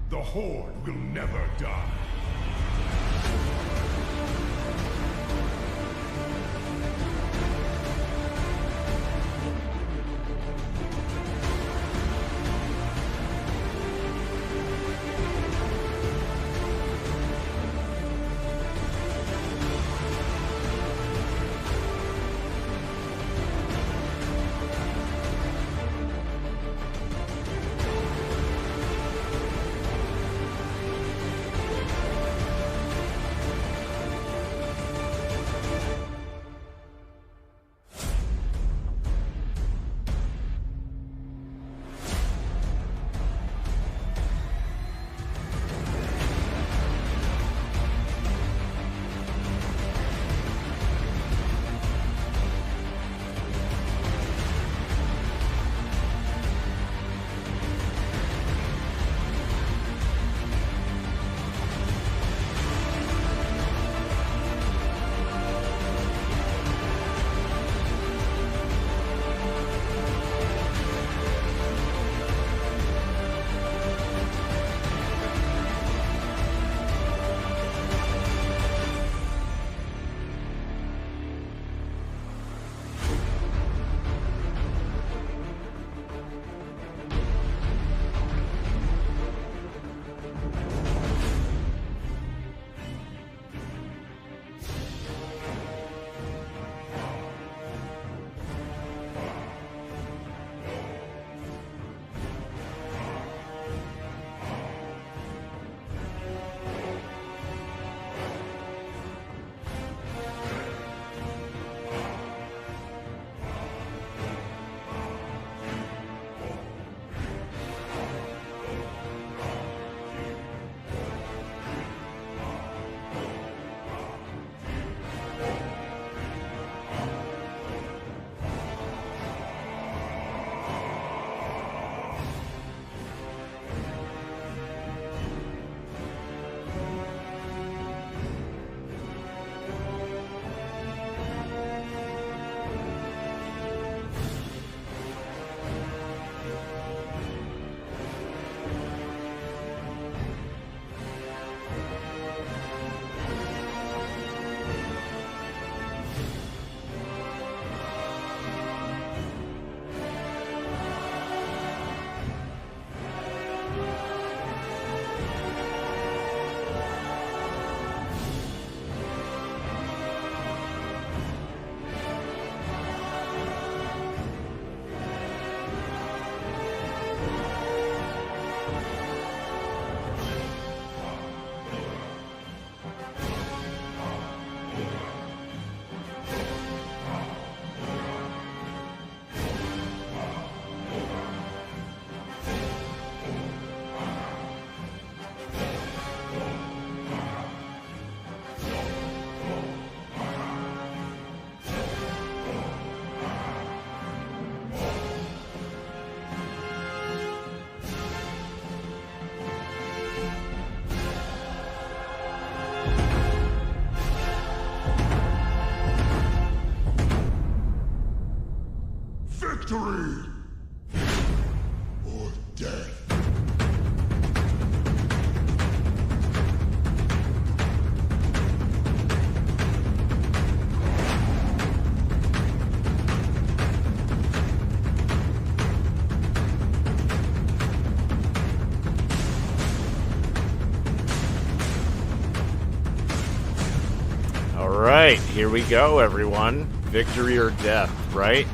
The Horde will never die. Alright, here we go, everyone. Victory or death, right?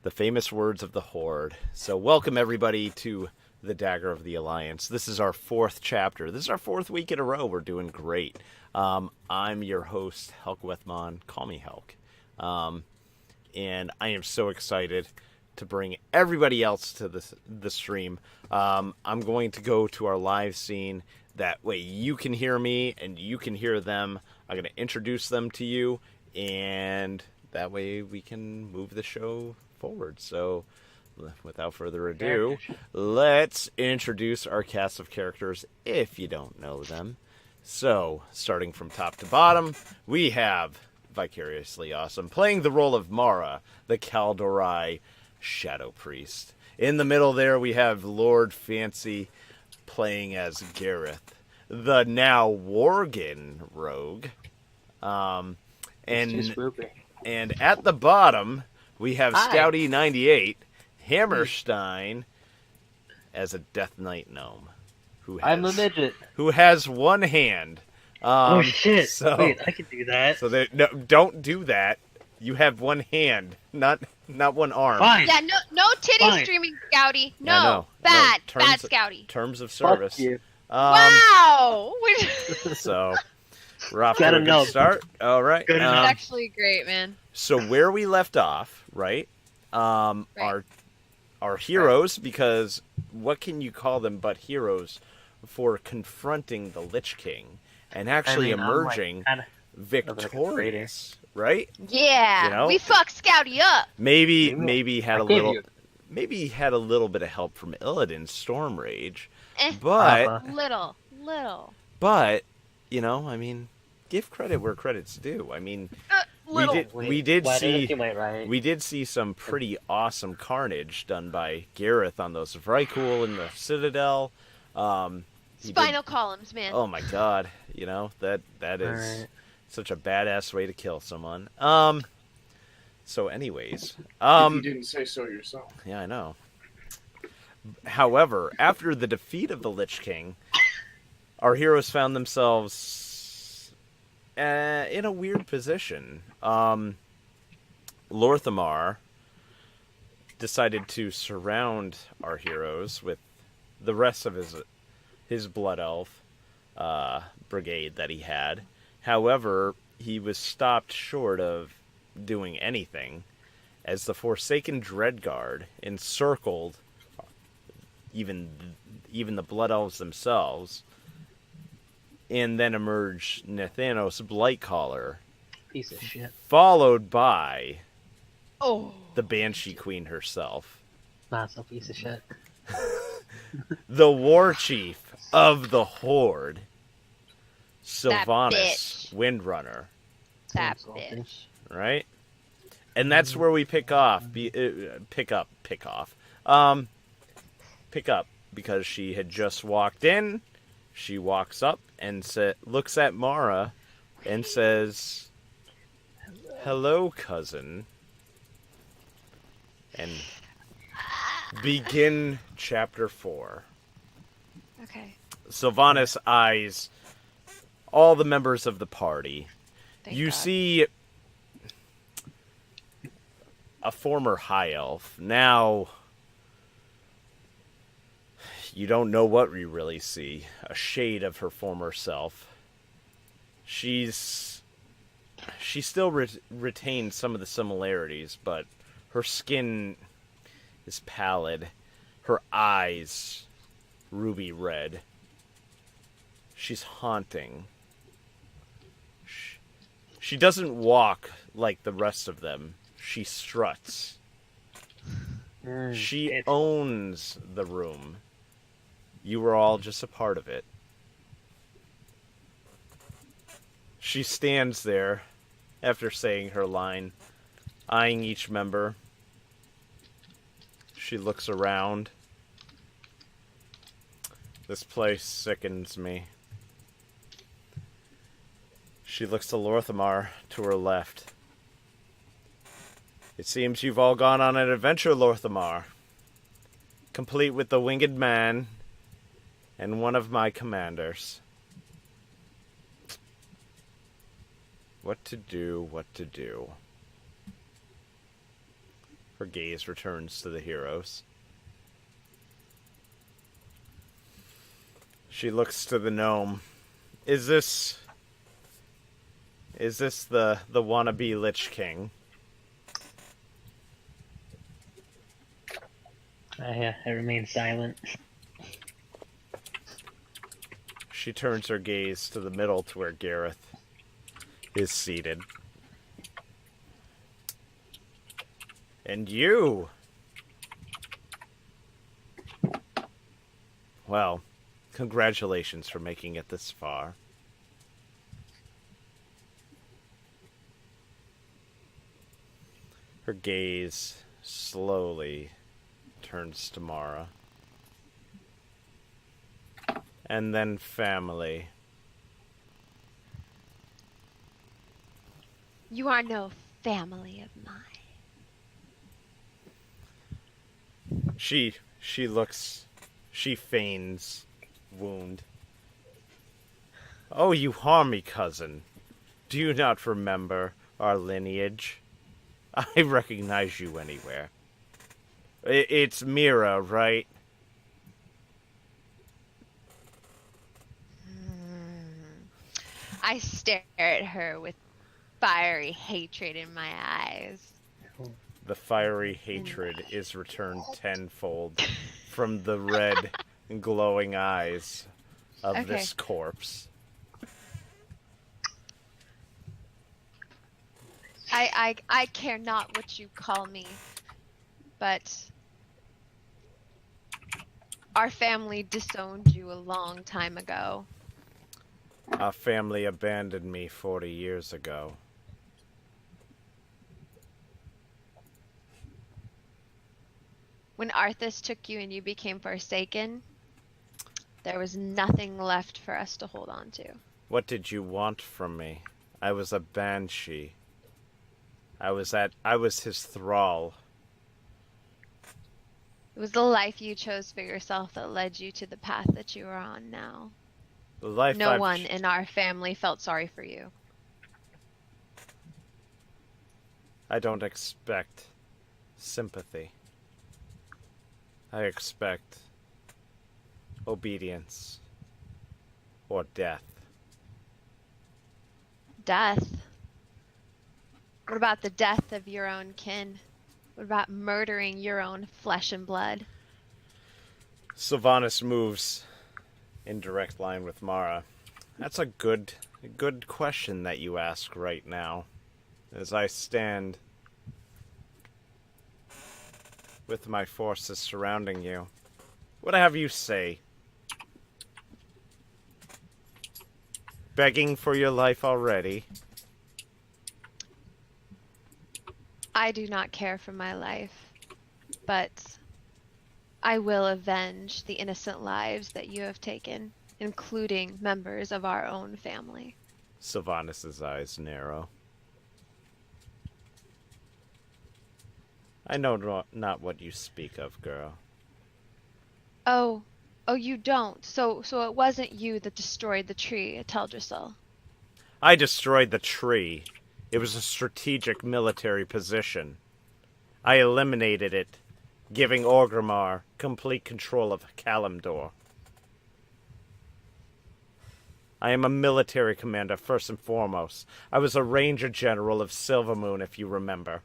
The famous words of the Horde. So welcome, everybody, to the Dagger of the Alliance. This is our 4th chapter. This is our 4th week in a row. We're doing great. I'm your host, Helk Wethmon. Call me Helk. And I am so excited to bring everybody else to the stream. I'm going to go to our live scene. That way you can hear me and you can hear them. I'm going to introduce them to you, and that way we can move the show forward. So without further ado, let's introduce our cast of characters if you don't know them. So, starting from top to bottom, we have Vicariously Awesome, playing the role of Mara, the Kaldorai Shadow Priest. In the middle there, we have Lord Fancy, playing as Gareth, the now Worgen rogue. And at the bottom, we have Stouty98, Hammerstein, as a Death Knight gnome. I'm the midget. Who has one hand. Oh shit! So, wait, I can do that. So no, don't do that. You have one hand, not one arm. Fine. Yeah, no titty streaming, Scouty. No, bad Scouty. Terms of service. Fuck you. Wow. So we're off to a good start. All right. It's actually great, man. So where we left off, right? Our heroes, because what can you call them but heroes for confronting the Lich King and actually emerging victorious, right? Yeah, you know? We fucked Scouty up. Maybe had a little bit of help from Illidan's Storm Rage, but little. But you know, I mean, give credit where credit's due. I mean, we did see some pretty awesome carnage done by Gareth on those Vrykul in the Citadel. Spinal columns, man. Oh my god, you know, that is such a badass way to kill someone. So anyways, if you didn't say so yourself. Yeah, I know. However, after the defeat of the Lich King, our heroes found themselves in a weird position. Lorthamar decided to surround our heroes with the rest of his Blood Elf brigade that he had. However, he was stopped short of doing anything as the Forsaken Dreadguard encircled even the Blood Elves themselves, and then emerged Nathanos Blightcaller, piece of shit, followed by the Banshee Queen herself. Not so piece of shit. The War Chief of the Horde, Sylvanas Windrunner. That bitch. Right? And that's where we pick up, because she had just walked in. She walks up and looks at Mara and says, "Hello, cousin." And begin chapter 4. Okay. Sylvanas eyes all the members of the party. Thank you God. See a former high elf. Now, you don't know what we really see. A shade of her former self. She still retains some of the similarities, but her skin is pallid. Her eyes ruby red. She's haunting. She doesn't walk like the rest of them. She struts. She owns the room. You were all just a part of it. She stands there after saying her line, eyeing each member. She looks around. This place sickens me. She looks to Lorthamar to her left. It seems you've all gone on an adventure, Lorthamar. Complete with the winged man and one of my commanders. What to do, what to do. Her gaze returns to the heroes. She looks to the gnome. Is this the wannabe Lich King? I remain silent. She turns her gaze to the middle to where Gareth is seated. And you! Well, congratulations for making it this far. Her gaze slowly turns to Mara. And then family. You are no family of mine. She feigns wound. Oh, you harm me, cousin. Do you not remember our lineage? I recognize you anywhere. It's Mira, right? I stare at her with fiery hatred in my eyes. The fiery hatred is returned tenfold from the red and glowing eyes of this corpse. I care not what you call me, but our family disowned you a long time ago. Our family abandoned me 40 years ago. When Arthas took you and you became Forsaken, there was nothing left for us to hold on to. What did you want from me? I was a banshee. I was his thrall. It was the life you chose for yourself that led you to the path that you are on now. The life no one in our family felt sorry for you. I don't expect sympathy. I expect obedience or death. Death? What about the death of your own kin? What about murdering your own flesh and blood? Sylvanas moves in direct line with Mara. That's a good question that you ask right now. As I stand with my forces surrounding you, what have you say? Begging for your life already? I do not care for my life, but I will avenge the innocent lives that you have taken, including members of our own family. Sylvanas' eyes narrow. I know not what you speak of, girl. Oh, you don't. So it wasn't you that destroyed the tree at Teldrassil. I destroyed the tree. It was a strategic military position. I eliminated it, giving Orgrimmar complete control of Kalimdor. I am a military commander, first and foremost. I was a ranger general of Silvermoon, if you remember.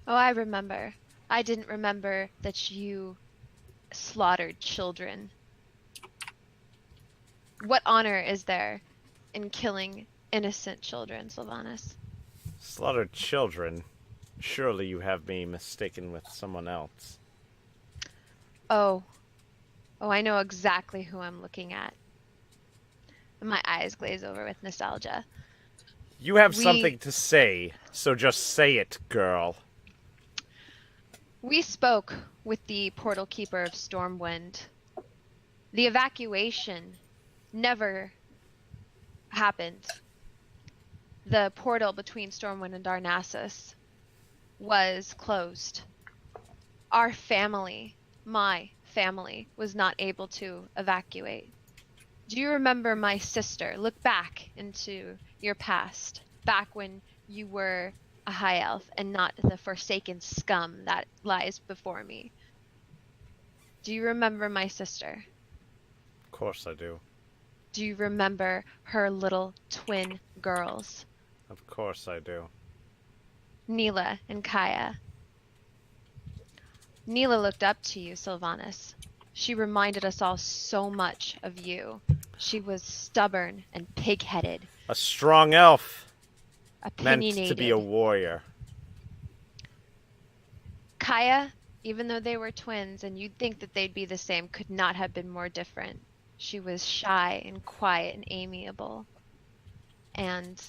Oh, I remember. I didn't remember that you slaughtered children. What honor is there in killing innocent children, Sylvanas? Slaughtered children? Surely you have me mistaken with someone else. Oh, I know exactly who I'm looking at. My eyes glaze over with nostalgia. You have something to say, so just say it, girl. We spoke with the portal keeper of Stormwind. The evacuation never happened. The portal between Stormwind and Darnassus was closed. Our family, my family, was not able to evacuate. Do you remember my sister? Look back into your past, back when you were a high elf and not the forsaken scum that lies before me. Do you remember my sister? Of course I do. Do you remember her little twin girls, Of course I do. Neela and Kaya? Neela looked up to you, Sylvanas. She reminded us all so much of you. She was stubborn and pig-headed, A strong elf meant opinionated. to be a warrior. Kaya, even though they were twins and you'd think that they'd be the same, could not have been more different. She was shy and quiet and amiable. And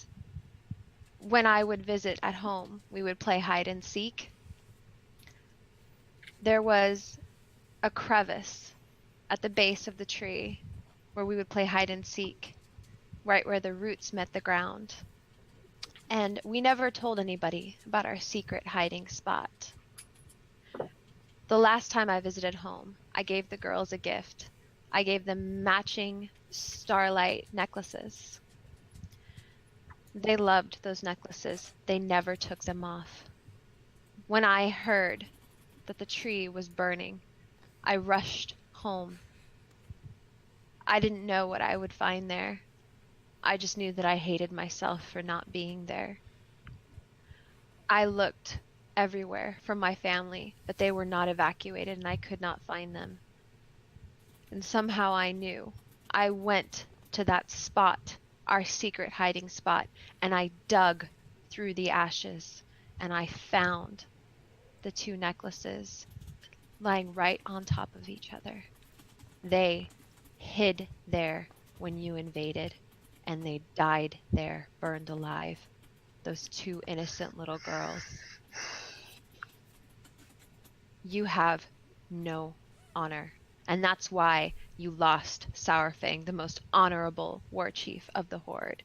when I would visit at home, we would play hide and seek. There was a crevice at the base of the tree where we would play hide and seek, right where the roots met the ground. And we never told anybody about our secret hiding spot. The last time I visited home, I gave the girls a gift. I gave them matching starlight necklaces. They loved those necklaces. They never took them off. When I heard that the tree was burning, I rushed home. I didn't know what I would find there. I just knew that I hated myself for not being there. I looked everywhere for my family, but they were not evacuated and I could not find them. And somehow I knew. I went to that spot, our secret hiding spot, and I dug through the ashes and I found the two necklaces lying right on top of each other. They hid there when you invaded, and they died there, burned alive. Those two innocent little girls. You have no honor, and that's why you lost Sourfang, the most honorable war chief of the Horde.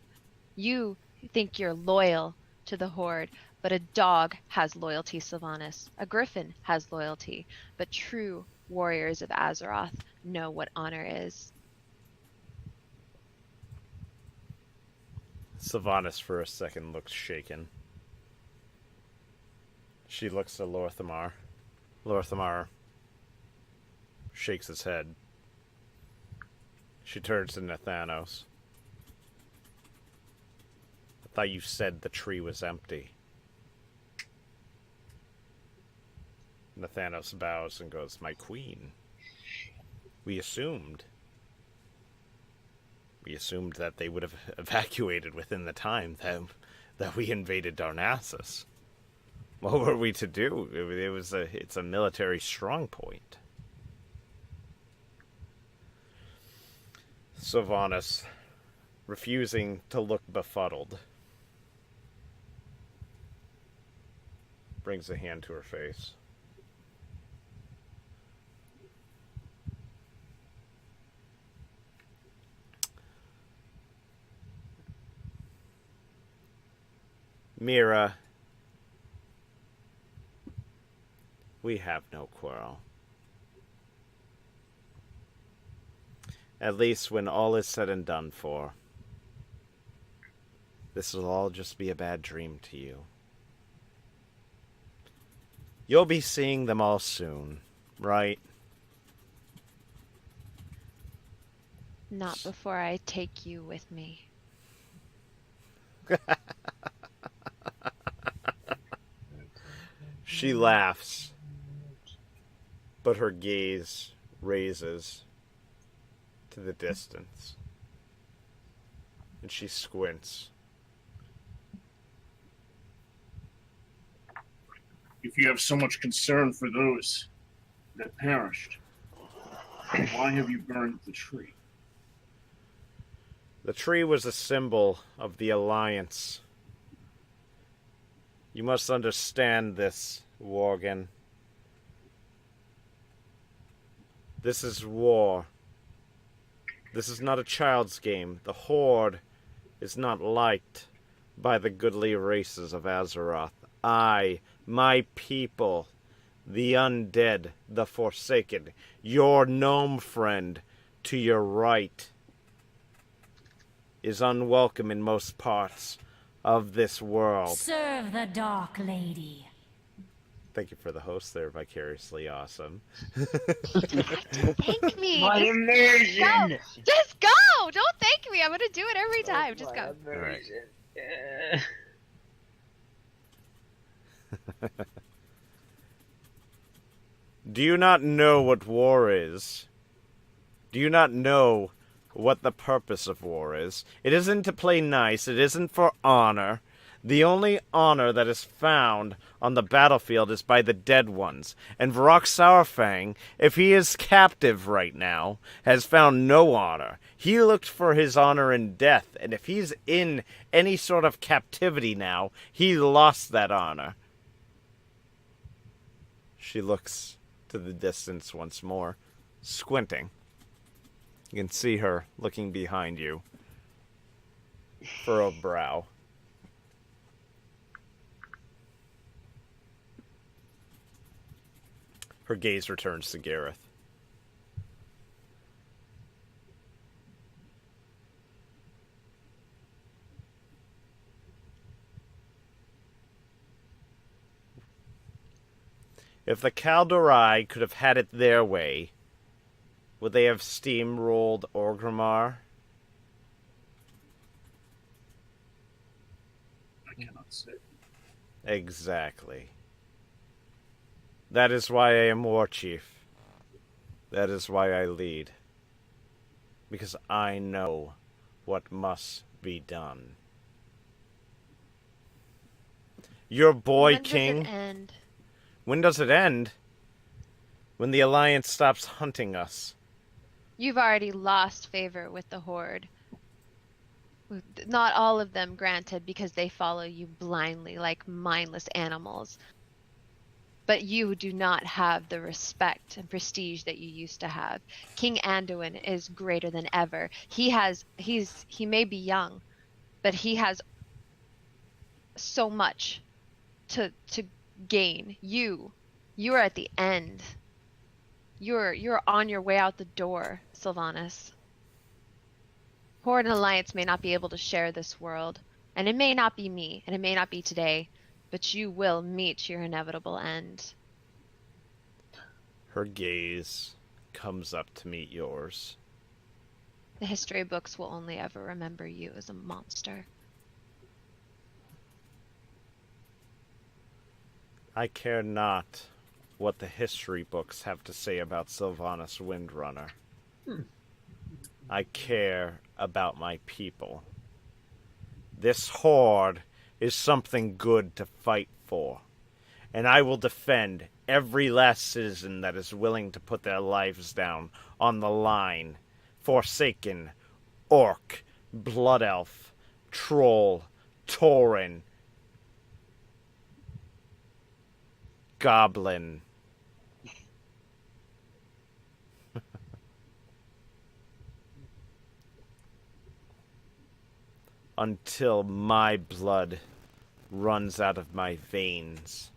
You think you're loyal to the Horde, but a dog has loyalty, Sylvanas. A griffin has loyalty, but true warriors of Azeroth know what honor is. Sylvanas for a second looks shaken. She looks at Lorthamar. Lorthamar shakes his head. She turns to Nathanos. I thought you said the tree was empty. Nathanos bows and goes, "My queen, we assumed that they would have evacuated within the time that we invaded Darnassus. What were we to do? It's a military strongpoint." Sylvanas, refusing to look befuddled, brings a hand to her face. Mira, we have no quarrel. At least when all is said and done for, this will all just be a bad dream to you. You'll be seeing them all soon, right? Not before I take you with me. She laughs, but her gaze raises to the distance, and she squints. If you have so much concern for those that perished, why have you burned the tree? The tree was a symbol of the Alliance. You must understand this, Worgen. This is war. This is not a child's game. The Horde is not liked by the goodly races of Azeroth. I, my people, the undead, the forsaken, your gnome friend to your right. is unwelcome in most parts of this world. Serve the Dark Lady. Thank you for the host there, Vicariously Awesome. Thank me. What immersion! Just go! Don't thank me. I'm gonna do it every time. Just go. Immersion. Do you not know what war is? Do you not know what the purpose of war is? It isn't to play nice. It isn't for honor. The only honor that is found on the battlefield is by the dead ones. And Varrock Sourfang, if he is captive right now, has found no honor. He looked for his honor in death, and if he's in any sort of captivity now, he lost that honor. She looks to the distance once more, squinting. You can see her looking behind you. Furrowed brow. Her gaze returns to Gareth. If the Kaldurai could have had it their way, would they have steamrolled Orgrimmar? I cannot say. Exactly. That is why I am War Chief. That is why I lead. Because I know what must be done. Your boy When King... does it end? When does it end? When the Alliance stops hunting us. You've already lost favor with the Horde. Not all of them, granted, because they follow you blindly like mindless animals. But you do not have the respect and prestige that you used to have. King Anduin is greater than ever. He may be young, but he has so much to gain. You are at the end. You're on your way out the door, Sylvanas. Horde and Alliance may not be able to share this world, and it may not be me, and it may not be today, but you will meet your inevitable end. Her gaze comes up to meet yours. The history books will only ever remember you as a monster. I care not what the history books have to say about Sylvanas Windrunner. I care about my people. This horde is something good to fight for, and I will defend every last citizen that is willing to put their lives down on the line. Forsaken, Orc, Blood Elf, Troll, Tauren, Goblin. Until my blood runs out of my veins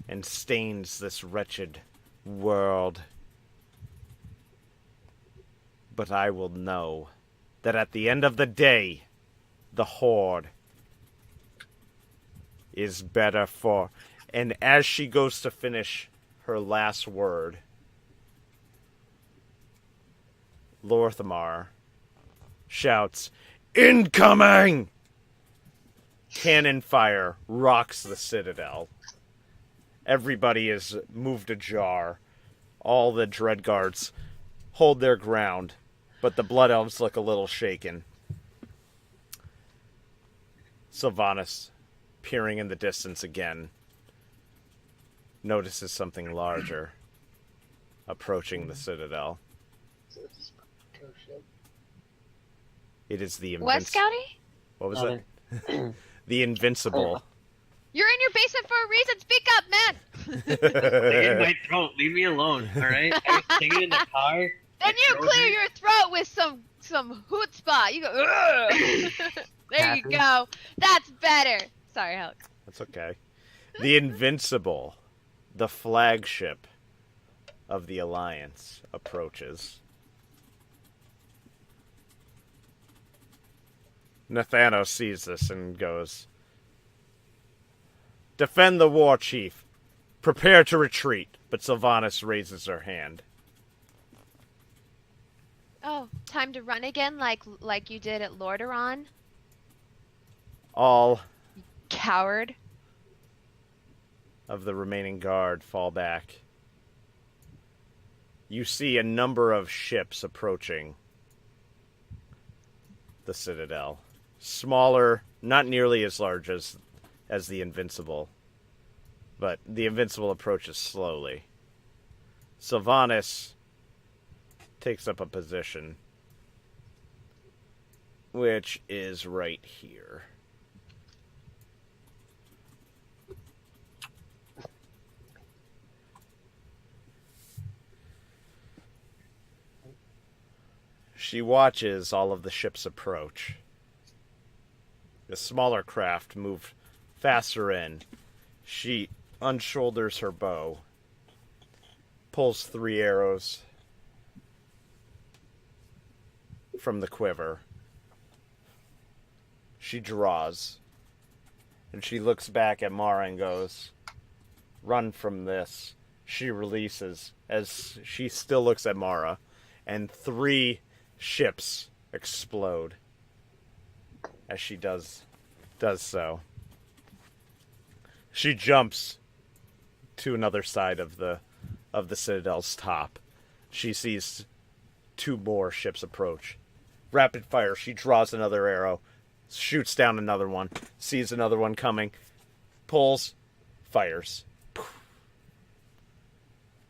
and stains this wretched world. But I will know that at the end of the day, the Horde is better for... And as she goes to finish her last word, Lorthamar shouts, "Incoming!" Cannon fire rocks the citadel. Everybody is moved ajar. All the Dreadguards hold their ground, but the Blood Elves look a little shaken. Sylvanas, peering in the distance again, notices something larger approaching the citadel. It is the What, Scouty? What was it? The Invincible. You're in your basement for a reason. Speak up, man. Stick it in my throat. Leave me alone, alright? I was singing in the car. Then you clear your throat with some chutzpah. You go, "Ugh." There you go. That's better. Sorry, Hulk. That's okay. The Invincible, the flagship of the Alliance, approaches. Nathanos sees this and goes, "Defend the war chief. Prepare to retreat." But Sylvanas raises her hand. Oh, time to run again, like you did at Lordaeron, All coward. of the remaining guard fall back. You see a number of ships approaching the Citadel. Smaller, not nearly as large as the Invincible. But the Invincible approaches slowly. Sylvanas takes up a position, which is right here. She watches all of the ships approach. The smaller craft move faster in. She unshoulders her bow, pulls 3 arrows from the quiver. She draws, and she looks back at Mara and goes, "Run from this." She releases as she still looks at Mara, and 3 ships explode as she does so. She jumps to another side of the Citadel's top. She sees 2 more ships approach. Rapid fire, she draws another arrow, shoots down another one, sees another one coming, pulls, fires.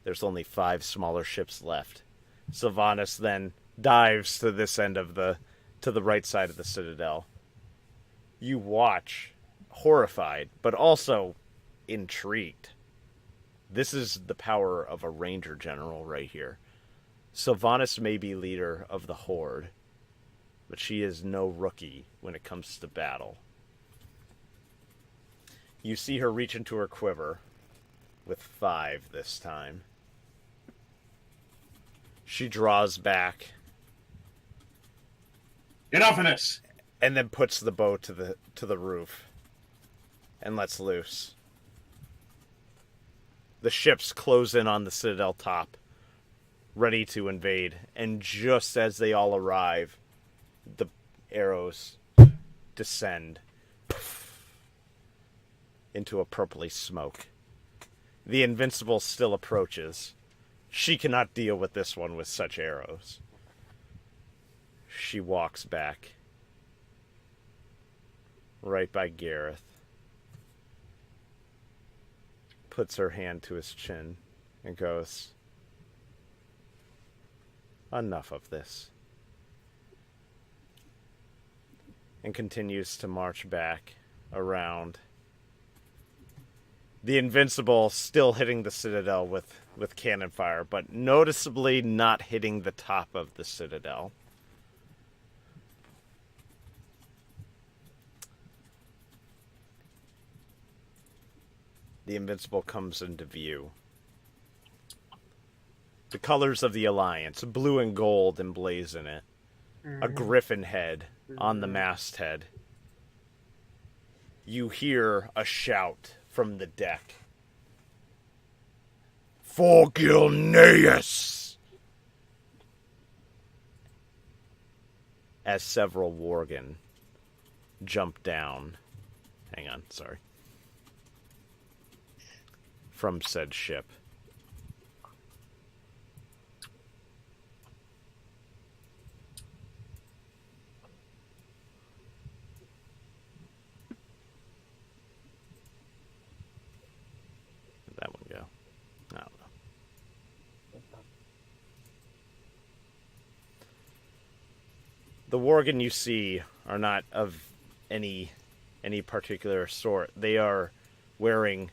There's only 5 smaller ships left. Sylvanas then dives to this end of to the right side of the Citadel. You watch, horrified, but also intrigued. This is the power of a ranger general right here. Sylvanas may be leader of the Horde, but she is no rookie when it comes to battle. You see her reach into her quiver with 5 this time. She draws back. Enough of this! And then puts the bow to the roof and lets loose. The ships close in on the Citadel top, ready to invade, and just as they all arrive, the arrows descend into a purpley smoke. The Invincible still approaches. She cannot deal with this one with such arrows. She walks back, right by Gareth, puts her hand to his chin, and goes, "Enough of this," and continues to march back around. The Invincible still hitting the Citadel with cannon fire, but noticeably not hitting the top of the Citadel. The Invincible comes into view. The colors of the Alliance, blue and gold, emblazon it. A griffin head on the masthead. You hear a shout from the deck. "For Gilneas!" As several Worgen jump down. Hang on, sorry. From said ship. Where'd that one go? I don't know. The Worgen you see are not of any particular sort. They are wearing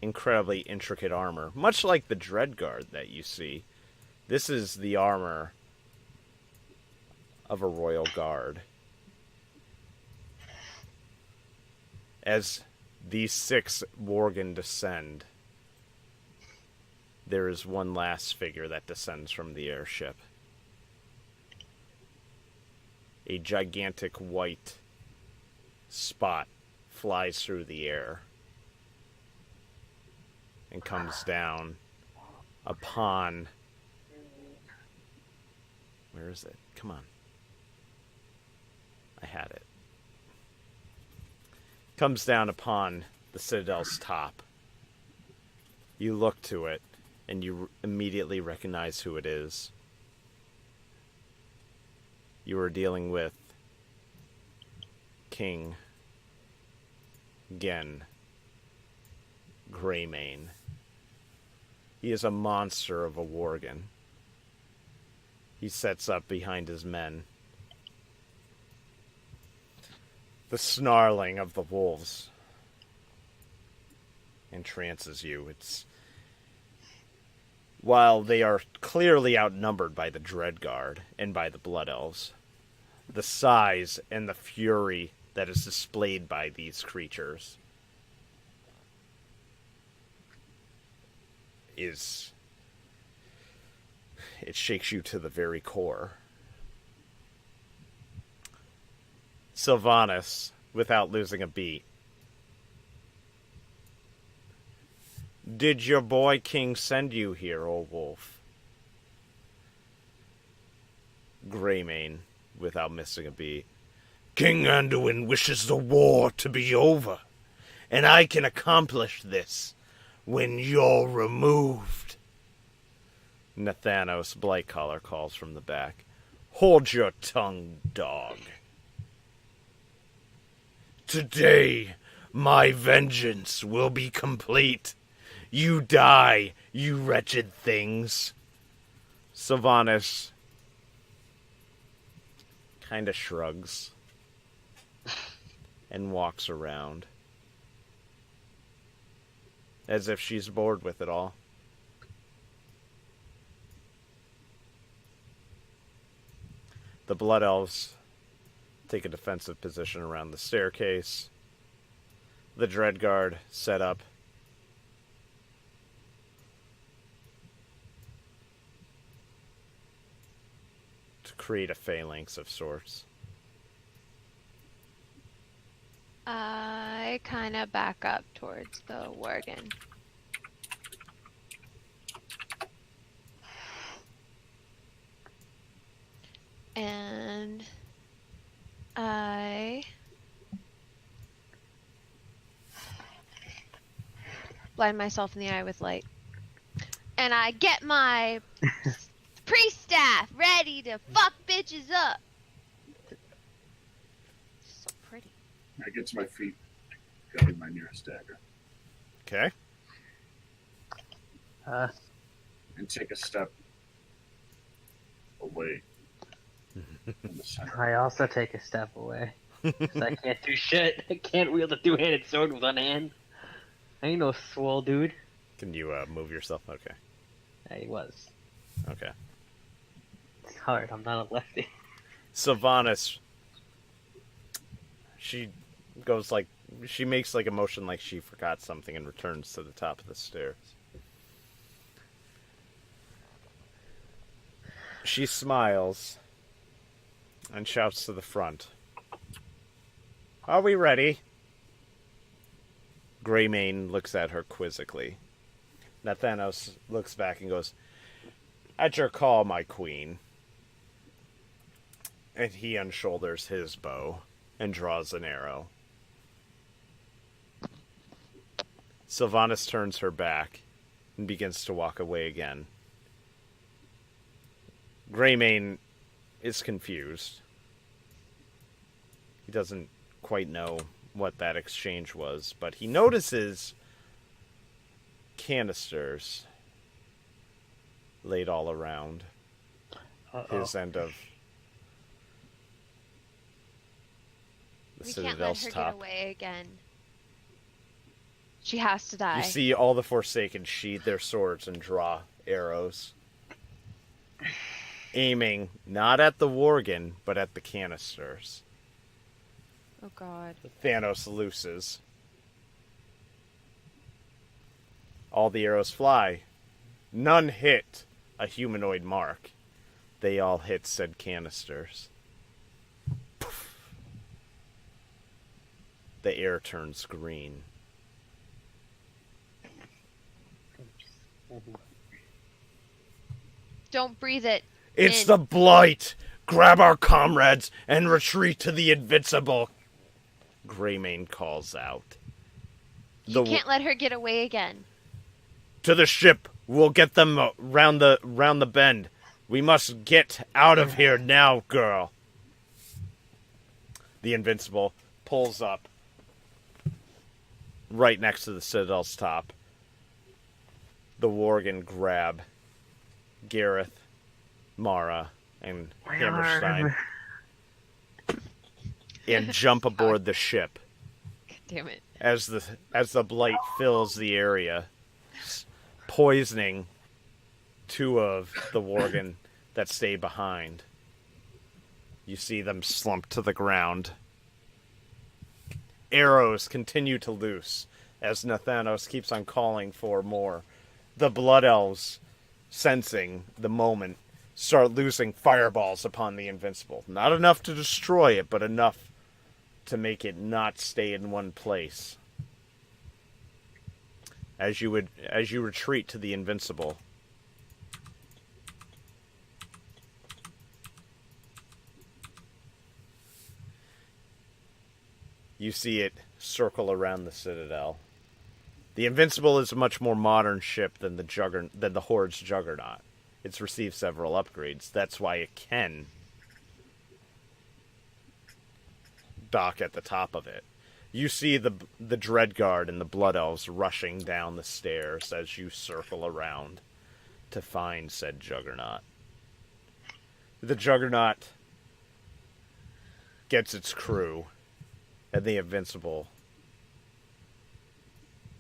incredibly intricate armor, much like the Dreadguard that you see. This is the armor of a royal guard. As these 6 Worgen descend, there is one last figure that descends from the airship. a gigantic white spot flies through the air and comes down upon... Where is it? Come on. I had it. Comes down upon the Citadel's top. You look to it, and you immediately recognize who it is. You are dealing with King Gen Greymane. He is a monster of a worgen. He sets up behind his men. The snarling of the wolves entrances you. It's... While they are clearly outnumbered by the Dreadguard and by the Blood Elves, the size and the fury that is displayed by these creatures is... It shakes you to the very core. Sylvanas, without losing a beat. Did your boy King send you here, O wolf? Greymane, without missing a beat. King Anduin wishes the war to be over, and I can accomplish this when you're removed. Nathanos Blightcaller calls from the back. Hold your tongue, dog. Today, my vengeance will be complete. You die, you wretched things. Sylvanas kind of shrugs and walks around as if she's bored with it all. The Blood Elves take a defensive position around the staircase. The Dreadguard set up. To create a phalanx of sorts. I kind of back up towards the worgen. And I blind myself in the eye with light. And I get my priest staff ready to fuck bitches up. So pretty. I get to my feet, grabbing my nearest dagger, Okay. and take a step away from the center. I also take a step away. 'Cause I can't do shit. I can't wield a two-handed sword with one hand. I ain't no swole dude. Can you move yourself? Okay. I was. Okay. It's hard. I'm not a lefty. Sylvanas, she goes like, she makes like a motion like she forgot something and returns to the top of the stairs. She smiles and shouts to the front. Are we ready? Greymane looks at her quizzically. Nathanos looks back and goes, At your call, my queen. And he unshoulders his bow and draws an arrow. Sylvanas turns her back and begins to walk away again. Greymane is confused. He doesn't quite know what that exchange was, but he notices canisters laid all around his end of the We can't let Citadel's her top. get away again. She has to die. You see all the Forsaken sheathe their swords and draw arrows, aiming not at the worgen, but at the canisters. Oh god. Thanos looses. All the arrows fly. None hit a humanoid mark. They all hit said canisters. the air turns green. Don't breathe it. It's in. the Blight! Grab our comrades and retreat to the Invincible! Greymane calls out. You can't let her get away again. To the ship! We'll get them round the bend. We must get out of here now, girl. The Invincible pulls up right next to the Citadel's top. The Worgen grab Gareth, Mara, and Hammerstein and jump aboard the ship. God damn it. As the blight fills the area, poisoning two of the Worgen that stay behind. You see them slump to the ground. Arrows continue to loose as Nathanos keeps on calling for more. The Blood Elves, sensing the moment, start loosing fireballs upon the Invincible. Not enough to destroy it, but enough to make it not stay in one place. As you retreat to the Invincible, you see it circle around the Citadel. The Invincible is a much more modern ship than the Horde's Juggernaut. It's received several upgrades. That's why it can dock at the top of it. You see the Dreadguard and the Blood Elves rushing down the stairs as you circle around to find said Juggernaut. The Juggernaut gets its crew, and the Invincible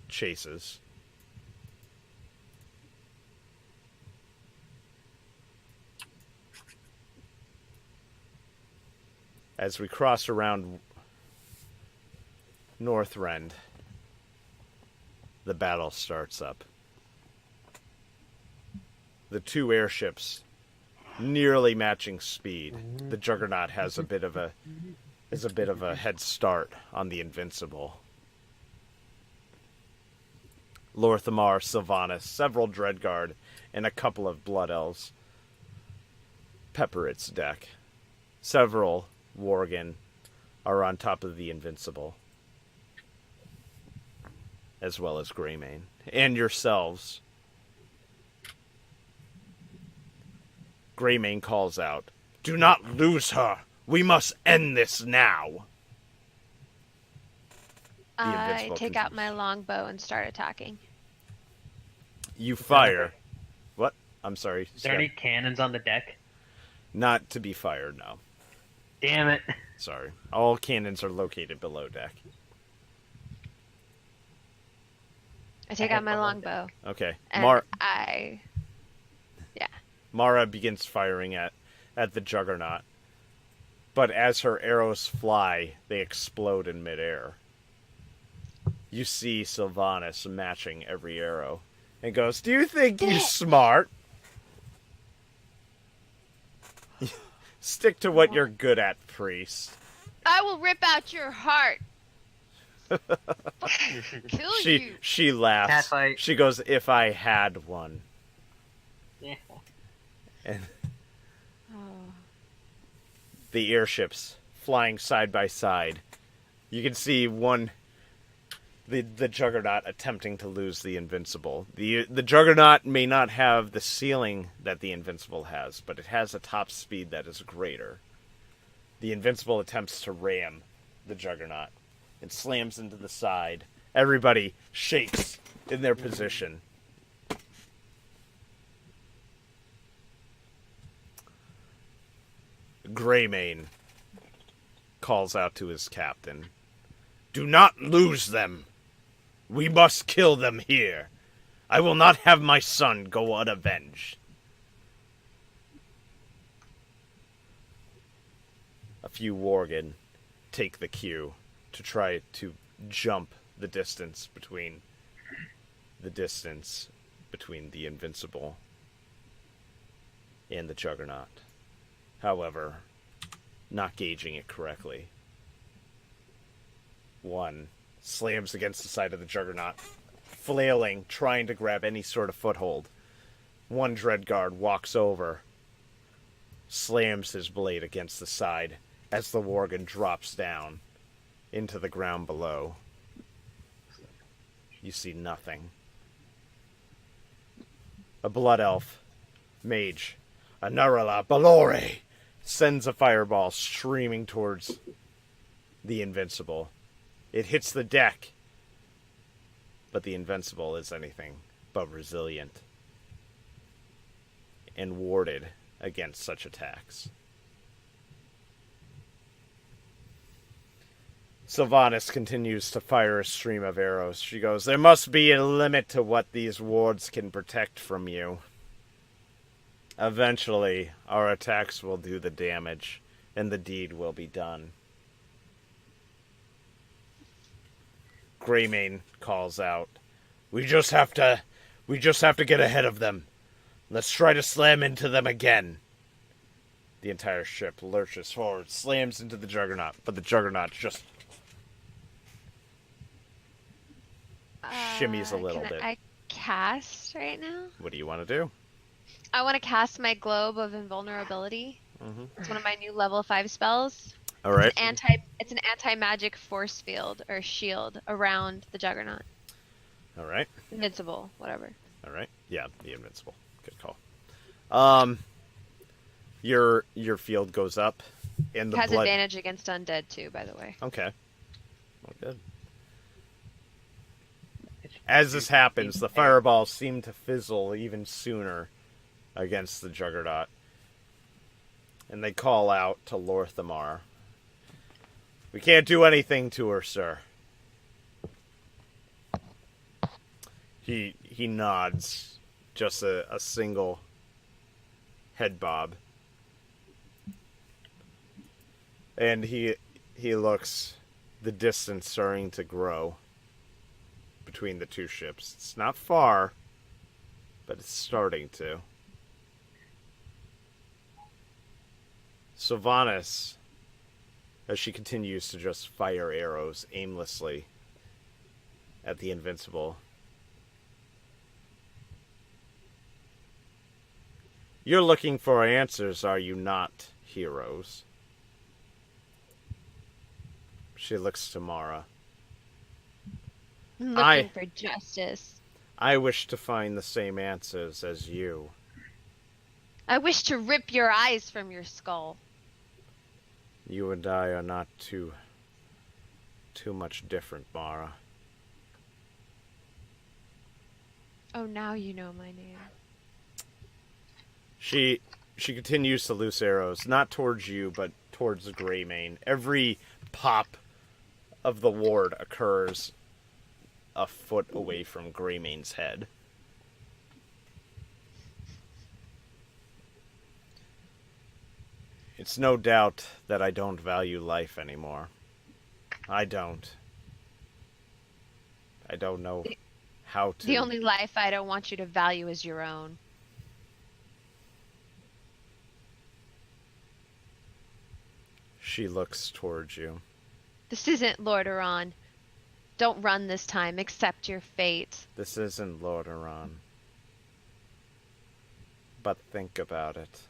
chases. As we cross around Northrend, the battle starts up. The two airships nearly matching speed. The Juggernaut has a bit of a head start on the Invincible. Lorthamar, Sylvanas, several Dreadguard, and a couple of Blood Elves pepper its deck. Several Worgen are on top of the Invincible, as well as Greymane, and yourselves. Greymane calls out, "Do not lose her! We must end this now!" I take out my longbow and start attacking. You fire. What? I'm sorry. Is there any cannons on the deck? Not to be fired, no. Damn it. Sorry. All cannons are located below deck. I take out my longbow. Okay. And Mara begins firing at the Juggernaut. But as her arrows fly, they explode in midair. You see Sylvanas matching every arrow and goes, "Do you think you're smart? Stick to what you're good at, priest." I will rip out your heart. Kill you. She laughs. Catfight. She goes, "If I had one." Yeah. And Oh. the airships flying side by side. You can see the Juggernaut attempting to lose the Invincible. The Juggernaut may not have the ceiling that the Invincible has, but it has a top speed that is greater. The Invincible attempts to ram the Juggernaut and slams into the side. Everybody shakes in their position. Greymane calls out to his captain, "Do not lose them. We must kill them here. I will not have my son go unavenged." A few Worgen take the cue to try to jump the distance between the Invincible and the Juggernaut. However, not gauging it correctly. one slams against the side of the Juggernaut, flailing, trying to grab any sort of foothold. One Dreadguard walks over, slams his blade against the side as the Worgen drops down into the ground below. You see nothing. A Blood Elf, mage, a Narala Balore, sends a fireball streaming towards the Invincible. It hits the deck, but the Invincible is anything but resilient and warded against such attacks. Sylvanas continues to fire a stream of arrows. She goes, "There must be a limit to what these wards can protect from you. Eventually, our attacks will do the damage, and the deed will be done." Greymane calls out, We just have to get ahead of them. Let's try to slam into them again." The entire ship lurches forward, slams into the Juggernaut, but the Juggernaut just shimmies a little bit. I cast right now? What do you want to do? I want to cast my Globe of Invulnerability. It's one of my new level 5 spells. All right. It's an anti-magic force field or shield around the Juggernaut. All right. Invincible, whatever. All right. Yeah, the Invincible. Good call. Your field goes up, and It the has blood. advantage against undead too, by the way. Okay. Well, good. As this happens, the fireballs seem to fizzle even sooner against the Juggernaut. And they call out to Lorthamar. "We can't do anything to her, sir." He nods, just a single head bob. And he looks, the distance starting to grow between the two ships. It's not far, but it's starting to. Sylvanas, as she continues to just fire arrows aimlessly at the Invincible. "You're looking for answers, are you not, heroes?" She looks to Mara. I'm looking for justice. "I wish to find the same answers as you." I wish to rip your eyes from your skull. "You and I are not too much different, Mara." Oh, now you know my name. She continues to loose arrows, not towards you, but towards the Greymane. Every pop of the ward occurs a foot away from Greymane's head. It's no doubt that I don't value life anymore. I don't. I don't know how to. The only life I don't want you to value is your own. She looks towards you. This isn't Lord Iran. Don't run this time. Accept your fate. This isn't Lord Iran. But think about it.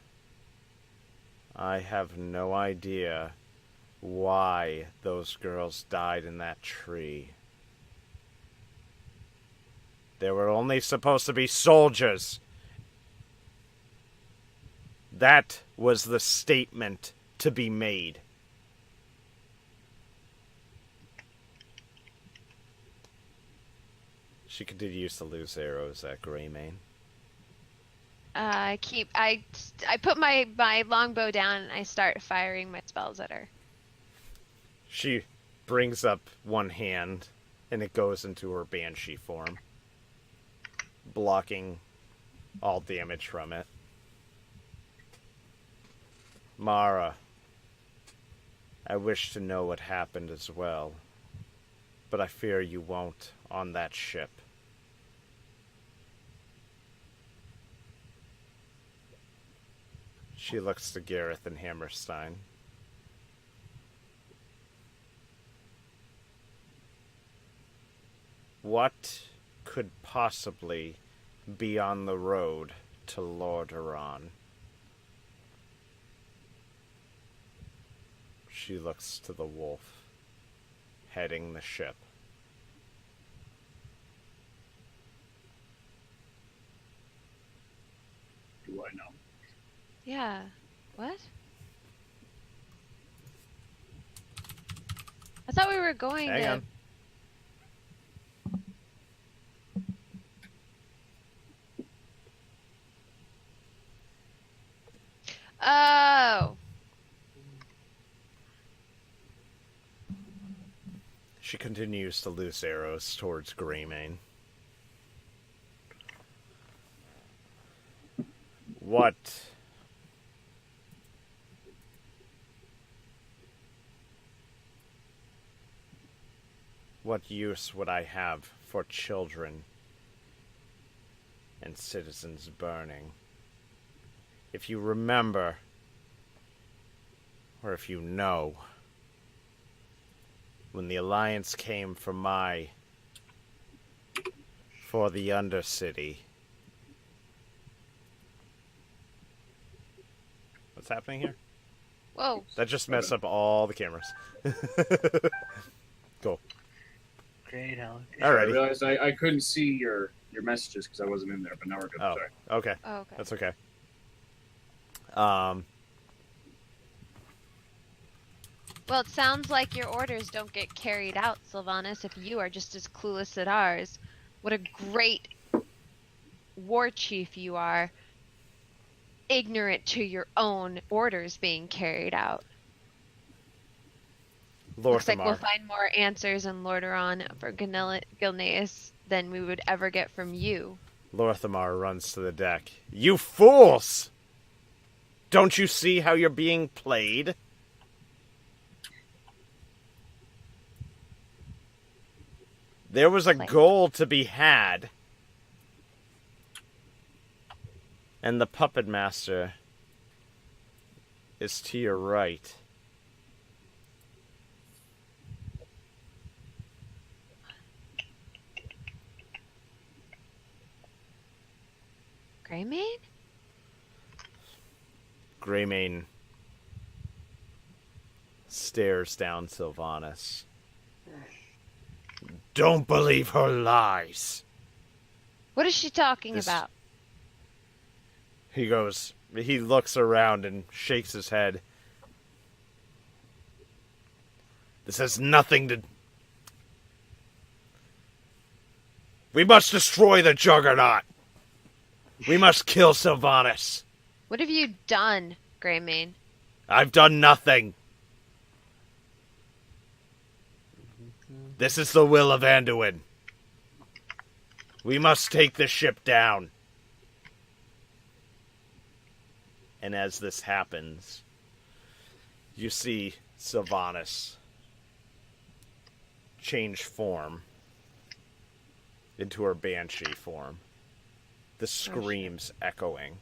I have no idea why those girls died in that tree. They were only supposed to be soldiers. That was the statement to be made. She continues to loose arrows at Greymane. I put my longbow down and I start firing my spells at her. She brings up one hand and it goes into her banshee form, blocking all damage from it. "Mara, I wish to know what happened as well, but I fear you won't on that ship." She looks to Gareth and Hammerstein. what could possibly be on the road to Lordaeron? She looks to the wolf, heading the ship. Do I know? Yeah. What? I thought we were going Hang to. on. Oh. She continues to loose arrows towards Greymane. What use would I have for children and citizens burning? If you remember, or if you know, when the Alliance came for the Undercity. What's happening here? Whoa. That just messed up all the cameras. Cool. Great, Alex. I Alrighty. realized I couldn't see your messages because I wasn't in there, but now we're good. Oh, Sorry. okay. Oh, okay. That's okay. Well, it sounds like your orders don't get carried out, Sylvanas, if you are just as clueless as ours. What a great war chief you are, ignorant to your own orders being carried out. Looks like we'll Lorthamar. find more answers in Lordaeron for Gilneas than we would ever get from you. Lorthamar runs to the deck. You fools! Don't you see how you're being played? There was a goal to be had. And the puppet master is to your right. Greymane? Greymane stares down Sylvanas. Don't believe her lies. What is she talking This- about? He looks around and shakes his head. This has nothing to... We must destroy the Juggernaut. We must kill Sylvanas. What have you done, Greymane? I've done nothing. This is the will of Anduin. We must take the ship down. And as this happens, you see Sylvanas change form into her banshee form. The screams echoing.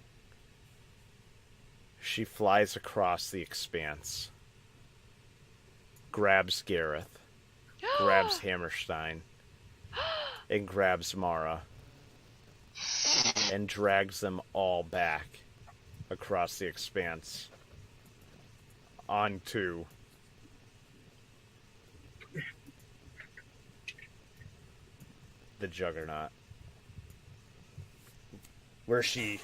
She flies across the expanse, grabs Gareth, grabs Hammerstein, and grabs Mara, and drags them all back across the expanse onto the Juggernaut, where she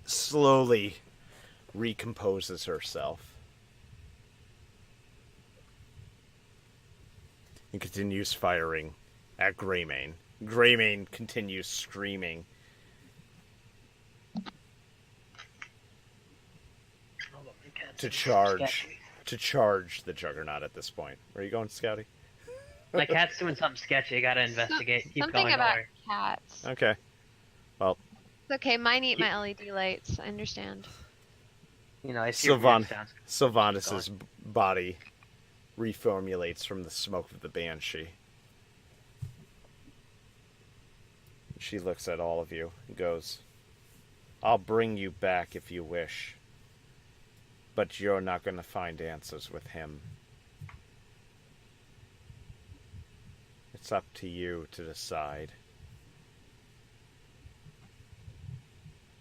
slowly recomposes herself and continues firing at Greymane. Greymane continues screaming. To charge the Juggernaut at this point. Where are you going, Scouty? My cat's doing something sketchy. I gotta investigate. Keep Something going, about don't worry. cats. Okay. Well, It's okay, mine eat my LED lights. I understand. You know, I see weird sounds. Sylvanas' body reformulates from the smoke of the Banshee. She looks at all of you and goes, I'll bring you back if you wish. But you're not going to find answers with him. It's up to you to decide.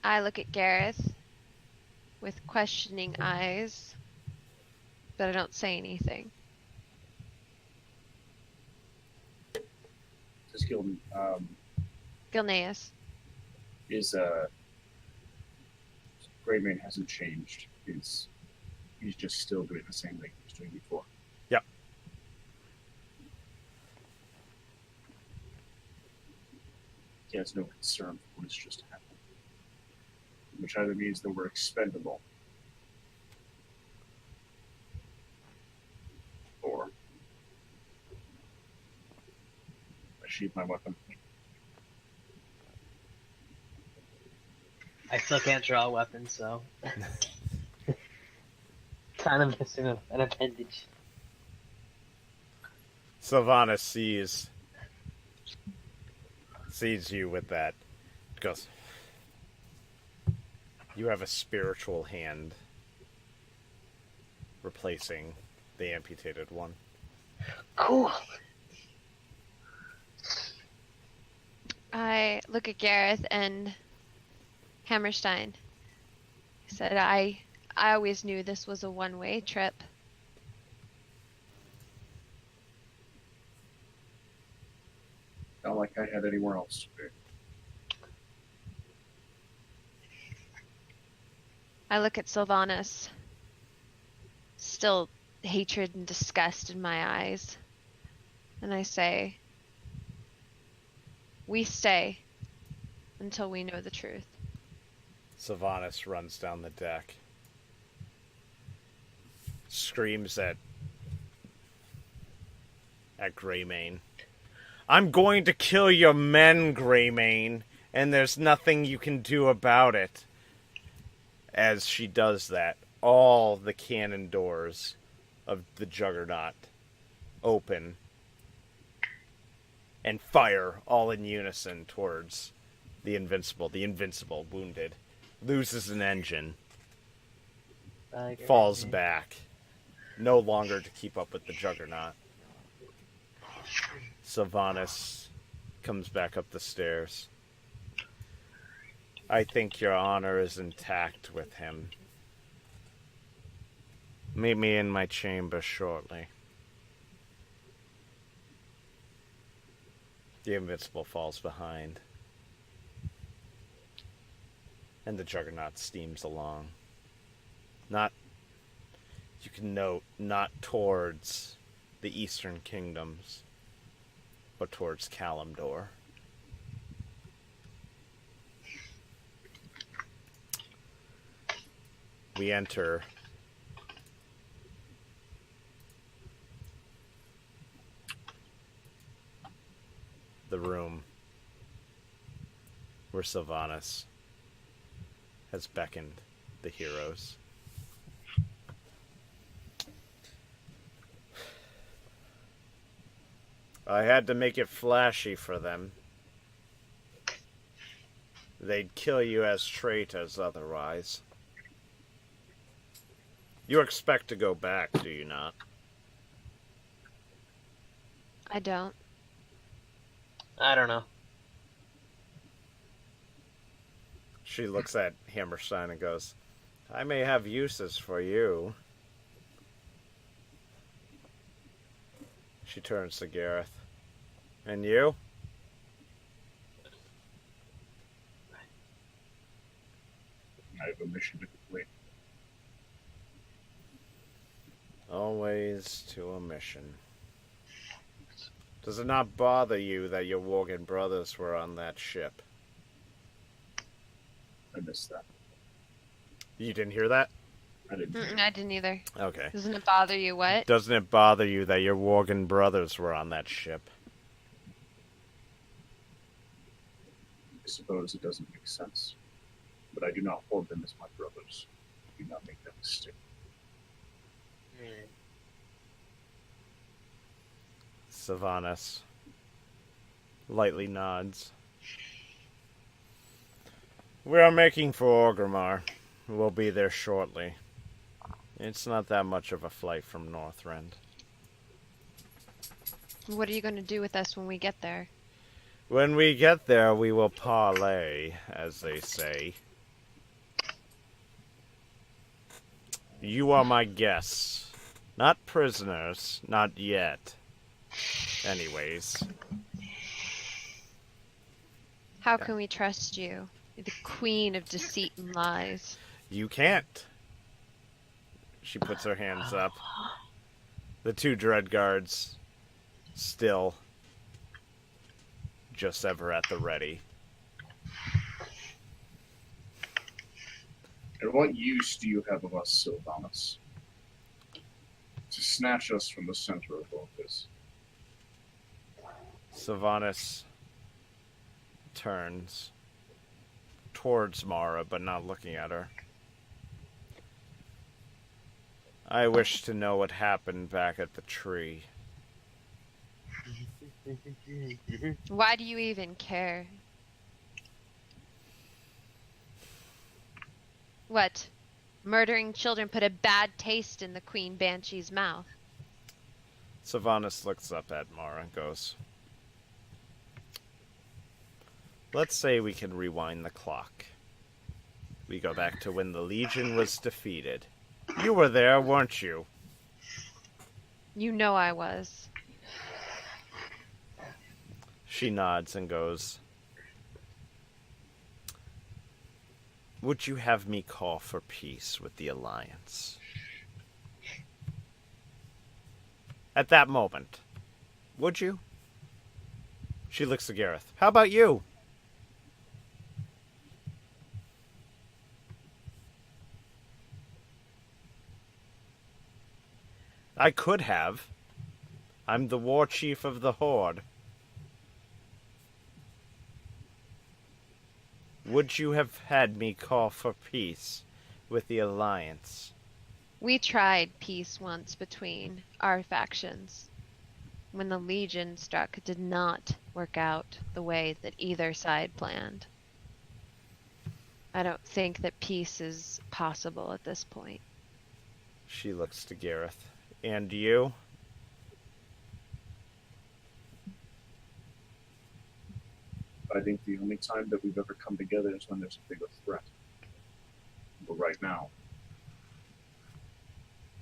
I look at Gareth with questioning eyes, but I don't say anything. This guild Gilneas. is Greymane hasn't changed. He's just still doing the same thing he was doing before. Yep. He has no concern for what has just happened. Which either means that we're expendable, or I sheath my weapon. I still can't draw a weapon, so kind of missing an appendage. Sylvanas sees you with that. Goes, you have a spiritual hand replacing the amputated one. Cool. I look at Gareth and Hammerstein. He said, I always knew this was a one-way trip. Not like I had anywhere else to be. I look at Sylvanas. Still hatred and disgust in my eyes. And I say, we stay until we know the truth. Sylvanas runs down the deck. Screams at Greymane. I'm going to kill your men, Greymane, and there's nothing you can do about it. As she does that, all the cannon doors of the Juggernaut open and fire all in unison towards the Invincible. The Invincible, wounded, loses an engine, falls back, no longer to keep up with the Juggernaut. Sylvanas comes back up the stairs. I think your honor is intact with him. Meet me in my chamber shortly. The Invincible falls behind. And the Juggernaut steams along. Not, you can note, not towards the Eastern Kingdoms, but towards Kalimdor. We enter the room where Sylvanas has beckoned the heroes. I had to make it flashy for them. They'd kill you as traitors otherwise. You expect to go back, do you not? I don't. I don't know. She looks at Hammerstein and goes, I may have uses for you. She turns to Gareth. And you? I have a mission to complete. Always to a mission. Does it not bother you that your Worgen brothers were on that ship? I missed that. You didn't hear that? I didn't. I didn't either. Okay. Doesn't it bother you what? Doesn't it bother you that your Worgen brothers were on that ship? I suppose it doesn't make sense. But I do not hold them as my brothers. Do not make that mistake. Sylvanas lightly nods. We are making for Orgrimmar. We'll be there shortly. It's not that much of a flight from Northrend. What are you going to do with us when we get there? When we get there, we will parlay, as they say. You are my guests. Not prisoners. Not yet. Anyways. How can we trust you? You're the queen of deceit and lies. You can't. She puts her hands up. The two dread guards still just ever at the ready. And what use do you have of us, Sylvanas? To snatch us from the center of all this. Sylvanas turns towards Mara, but not looking at her. I wish to know what happened back at the tree. Why do you even care? What? Murdering children put a bad taste in the Queen Banshee's mouth. Sylvanas looks up at Mara and goes, let's say we can rewind the clock. We go back to when the Legion was defeated. You were there, weren't you? You know I was. She nods and goes, would you have me call for peace with the Alliance? At that moment, would you? She looks to Gareth. How about you? I could have. I'm the war chief of the Horde. Would you have had me call for peace with the Alliance? We tried peace once between our factions. When the Legion struck, it did not work out the way that either side planned. I don't think that peace is possible at this point. She looks to Gareth. And you? I think the only time that we've ever come together is when there's a bigger threat. But right now,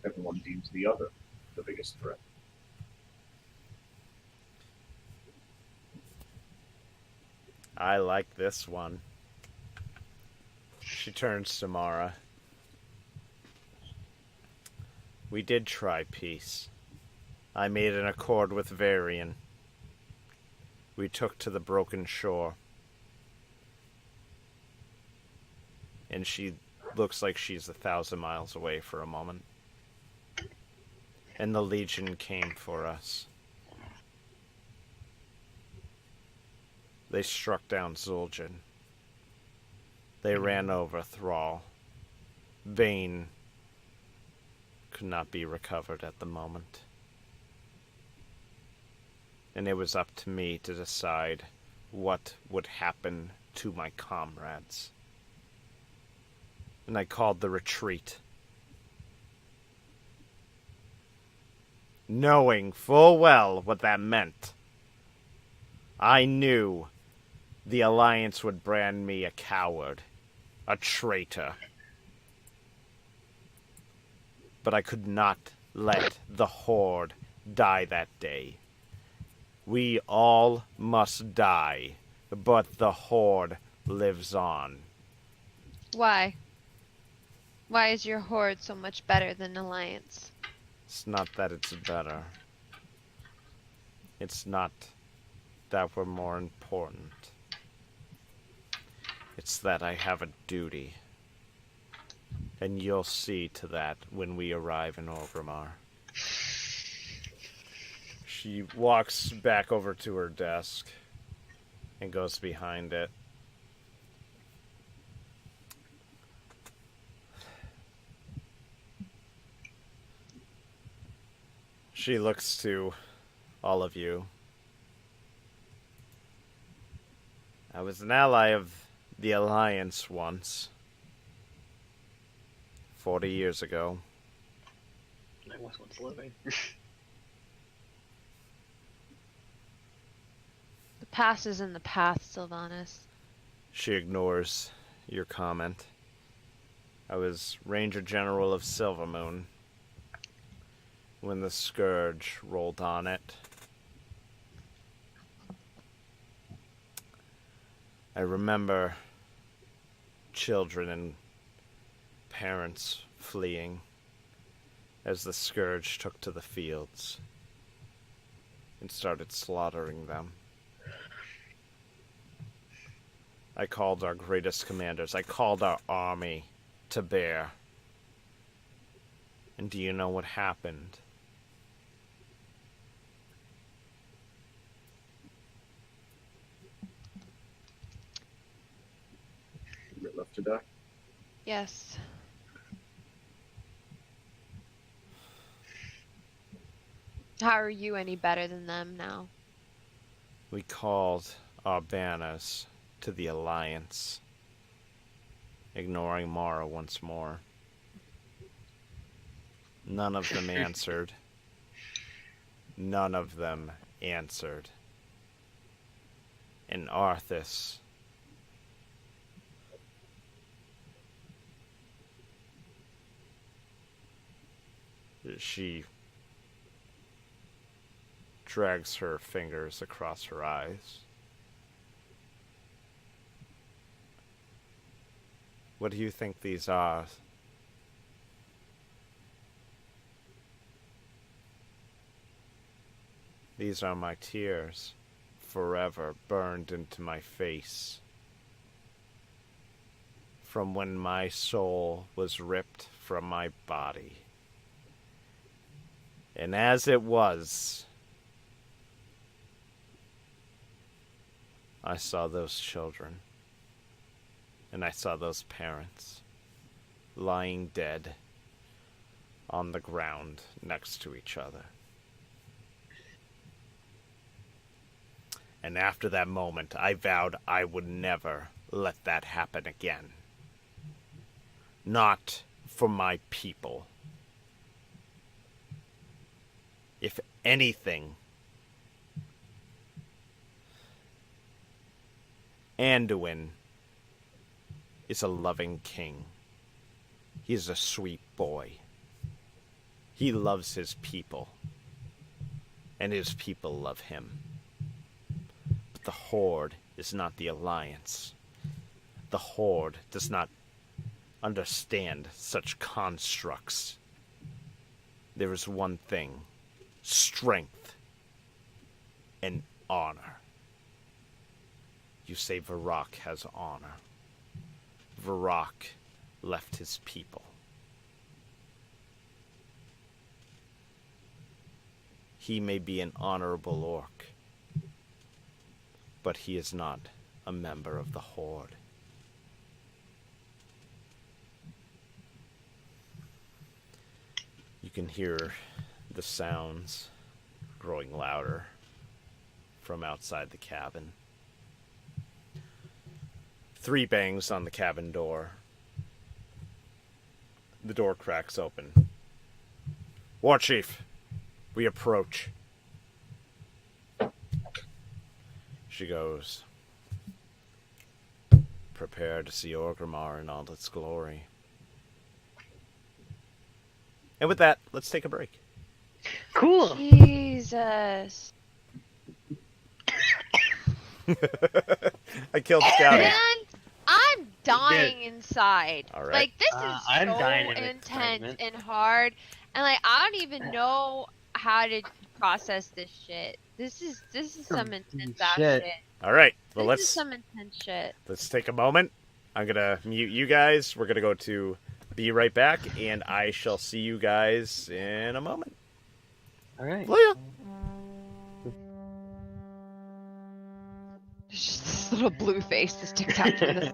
everyone deems the other the biggest threat. I like this one. She turns to Mara. We did try peace. I made an accord with Varian. We took to the broken shore. And she looks like she's 1,000 miles away for a moment. And the Legion came for us. They struck down Zul'jin. They ran over Thrall. Vayne could not be recovered at the moment. And it was up to me to decide what would happen to my comrades. And I called the retreat. Knowing full well what that meant. I knew the Alliance would brand me a coward, a traitor. But I could not let the Horde die that day. We all must die, but the Horde lives on. Why? Why is your Horde so much better than Alliance? It's not that it's better. It's not that we're more important. It's that I have a duty. And you'll see to that when we arrive in Orgrimmar. She walks back over to her desk and goes behind it. She looks to all of you. I was an ally of the Alliance once. 40 years ago. I was once living. past is in the past, Sylvanas. She ignores your comment. I was Ranger General of Silvermoon when the Scourge rolled on it. I remember children and parents fleeing as the Scourge took to the fields and started slaughtering them. I called our greatest commanders. I called our army to bear. And do you know what happened? You get left to die. Yes. How are you any better than them now? We called our banners to the Alliance, ignoring Mara once more. None of them answered. None of them answered. And Arthas she drags her fingers across her eyes. What do you think these are? These are my tears, forever burned into my face. From when my soul was ripped from my body. And as it was, I saw those children, and I saw those parents lying dead on the ground next to each other. And after that moment, I vowed I would never let that happen again. Not for my people. If anything, Anduin is a loving king. He is a sweet boy. He loves his people, and his people love him. But the Horde is not the Alliance. The Horde does not understand such constructs. There is one thing: strength and honor. You say Varrock has honor. Varrock left his people. He may be an honorable orc, but he is not a member of the Horde. You can hear the sounds growing louder from outside the cabin. 3 bangs on the cabin door. The door cracks open. War Chief, we approach. She goes, prepare to see Orgrimmar in all its glory. And with that, let's take a break. Cool. Jesus. I killed Scouty. Man, I'm dying inside. All right. Like, this is I'm so dying in intense excitement. and hard. And, like, I don't even know how to process this shit. This is some intense ass Shit. shit. All right. Well, This is let's some intense shit. take a moment. I'm gonna mute you guys. We're gonna go to be right back, and I shall see you guys in a moment. All right. Leah. There's just this little blue face that sticks out from the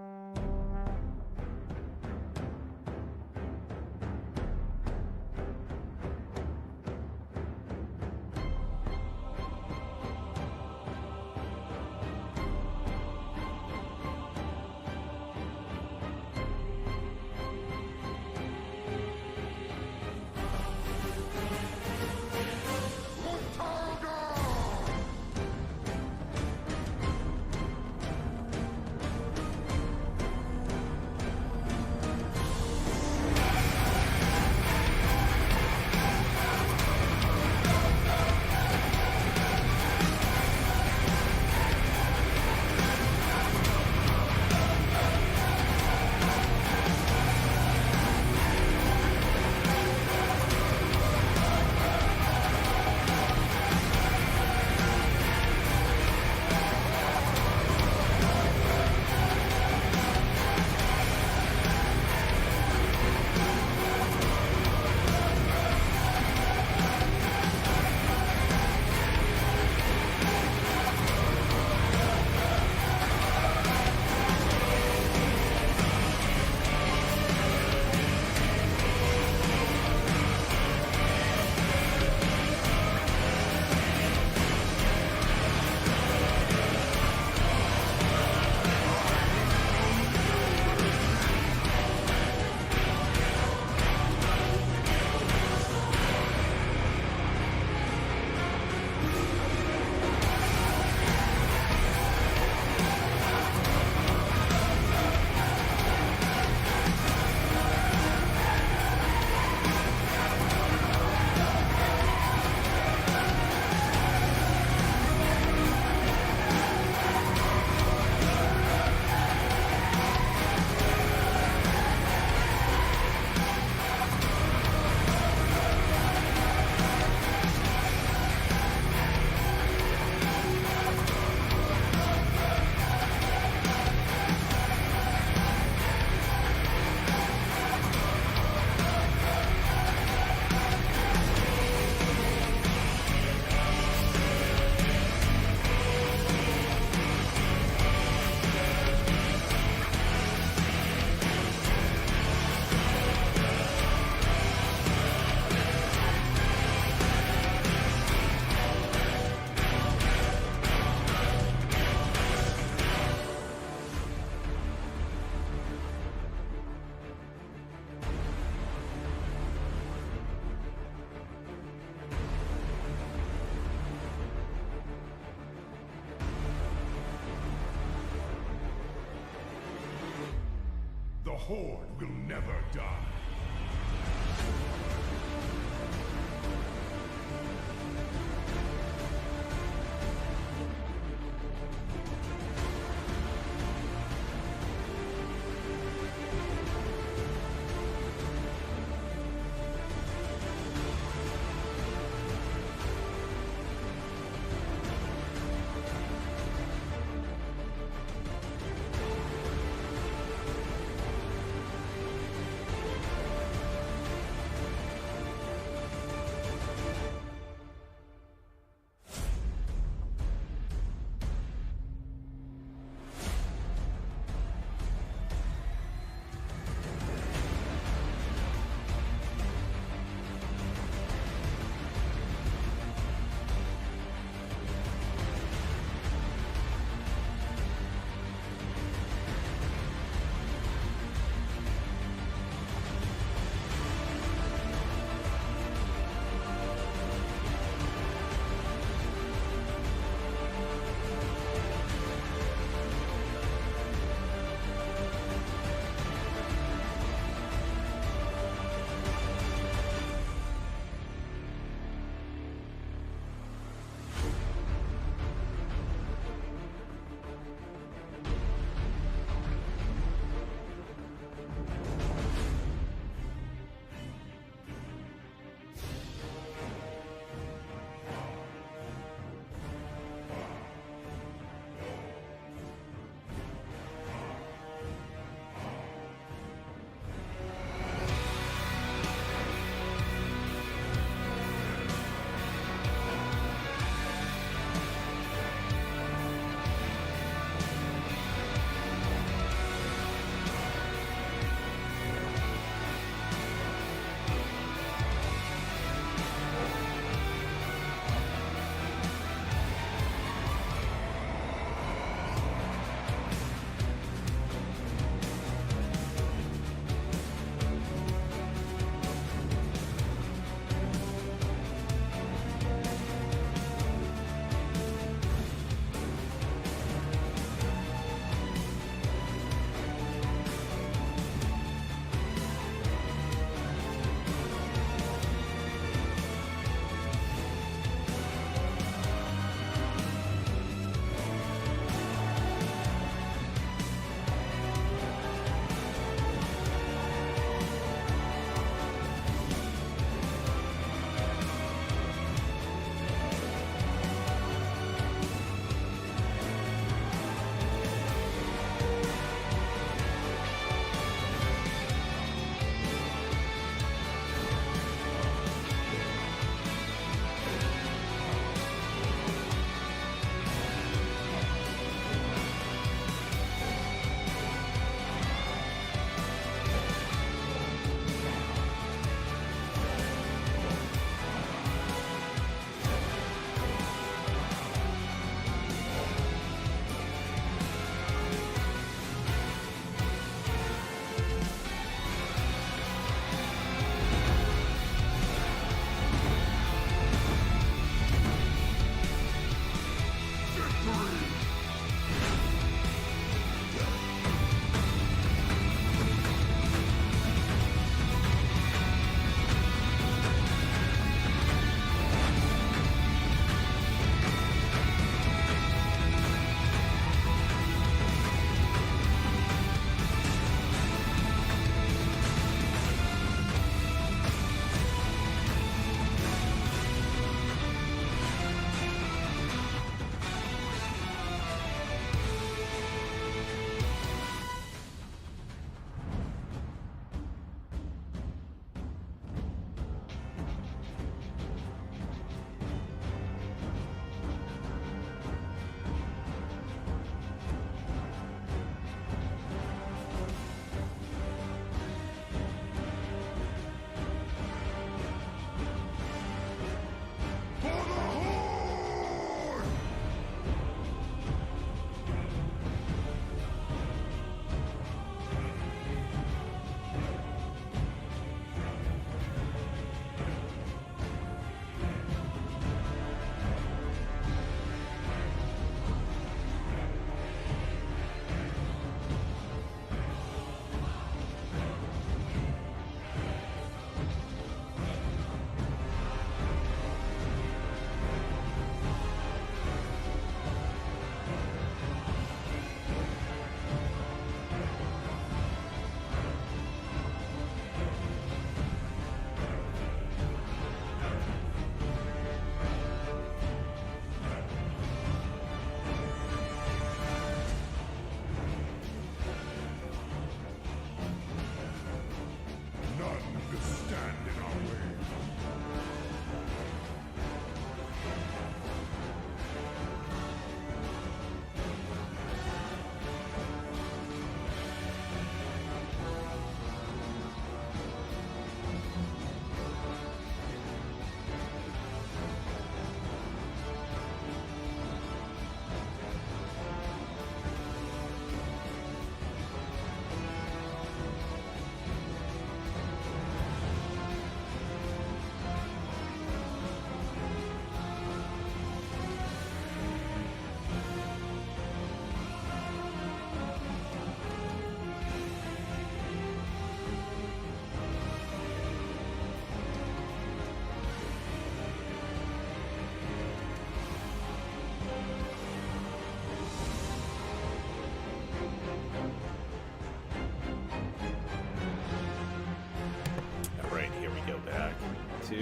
Horde will never die.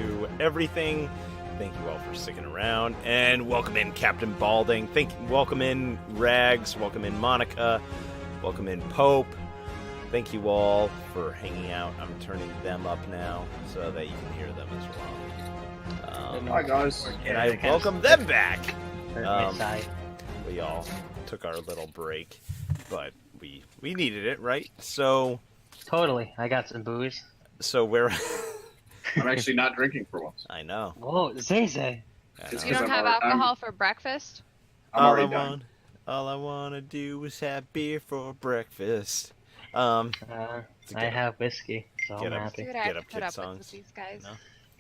to everything. Thank you all for sticking around, and welcome in Captain Balding. Welcome in Rags. Welcome in Monica. Welcome in Pope. Thank you all for hanging out. I'm turning them up now so that you can hear them as well. Hi guys. And I welcome them back. Inside. We all took our little break, but we needed it, right? So Totally. I got some booze. we're I'm actually not drinking for once. I know. Whoa, Zay. It's You 'cause don't I'm have already- alcohol for breakfast? I'm already done. All I wanna do is have beer for breakfast. I get have whiskey, so get I'm up. See happy. what I Get have up, to put kid up songs. with these guys.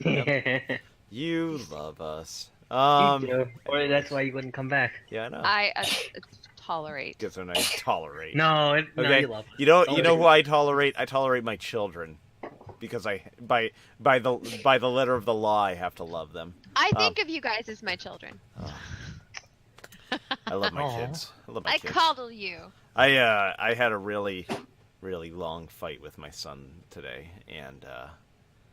No. You love us. You do. Or that's why you wouldn't come back. Yeah, I know. I tolerate. Guess when I tolerate. No, no, Okay. you love. You know Don't who worry. I tolerate? I tolerate my children. Because by the letter of the law I have to love them. I think of you guys as my children. I love my Aw. kids. I love my I kids. coddle you. I had a really long fight with my son today, and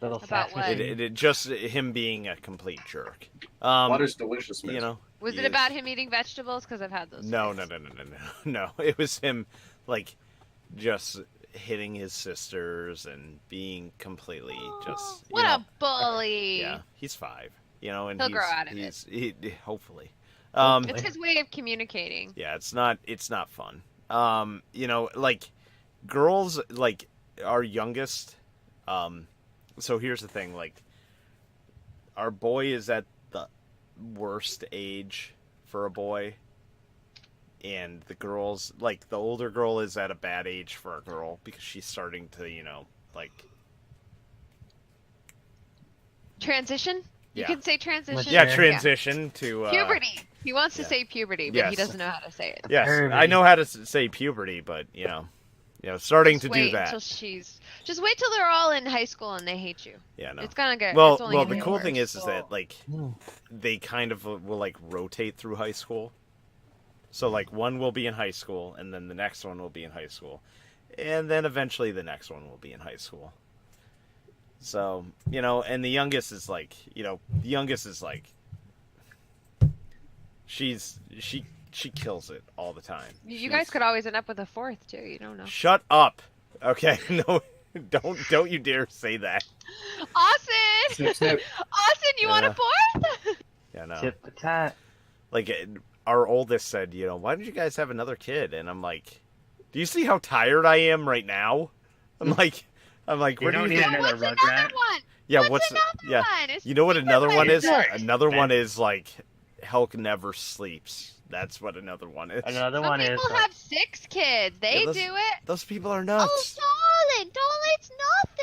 Little About fat what? machine. it just him being a complete jerk. Water's delicious, man. You know. Was he it about is- him eating vegetables? Because I've had those. No. fights. No. It was him like just hitting his sisters and being completely just. What a bully! Yeah, he's 5. You know, and He'll grow out of he hopefully. It's his way of communicating. Yeah, it's not fun. You know, like girls, like our youngest. So here's the thing, like our boy is at the worst age for a boy, and the girls, like the older girl, is at a bad age for a girl because she's starting to, you know, like Transition? You Yeah. can say transition. yeah, Yeah. transition to Puberty. He wants to yeah. say puberty, but Yes. he doesn't know how to say it. Yes, Pervy. I know how to say puberty, but you know, starting Just to wait do that. Until just wait till they're all in high school and they hate you. Yeah, no. It's gonna get. Well, it's only well, gonna the get cool worse. thing is that like Mm. they kind of will like rotate through high school. So like one will be in high school, and then the next one will be in high school, and then eventually the next one will be in high school. So you know, and the youngest is like, she kills it all the time. You guys could always end up with a 4th too. You don't know. Shut up. Okay, no, don't you dare say that. Austin, Snip, snip. Austin, you want a 4th? Yeah, no. Tip the tat. Like our oldest said, you know, why don't you guys have another kid? And I'm like, do you see how tired I am right now? I'm like, You what do don't you need think? another What's another Rugrat. one? Yeah, What's another yeah? one? It's You know what super another one is? Sorry. Another one is like Helk never sleeps. That's what another one is. Another Some one is. people have 6 kids. They Yeah, those- do it. Those people are Oh, nuts. Solid. It's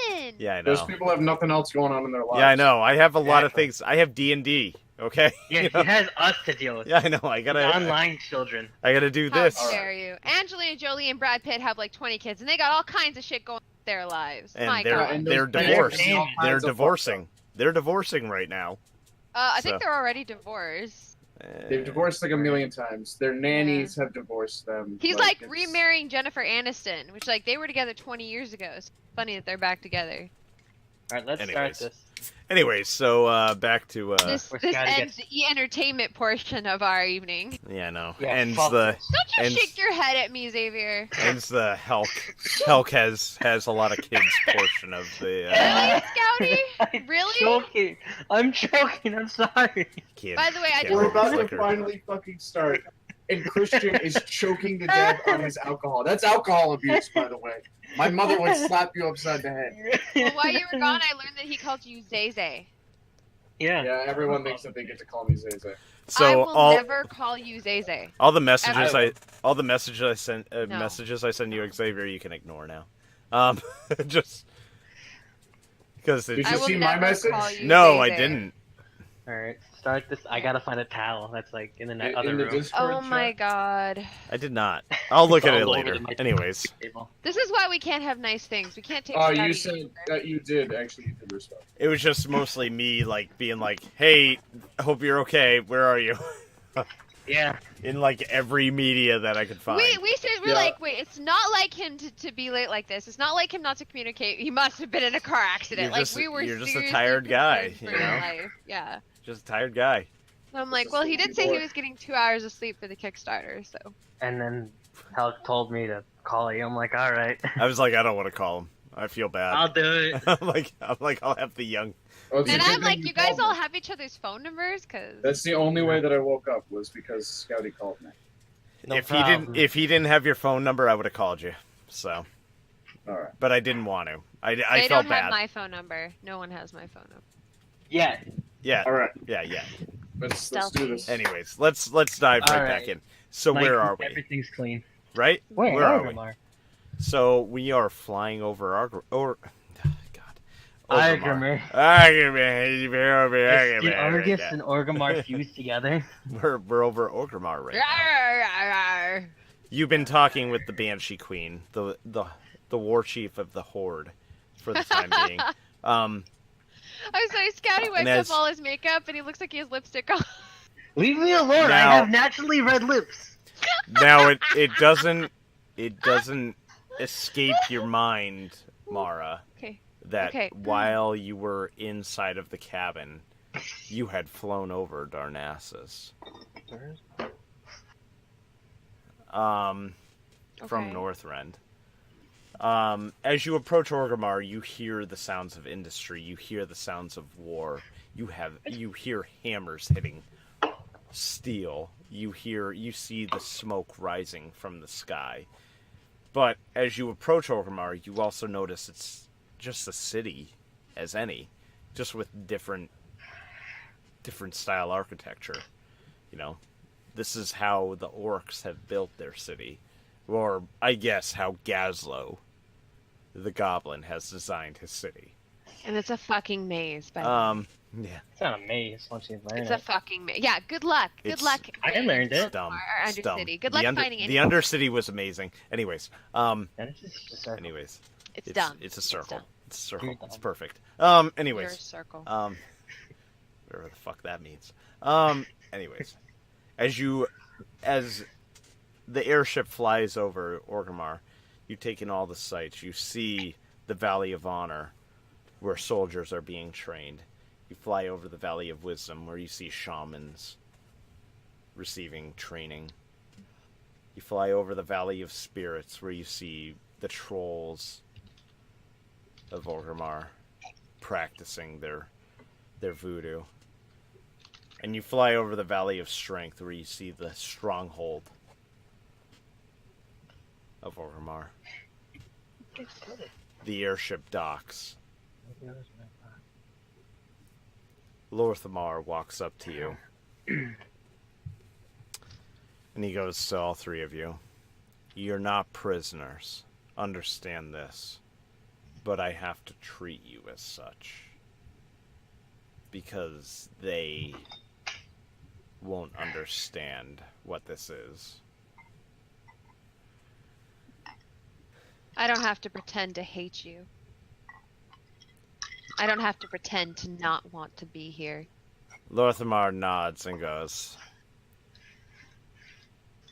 nothing. Yeah, I Those know. people have nothing else going on in their lives. Yeah, I know. I have a lot of Exactly. things. I have D&D. Okay. Yeah, You he know? has us to deal with. Yeah, I know. I gotta. Online children. I gotta do How this. dare you? Angelina Jolie and Brad Pitt have like 20 kids, and they got all kinds of shit going on in their lives. And My they're God. and they're those- divorced. they're all They're kinds of divorcing. They're divorcing right now. I think so- they're already divorced. They've divorced like a million times. Their nannies have divorced them. He's like it's- remarrying Jennifer Aniston, which like they were together 20 years ago. It's funny that they're back together. Alright, let's Anyways. start this. Anyways, so back to This we this gotta get- ends the entertainment portion of our evening. yeah, no. Yeah, ends fuck the this. Don't you Ends- shake your head at me, Xavier. ends the Helk. Helk has a lot of kids portion of the Really, Scouty? I'm Really? joking. I'm joking. I'm sorry. kid. By the way, I kid just- We're about to flicker. finally fucking start, and Christian is choking to death on his alcohol. That's alcohol abuse, by the way. My mother would slap you upside the head. Well, while you were gone, I learned that he called you Zay. Yeah. Yeah, everyone thinks that they get to call me Zay Zay. I So will never call you Zay. all the messages Ever. all the messages I sent No. messages I send you, Xavier, you can ignore now. Just because Did I you will see my never message? call you no, I Zay. didn't. Alright, start this. I gotta find a towel that's like in the other In the room. Discord Oh my chat? god. I did not. I'll look at It's it all over later. the mic- Anyways, table. This is why we can't have nice things. We can't take Oh, Scouty you said anywhere. that you did. Actually, you did respond. it was just mostly me like being like, "Hey, I hope you're okay. Where are you?" Yeah, in like every media that I could find. We said we're Yeah. like, wait, it's not like him to be late like this. It's not like him not to communicate. He must have been in a car accident. You're just a seriously tired guy, concerned for you your know? life. Yeah. Just a tired guy. So I'm like, well, he did say he was getting 2 hours of sleep for the Kickstarter, so. And then Helk told me to call you. I'm like, all right. I was like, I don't want to call him. I feel bad. I'll do it. I'm like, I'll have the young. Oh, it's a And good I'm thing like, you guys called all me. have each other's phone numbers, cause. That's the only way that I woke up was because Scouty called me. No if problem. he didn't have your phone number, I would have called you. So, All right. but I didn't want to. I They felt don't bad. have my phone number. No one has my phone number. Yeah. Yeah, All right. yeah. Let's do Stealthy. this. Anyways, let's dive right All back right. in. So Like, where are we? Everything's clean. Right? Where are we? Orgrimmar? So we are flying over Orgrimmar. Did Argus and Orgrimmar fuse together? We're over Orgrimmar right now. You've been talking with the Banshee Queen, the war chief of the Horde, for the time being. I'm sorry, Scouty wiped as- up all his makeup and he looks like he has lipstick on. Leave me alone. Now- I have naturally red lips. Now it doesn't escape your mind, Mara, Okay. that Okay. while you were inside of the cabin, you had flown over Darnassus. From Okay. Northrend. As you approach Orgrimmar, you hear the sounds of industry. You hear the sounds of war. You hear hammers hitting steel. You see the smoke rising from the sky. But as you approach Orgrimmar, you also notice it's just a city as any, just with different style architecture. You know, this is how the orcs have built their city. Or, I guess, how Gazlo, the goblin, has designed his city. And it's a fucking maze, by the way. Yeah. It's not a maze once you learn It's it. a fucking maze. Yeah, good luck. Good It's- luck. I learned it. It's dumb. Our It's dumb. Undercity. Good The luck finding the it. Undercity was amazing. Anyways, And it's just a circle. anyways. It's dumb. It's a circle. dumb. It's a circle. You're It's dumb. perfect. You're a Anyways. circle. Whatever the fuck that means. Anyways. As the airship flies over Orgrimmar, you take in all the sights. You see the Valley of Honor, where soldiers are being trained. You fly over the Valley of Wisdom, where you see shamans receiving training. You fly over the Valley of Spirits, where you see the trolls of Orgrimmar practicing their voodoo. And you fly over the Valley of Strength, where you see the stronghold of Orgrimmar. The airship docks. Lorthamar walks up to you. And he goes to all three of you. You're not prisoners. Understand this. But I have to treat you as such. Because they won't understand what this is. I don't have to pretend to hate you. I don't have to pretend to not want to be here. Lorthamar nods and goes,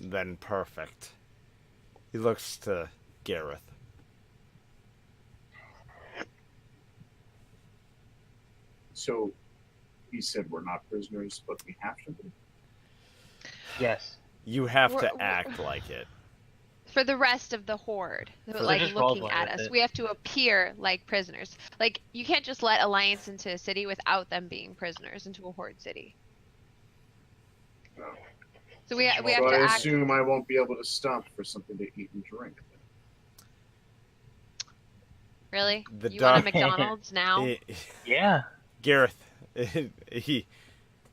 then perfect. He looks to Gareth. So, he said we're not prisoners, but we have to be. Yes. You have We're- to act like it. For the rest of the horde, they're like just looking role-playing at with us, it. we have to appear like prisoners. Like you can't just let Alliance into a city without them being prisoners into a horde city. No. So we have So to I act. assume I won't be able to stop for something to eat and drink. Really? The You want a dark- McDonald's now? Yeah. Gareth, I'm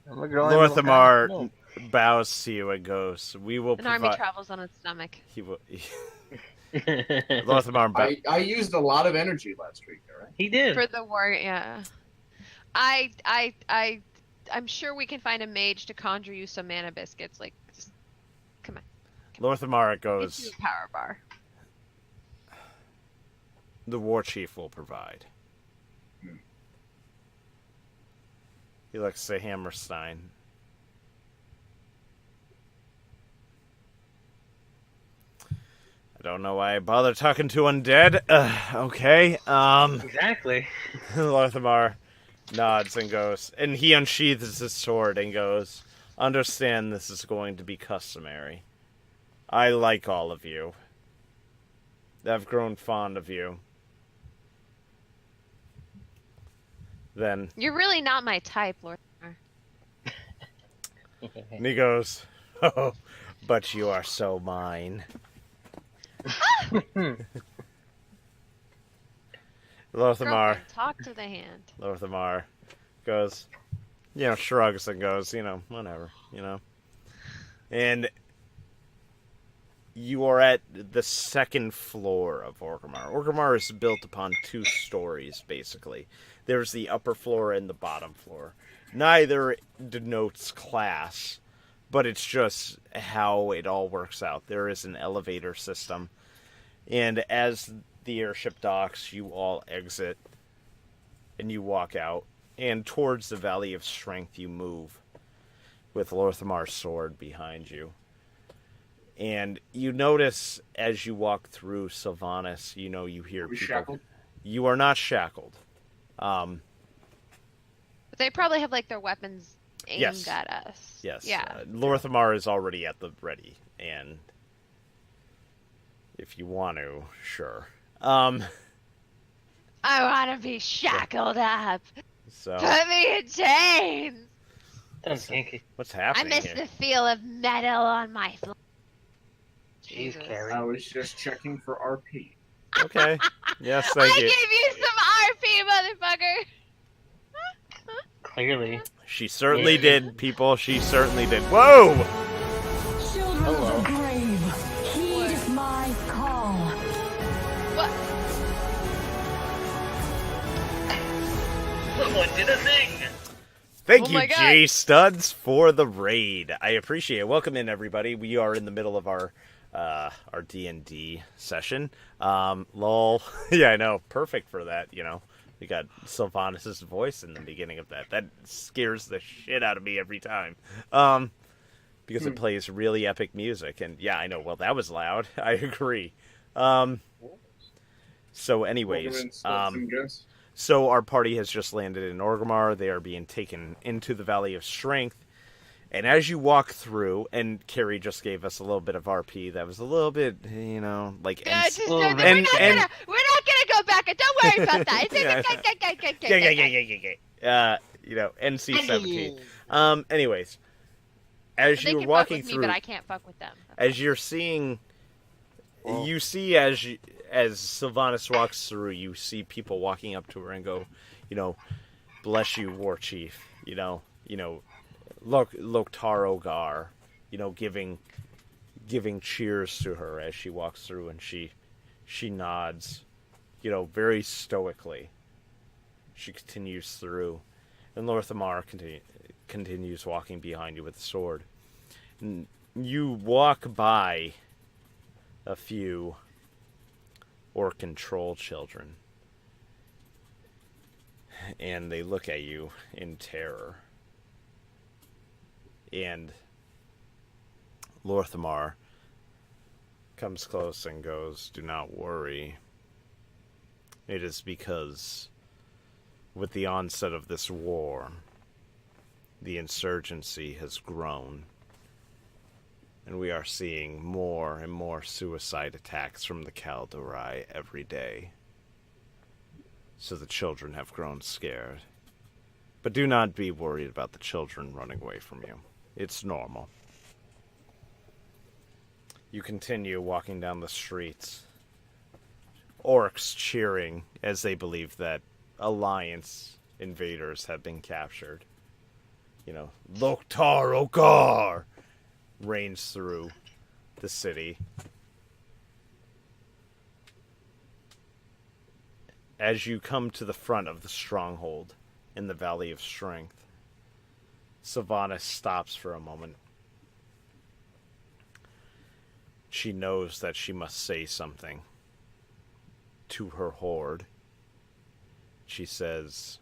a growing little Lorthamar guy. bows to you and goes, we will An army provide... travels on its stomach. He will... No. Lorthamar I used a lot of energy last week, all right? He did. For the war, yeah. I'm sure we can find a mage to conjure you some mana biscuits. Like, just, come on. Lorthamar Get you goes, a power bar. the war chief will provide. Hmm. He looks to Hammerstein. don't know why I bother talking to undead. Okay. Exactly. Lorthamar nods and goes, and he unsheathes his sword and goes, understand this is going to be customary. I like all of you. I've grown fond of you. Then You're really not my type, Lord. and he goes, oh, but you are so mine. Lorthamar. Girlfriend, talk to the hand. Lorthamar goes, shrugs and goes, whatever, And you are at the second floor of Orgrimmar. Orgrimmar is built upon 2 stories, basically. There's the upper floor and the bottom floor. Neither denotes class, but it's just how it all works out. There is an elevator system, and as the airship docks, you all exit, and you walk out, and towards the Valley of Strength you move, with Lorthamar's sword behind you. And you notice as you walk through Sylvanas, you hear people. Shackled? You are not shackled. But they probably have like their weapons aimed Yes. at us. Yes. Yeah. Lorthamar is already at the ready, and if you want to, sure. I want to be shackled up. So Put me in chains. Sounds kinky. what's I happening miss here? the feel of metal on my flesh. Jeez, Jesus. Carrie. I was just checking for RP. Okay. Yes, I thank you. gave you some RP, motherfucker. Clearly. She certainly did, people. She certainly did. Whoa! Children Hello. of the grave, heed my call. What? Someone did a thing! Thank Oh you, my God. J Studs, for the raid. I appreciate it. Welcome in, everybody. We are in the middle of our D&D session. Lol. Yeah, I know. Perfect for that, We got Sylvanas' voice in the beginning of that. That scares the shit out of me every time. Because it plays really epic music. And yeah, I know. Well, that was loud. I agree. So anyways, so our party has just landed in Orgrimmar. They are being taken into the Valley of Strength. And as you walk through, and Carrie just gave us a little bit of RP, that was a little bit, like... Yeah, just, Well, we're not gonna go back. Don't worry about that. NC-17. Anyways, as They you're can walking fuck with through... me, but I can't fuck with them. As you're seeing... You see as Sylvanas walks through, you see people walking up to her and go, bless you, War Chief, Loktar Ogar, giving cheers to her as she walks through, and she nods, very stoically. She continues through, and Lorthamar continues walking behind you with the sword. And you walk by a few Orc control children, and they look at you in terror. And Lorthamar comes close and goes, "Do not worry. It is because with the onset of this war, the insurgency has grown, and we are seeing more and more suicide attacks from the Kaldurai every day. So the children have grown scared. But do not be worried about the children running away from you. It's normal." You continue walking down the streets. Orcs cheering as they believe that Alliance invaders have been captured. Loktar Ogar reigns through the city. As you come to the front of the stronghold in the Valley of Strength, Sylvanas stops for a moment. She knows that she must say something to her horde. She says,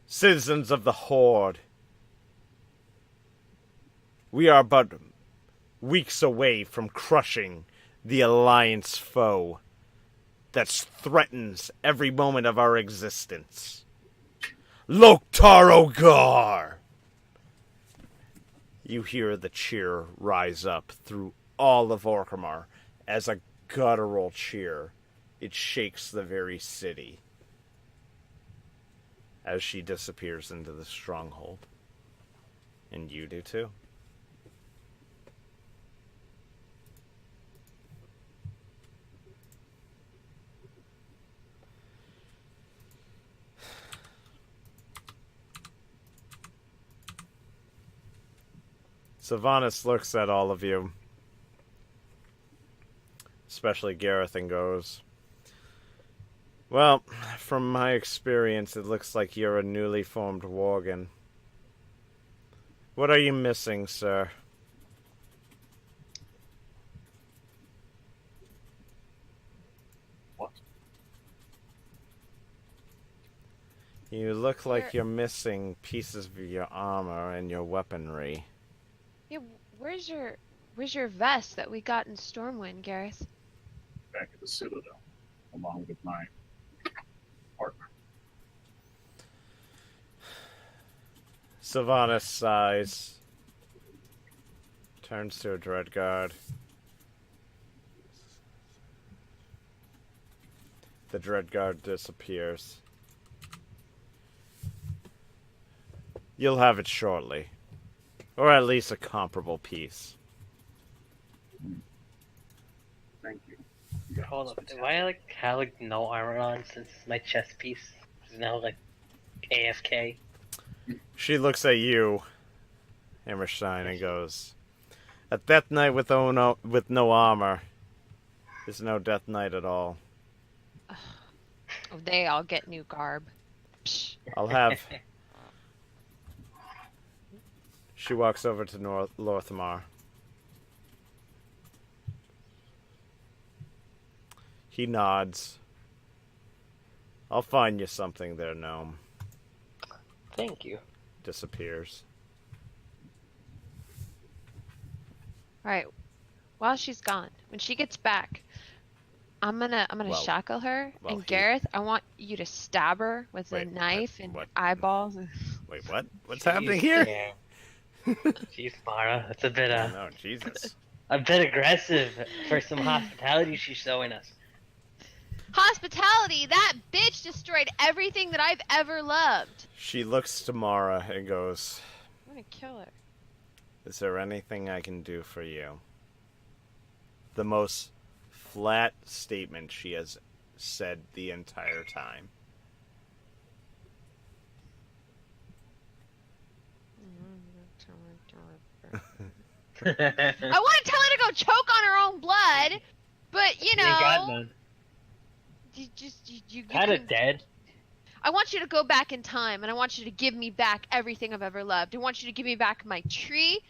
"Citizens of the Horde, we are but weeks away from crushing the Alliance foe that threatens every moment of our existence. Loktar Ogar! You hear the cheer rise up through all of Orgrimmar as a guttural cheer. It shakes the very city as she disappears into the stronghold. And you do too. Sylvanas looks at all of you, especially Gareth, and goes, "Well, from my experience, it looks like you're a newly formed Worgen. What are you missing, sir?" What? You look like you're missing pieces of your armor and your weaponry. Yeah, where's your vest that we got in Stormwind, Gareth? Back at the Citadel, along with my partner. Sylvanas sighs, turns to a Dreadguard. The Dreadguard disappears. You'll have it shortly. Or at least a comparable piece. Thank you. Hold up. Do I have no armor on since my chest piece is now AFK? She looks at you, Hammerstein, and goes, "A death knight with no armor is no death knight at all. Oh, they all get new garb. Psh. I'll have..." She walks over to Lorthmar. He nods. "I'll find you something there, gnome." Thank you. Disappears. Alright. While she's gone, when she gets back, I'm gonna Well- shackle her, well, and Gareth, I want you to stab her with a Wait, knife and what? eyeballs. Wait, what? What's Jeez, happening here? yeah. Jeez, Mara, it's a bit No, Jesus. a bit aggressive for some hospitality she's showing us. Hospitality! That bitch destroyed everything that I've ever loved! She looks to Mara and goes, I'm gonna kill her. "Is there anything I can do for you?" The most flat statement she has said the entire time. I want to tell her to go choke on her own blood, but you Ain't got know, none. you Kinda can- dead. I want you to go back in time, and I want you to give me back everything I've ever loved. I want you to give me back my tree,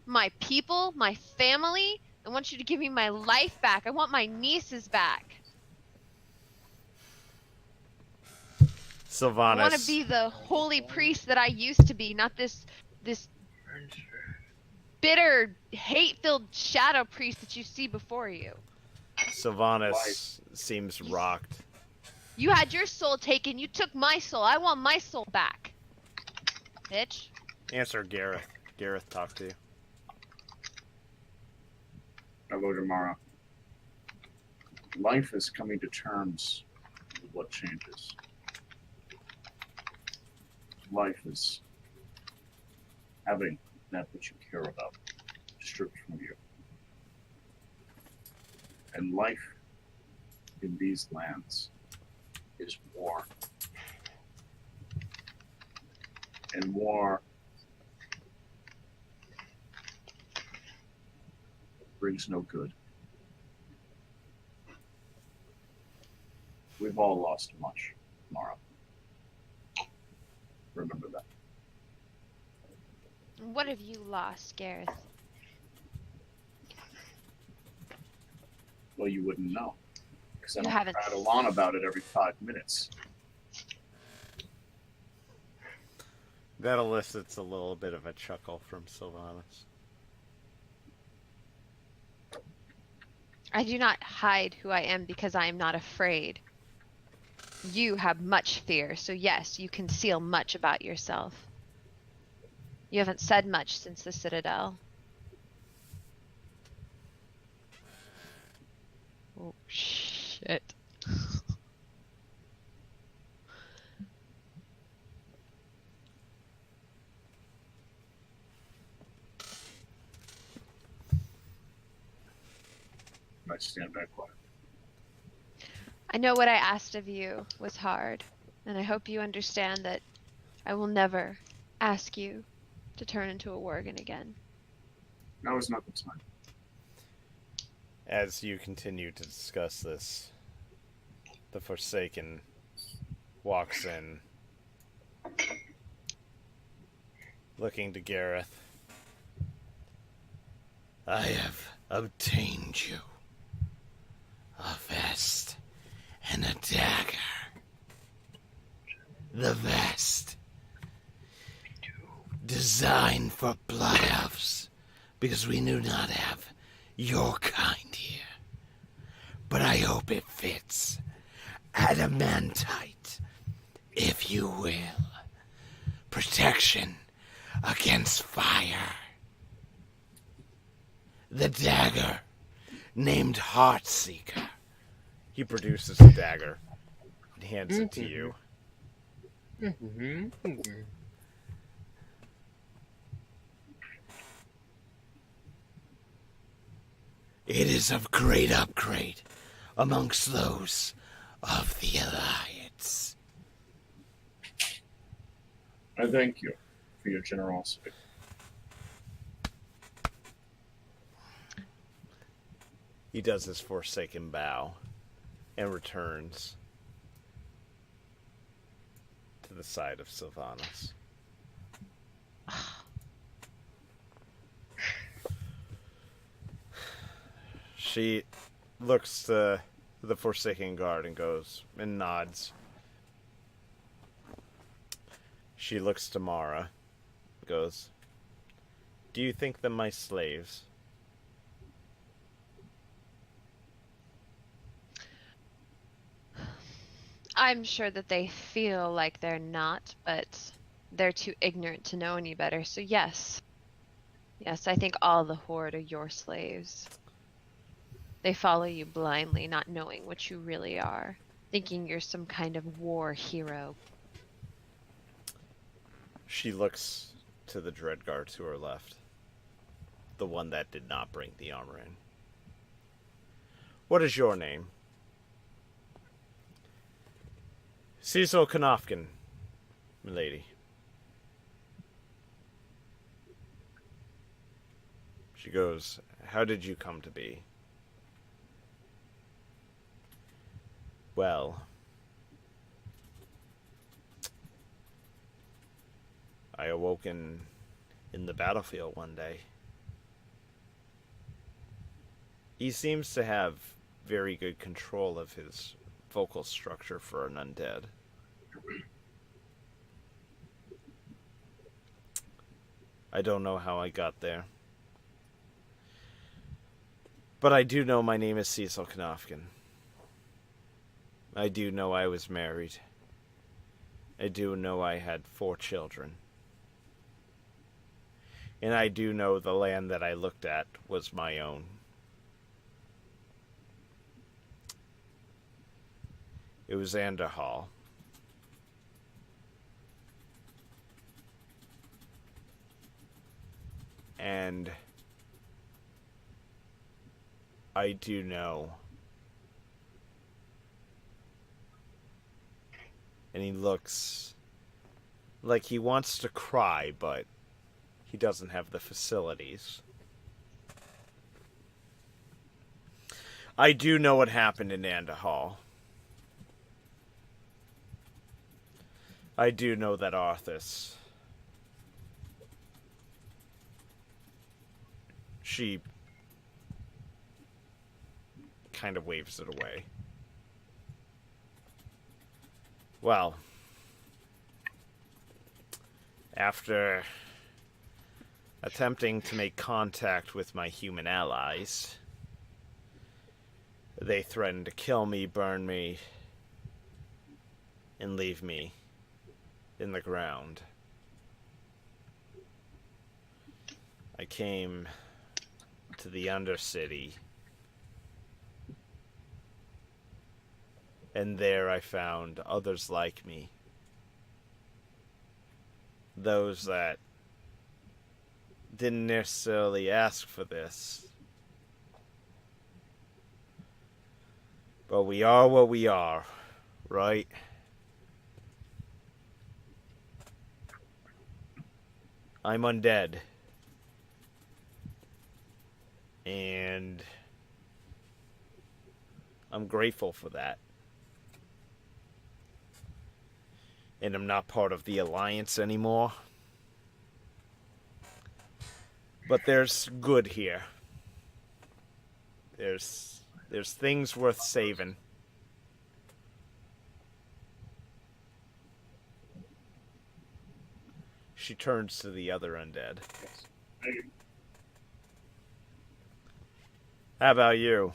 my people, my family. I want you to give me my life back. I want my nieces back. Sylvanas. I want to be the holy priest that I used to be, not this bitter, hate-filled shadow priest that you see before you. Sylvanas seems rocked. You had your soul taken. You took my soul. I want my soul back. Bitch. Answer Gareth. Gareth, talk to you. Hello, tomorrow. Life is coming to terms with what changes. Life is having that which you care about stripped from you. And life in these lands is war. And war brings no good. We've all lost much, Mara. Remember that. What have you lost, Gareth? Well, you wouldn't know. Because I You don't haven't rattle on about it every 5 minutes. That elicits a little bit of a chuckle from Sylvanas. I do not hide who I am because I am not afraid. You have much fear, so yes, you conceal much about yourself. You haven't said much since the Citadel. Oh, shit. Might stand back quiet. I know what I asked of you was hard, and I hope you understand that I will never ask you to turn into a Worgen again. Now is not the time. As you continue to discuss this, the Forsaken walks in, looking to Gareth. I have obtained you a vest and a dagger. The vest, designed for blood elves, because we do not have your kind here. But I hope it fits. Adamantite, if you will. Protection against fire. The dagger, named Heartseeker. He produces a dagger and hands it to you. It is of great upgrade amongst those of the Alliance. I thank you for your generosity. He does his Forsaken bow and returns to the side of Sylvanas. She looks to the Forsaken guard and goes and nods. She looks to Mara, goes, "Do you think them my slaves?" I'm sure that they feel like they're not, but they're too ignorant to know any better, so yes. Yes, I think all the Horde are your slaves. They follow you blindly, not knowing what you really are, thinking you're some kind of war hero. She looks to the Dreadguard to her left. The one that did not bring the armor in. What is your name? Cecil Knofkin, milady. She goes, "How did you come to be?" Well, I awoke in the battlefield one day. He seems to have very good control of his vocal structure for an undead. I don't know how I got there. But I do know my name is Cecil Knofkin. I do know I was married. I do know I had 4 children. And I do know the land that I looked at was my own. It was Anderhall. And I do know. And he looks like he wants to cry, but he doesn't have the facilities. I do know what happened in Anderhall. I do know that Arthas, she kind of waves it away. Well, after attempting to make contact with my human allies, They threatened to kill me, burn me, and leave me in the ground. I came to the Undercity, and there I found others like me. Those that didn't necessarily ask for this. But we are what we are, right? I'm undead. And I'm grateful for that. And I'm not part of the Alliance anymore. But there's good here. There's things worth saving. She turns to the other undead. How about you?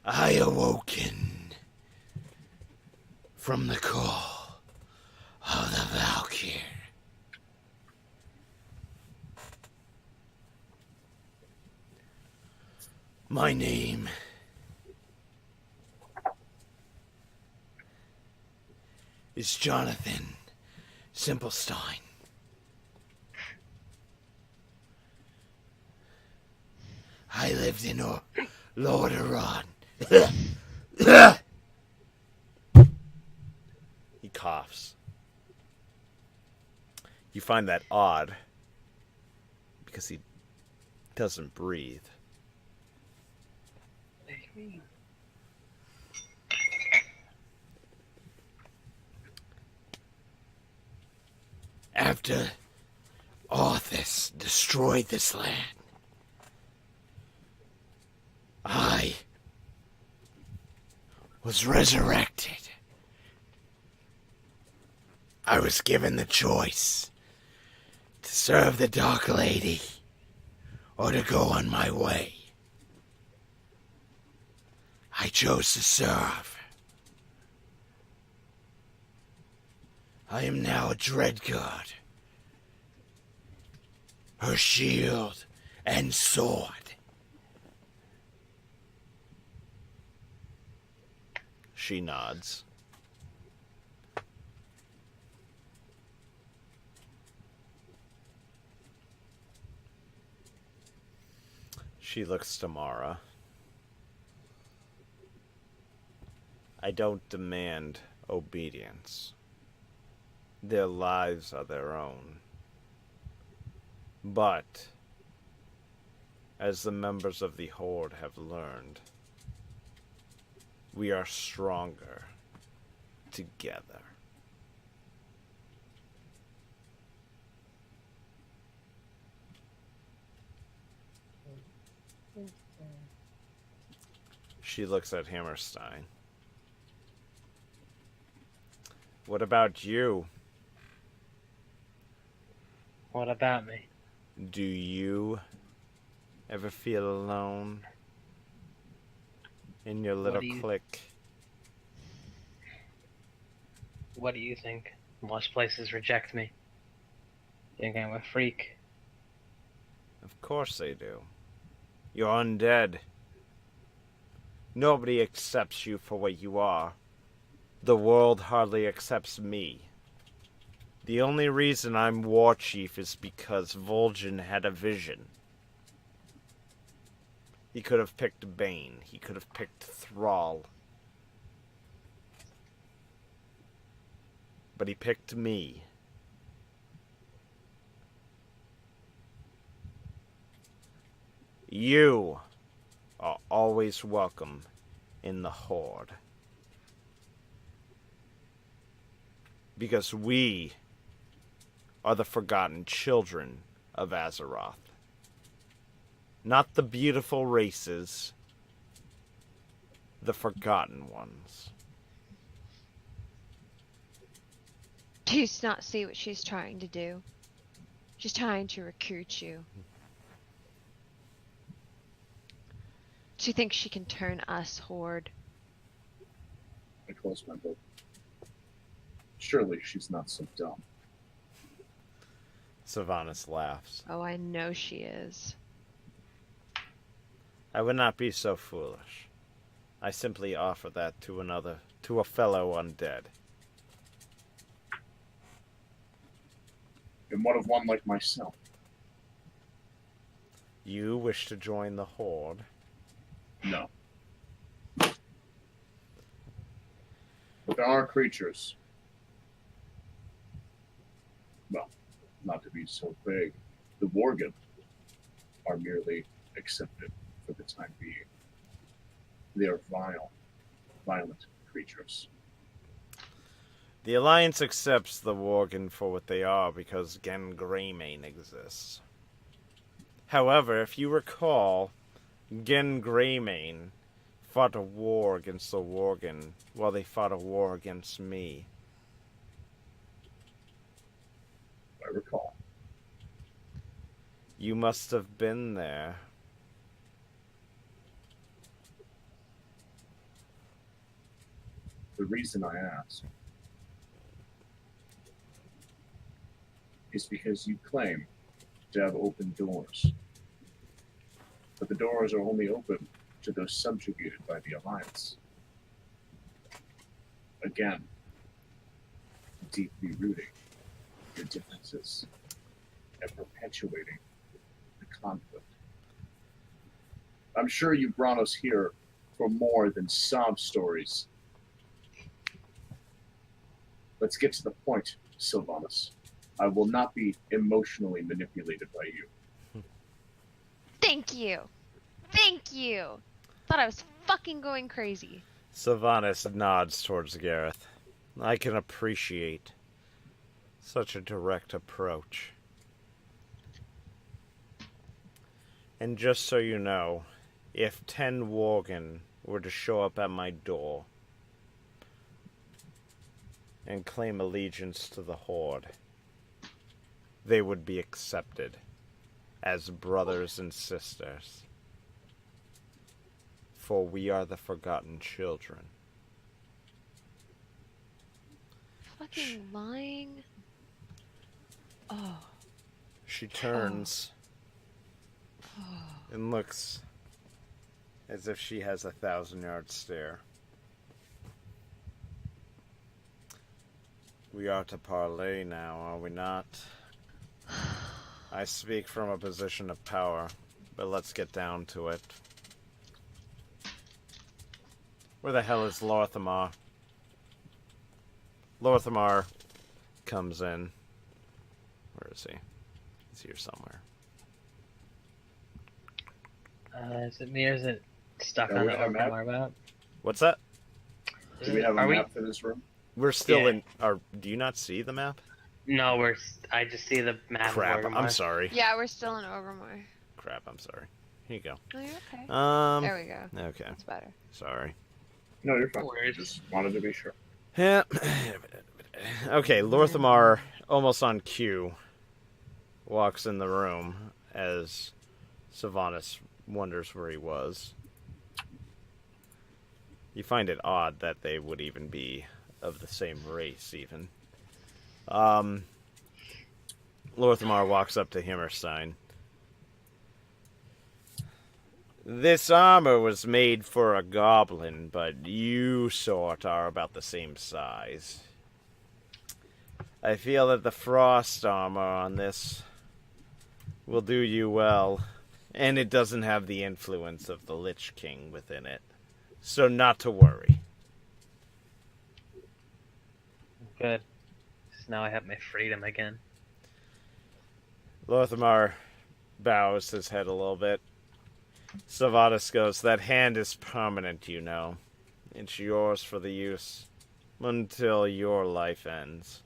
I awoken from the call of the Valkyr. My name is Jonathan Simplestein. I lived in Lordaeron. He coughs. You find that odd because he doesn't breathe. After Arthas destroyed this land, I was resurrected. I was given the choice to serve the Dark Lady or to go on my way. I chose to serve. I am now a Dreadguard. Her shield and sword. She nods. She looks to Mara. I don't demand obedience. Their lives are their own. But, as the members of the Horde have learned, we are stronger together. She looks at Hammerstein. What about you? What about me? Do you ever feel alone in your little clique? What do you think? Most places reject me. Think I'm a freak. Of course they do. You're undead. Nobody accepts you for what you are. The world hardly accepts me. The only reason I'm War Chief is because Vol'jin had a vision. He could have picked Bane. He could have picked Thrall. But he picked me. You are always welcome in the Horde. Because we are the forgotten children of Azeroth. Not the beautiful races, the forgotten ones. Do you not see what she's trying to do? She's trying to recruit you. She thinks she can turn us, Horde. I close my book. Surely she's not so dumb. Sylvanas laughs. Oh, I know she is. I would not be so foolish. I simply offer that to a fellow undead. And what of one like myself? You wish to join the Horde? No. But there are creatures. Well, not to be so vague. The Worgen are merely accepted for the time being. They are vile, violent creatures. The Alliance accepts the Worgen for what they are because Gen Greymane exists. However, if you recall, Gen Greymane fought a war against the Worgen while they fought a war against me. I recall. You must have been there. The reason I ask is because you claim to have open doors. But the doors are only open to those subjugated by the Alliance. Again, deeply rooting your differences and perpetuating the conflict. I'm sure you brought us here for more than sob stories. Let's get to the point, Sylvanas. I will not be emotionally manipulated by you. Thank you! Thank you! Thought I was fucking going crazy. Sylvanas nods towards Gareth. I can appreciate such a direct approach. And just so you know, if 10 Worgen were to show up at my door and claim allegiance to the Horde, they would be accepted as brothers and sisters. For we are the forgotten children. Fucking lying. Oh. She turns and looks as if she has a 1,000-yard stare. We are to parley now, are we not? I speak from a position of power, but let's get down to it. Where the hell is Lorthamar? Lorthamar comes in. Where is he? He's here somewhere. Is it me or is it stuck Do on we the have a map? Orgrimmar map? What's that? Do we have a Are map for this room? We're still Yeah. in... Do you not see the map? No, I just see the map Crap, of Orgrimmar. I'm sorry. Yeah, we're still in Orgrimmar. Crap, I'm sorry. Here you go. No, you're okay. There There we go. Okay, That's better. sorry. No, you're fine. No worries. Just wanted to be sure. Yeah. Okay, Lorthamar, almost on cue, walks in the room as Sylvanas wonders where he was. You find it odd that they would even be of the same race, even. Lorthamar walks up to Himmerstein. This armor was made for a goblin, but you sort are about the same size. I feel that the frost armor on this will do you well, and it doesn't have the influence of the Lich King within it, so not to worry. Good. So now I have my freedom again. Lorthamar bows his head a little bit. Sylvanas goes, that hand is permanent, you know. It's yours for the use until your life ends.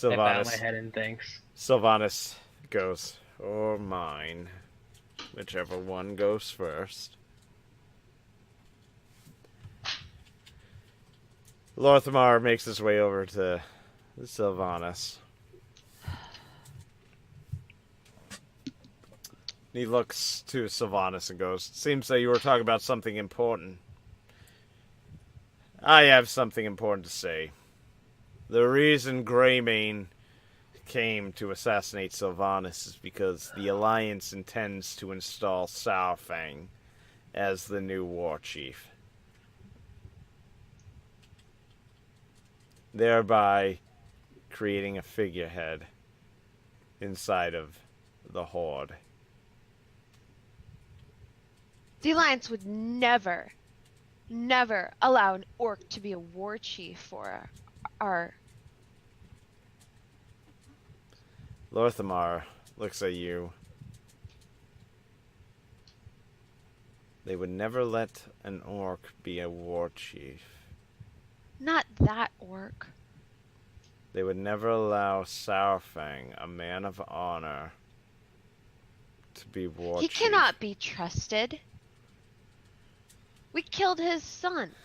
I bow my Sylvanas, head in thanks. Sylvanas goes, or mine. Whichever one goes first. Lorthamar makes his way over to Sylvanas. He looks to Sylvanas and goes, "Seems that you were talking about something important." "I have something important to say. The reason Greymane came to assassinate Sylvanas is because the Alliance intends to install Saurfang as the new war chief, thereby creating a figurehead inside of the Horde." The Alliance would never allow an orc to be a war chief for our. Lorthamar looks at you. "They would never let an orc be a war chief. Not that orc. They would never allow Saurfang, a man of honor, to be war He chief. cannot be trusted. We killed his son.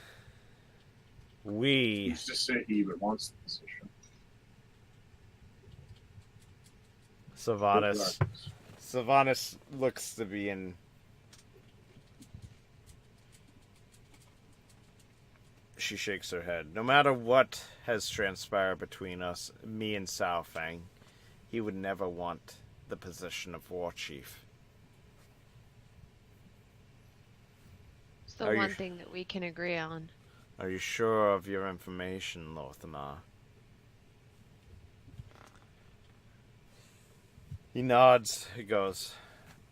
We Who's to say he even wants the position? Sylvanas looks to be in. She shakes her head. "No matter what has transpired between us, me and Saurfang, he would never want the position of war chief." It's the Are you one sh- thing that we can agree on. "Are you sure of your information, Lorthamar?" He nods. He goes,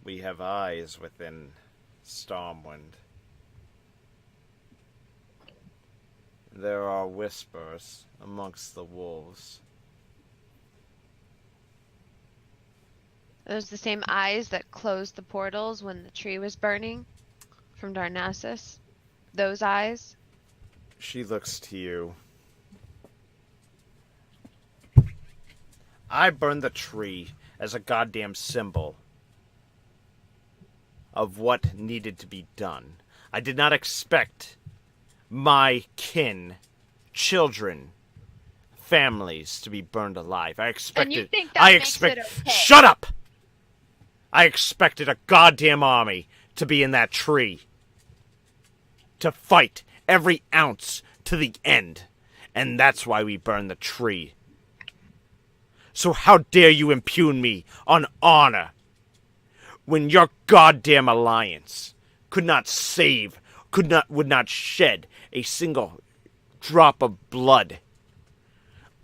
"We have eyes within Stormwind. There are whispers amongst the wolves." Those the same eyes that closed the portals when the tree was burning from Darnassus? Those eyes? She looks to you. "I burned the tree as a goddamn symbol of what needed to be done. I did not expect my kin, children, families to be burned alive. I expected. And you think that makes it okay? Shut up! I expected a goddamn army to be in that tree, to fight every ounce to the end, and that's why we burned the tree. So how dare you impugn me on honor when your goddamn alliance would not shed a single drop of blood?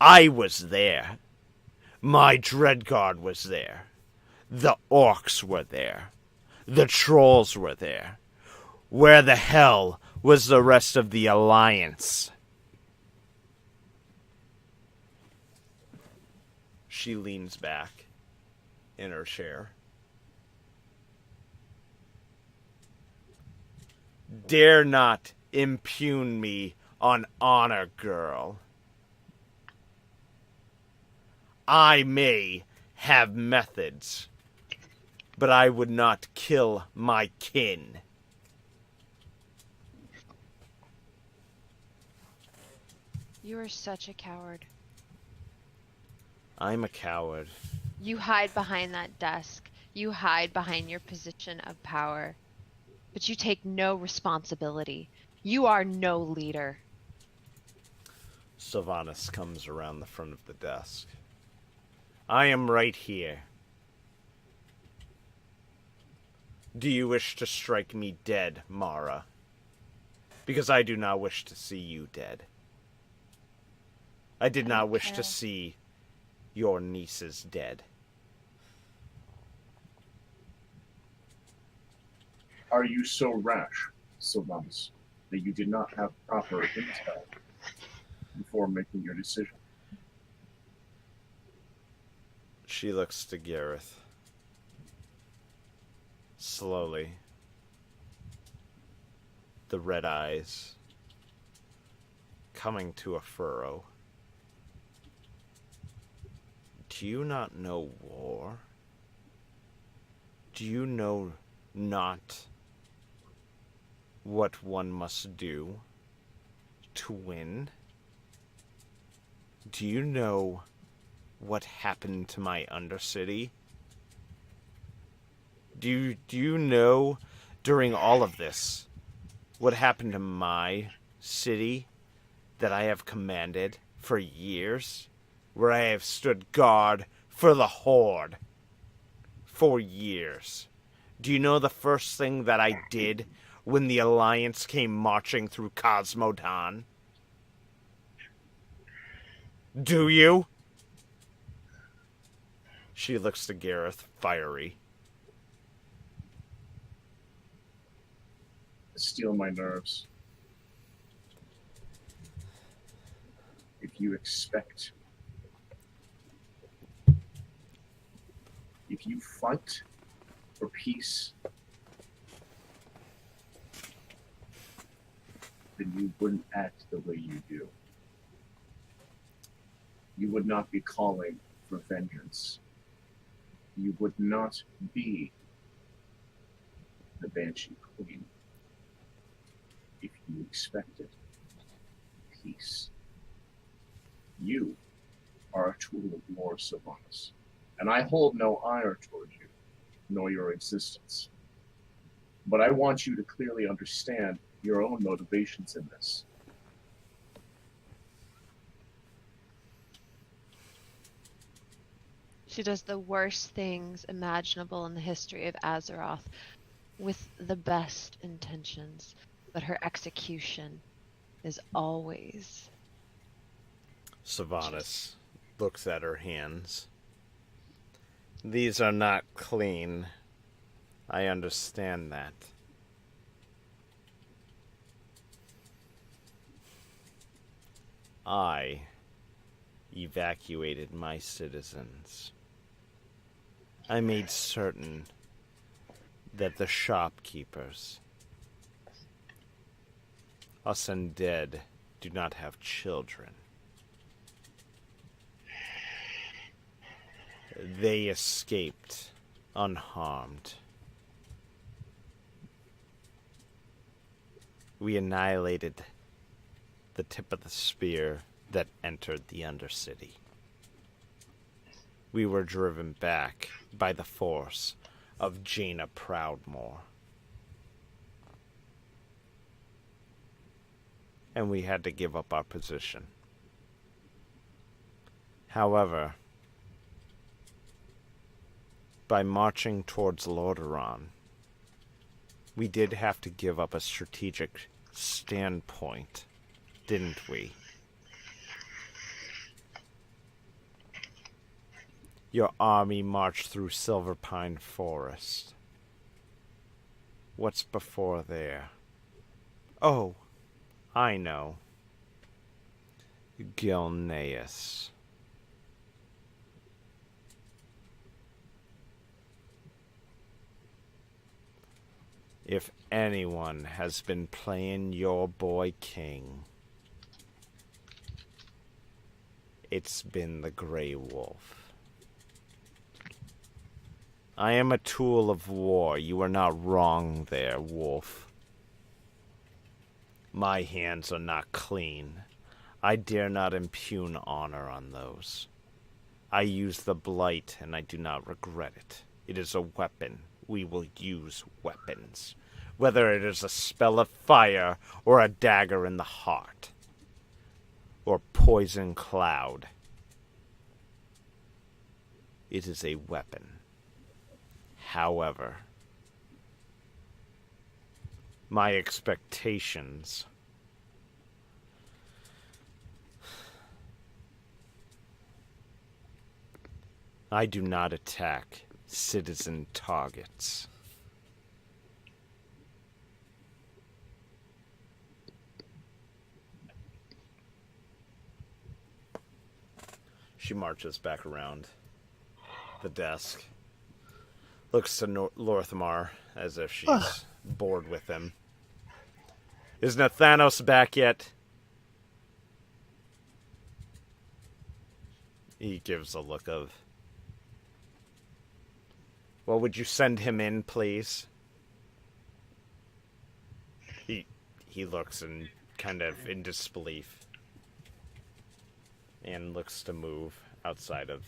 I was there. My Dreadguard was there. The orcs were there. The trolls were there. Where the hell was the rest of the alliance?" She leans back in her chair. "Dare not impugn me on honor, girl. I may have methods, but I would not kill my kin." You are such a coward. I'm a coward. You hide behind that desk. You hide behind your position of power. But you take no responsibility. You are no leader. Sylvanas comes around the front of the desk. "I am right here. Do you wish to strike me dead, Mara? Because I do not wish to see you dead. I did not wish to see your nieces dead." Are you so rash, Sylvanas, that you did not have proper intel before making your decision? She looks to Gareth. Slowly. The red eyes coming to a furrow. "Do you not know war? Do you know not what one must do to win? Do you know what happened to my Undercity? Do you know during all of this what happened to my city that I have commanded for years, where I have stood guard for the Horde for years? Do you know the first thing that I did when the Alliance came marching through Cosmodan? Do you? She looks to Gareth, fiery. Steal my nerves. If you fight for peace, then you wouldn't act the way you do. You would not be calling for vengeance. You would not be the Banshee Queen if you expected peace. You are a tool of war, Sylvanas, and I hold no ire toward you, nor your existence. But I want you to clearly understand your own motivations in this. She does the worst things imaginable in the history of Azeroth with the best intentions, but her execution is always... Sylvanas looks at her hands. These are not clean. I understand that. I evacuated my citizens. I made certain that the shopkeepers, us undead, do not have children. They escaped unharmed. We annihilated the tip of the spear that entered the Undercity. We were driven back by the force of Jaina Proudmoore. And we had to give up our position. However, by marching towards Lordaeron, we did have to give up a strategic standpoint, didn't we? Your army marched through Silverpine Forest. What's before there? Oh, I know. Gilneas. If anyone has been playing your boy King, it's been the Grey Wolf. I am a tool of war. You are not wrong there, Wolf. My hands are not clean. I dare not impugn honor on those. I use the blight, and I do not regret it. It is a weapon. We will use weapons. Whether it is a spell of fire, or a dagger in the heart, or poison cloud. It is a weapon. However, my expectations I do not attack citizen targets. She marches back around the desk. Looks to Lorthmar as if she's bored with him. Is Nathanos back yet? He gives a look of... Well, would you send him in, please? He looks in kind of in disbelief. And looks to move outside of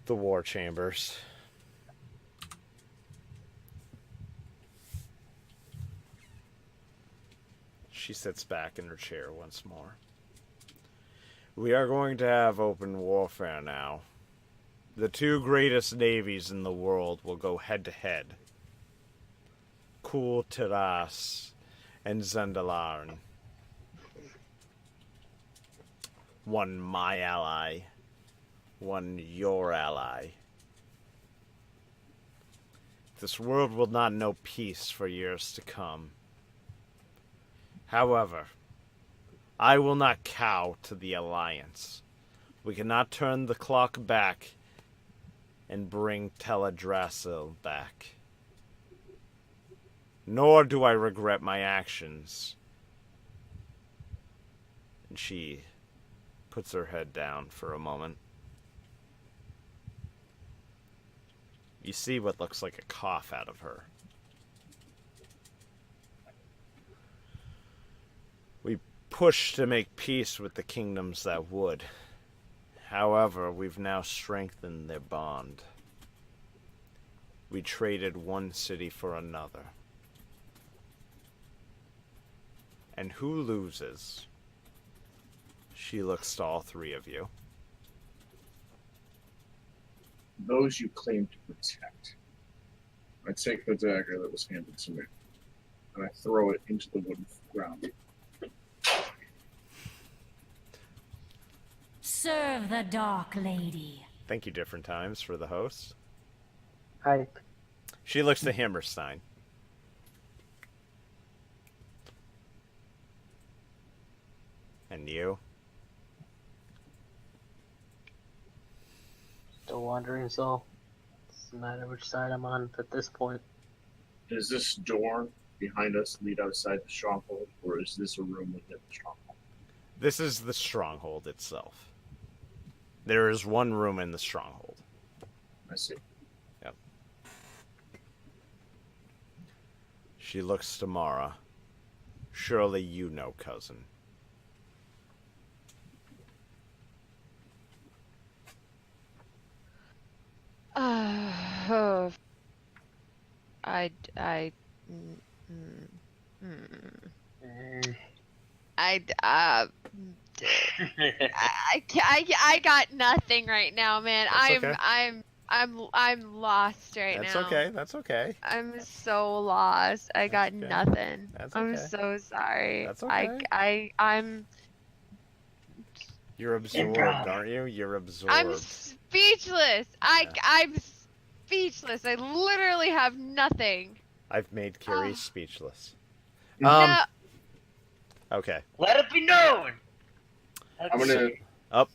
the war chambers. She sits back in her chair once more. We are going to have open warfare now. The two greatest navies in the world will go head to head. Kul Tiras and Zendalarn. One my ally, one your ally. This world will not know peace for years to come. However, I will not cow to the Alliance. We cannot turn the clock back and bring Teldrassil back. Nor do I regret my actions. And she puts her head down for a moment. You see what looks like a cough out of her. We pushed to make peace with the kingdoms that would. However, we've now strengthened their bond. We traded one city for another. And who loses? She looks to all three of you. Those you claim to protect. I take the dagger that was handed to me, and I throw it into the wooden ground. Serve the Dark Lady. Thank you, Different Times, for the host. Hype. She looks to Hammerstein. And you? Still wandering, so doesn't matter which side I'm on at this point. Does this door behind us lead outside the stronghold, or is this a room within the stronghold? This is the stronghold itself. There is one room in the stronghold. I see. Yep. She looks to Mara. Surely you know, cousin. Oh, I, I, I got nothing right now, man. That's okay. I'm lost right That's now. okay. That's okay. I'm so lost. I got okay. nothing. That's I'm okay. so sorry. That's okay. I'm You're absorbed, aren't you? You're absorbed. I'm speechless. I'm speechless. I literally have nothing. I've made Carrie speechless. No. Okay. Let it be known. I'm gonna. Up.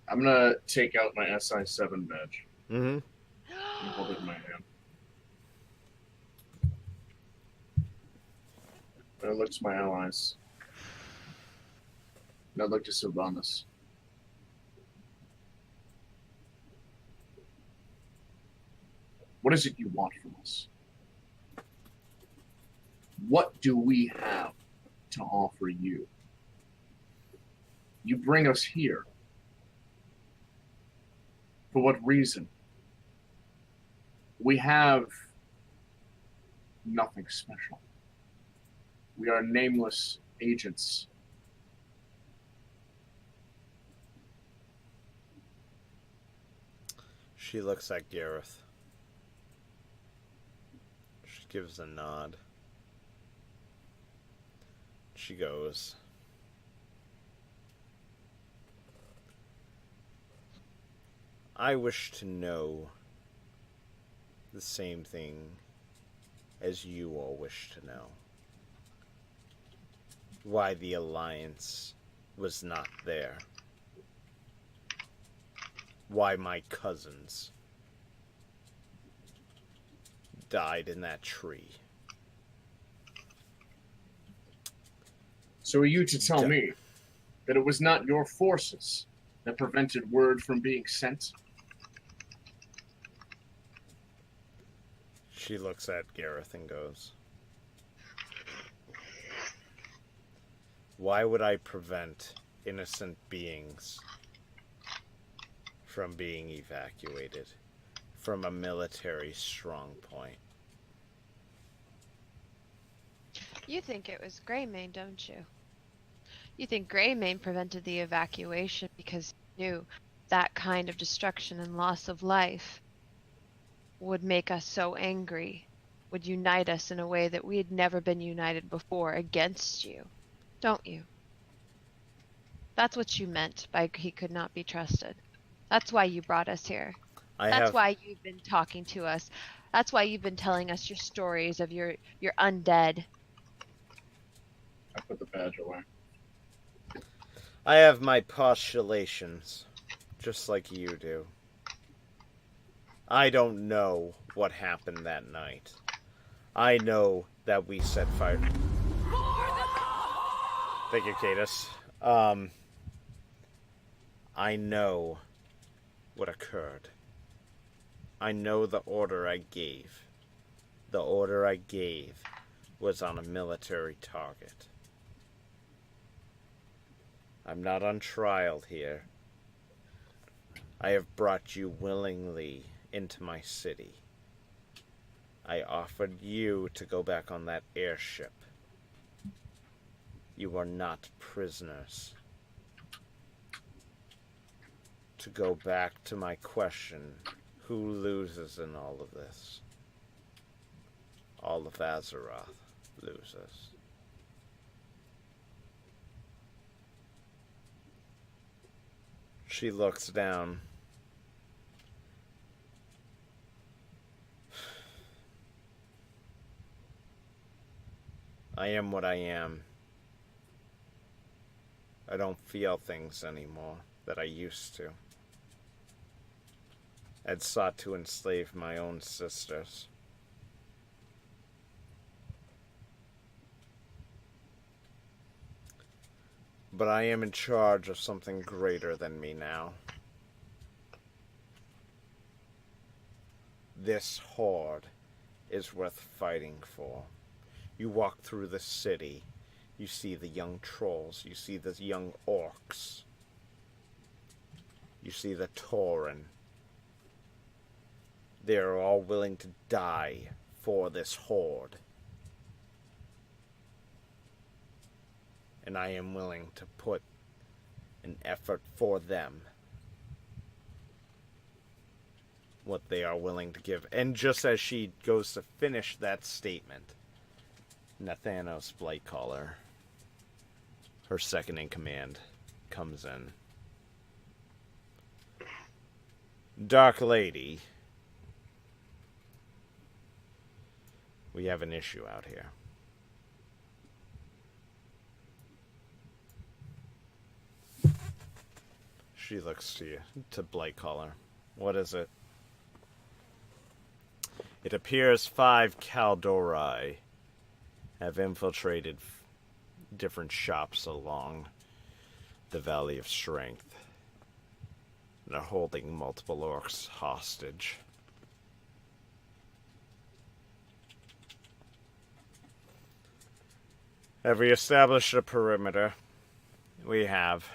I'm gonna take out my SI7 badge Mm-hmm. and hold it in my hand. And I look to my allies. And I look to Sylvanas. What is it you want from us? What do we have to offer you? You bring us here. For what reason? We have nothing special. We are nameless agents. She looks at Gareth. She gives a nod. She goes. I wish to know the same thing as you all wish to know. Why the Alliance was not there. Why my cousins died in that tree. So are you to tell me that it was not your forces that prevented word from being sent? She looks at Gareth and goes, why would I prevent innocent beings from being evacuated from a military strong point? You think it was Greymane, don't you? You think Greymane prevented the evacuation because he knew that kind of destruction and loss of life would make us so angry, would unite us in a way that we had never been united before against you, don't you? That's what you meant by he could not be trusted. That's why you brought us here. That's why you've been talking to us. That's why you've been telling us your stories of your undead. I put the badge away. I have my postulations, just like you do. I don't know what happened that night. I know that we set fire. Thank you, Cadus. I know what occurred. I know the order I gave. The order I gave was on a military target. I'm not on trial here. I have brought you willingly into my city. I offered you to go back on that airship. You are not prisoners. To go back to my question, who loses in all of this? All of Azeroth loses. She looks down. I am what I am. I don't feel things anymore that I used to. I'd sought to enslave my own sisters. But I am in charge of something greater than me now. This horde is worth fighting for. You walk through the city, you see the young trolls, you see the young orcs, you see the Tauren. They are all willing to die for this horde. And I am willing to put an effort for them. What they are willing to give. And just as she goes to finish that statement, Nathanos Blightcaller, her second in command, comes in. Dark Lady, we have an issue out here. She looks to you, to Blightcaller. What is it? It appears 5 Kaldori have infiltrated different shops along the Valley of Strength. They're holding multiple orcs hostage. Have we established a perimeter? We have.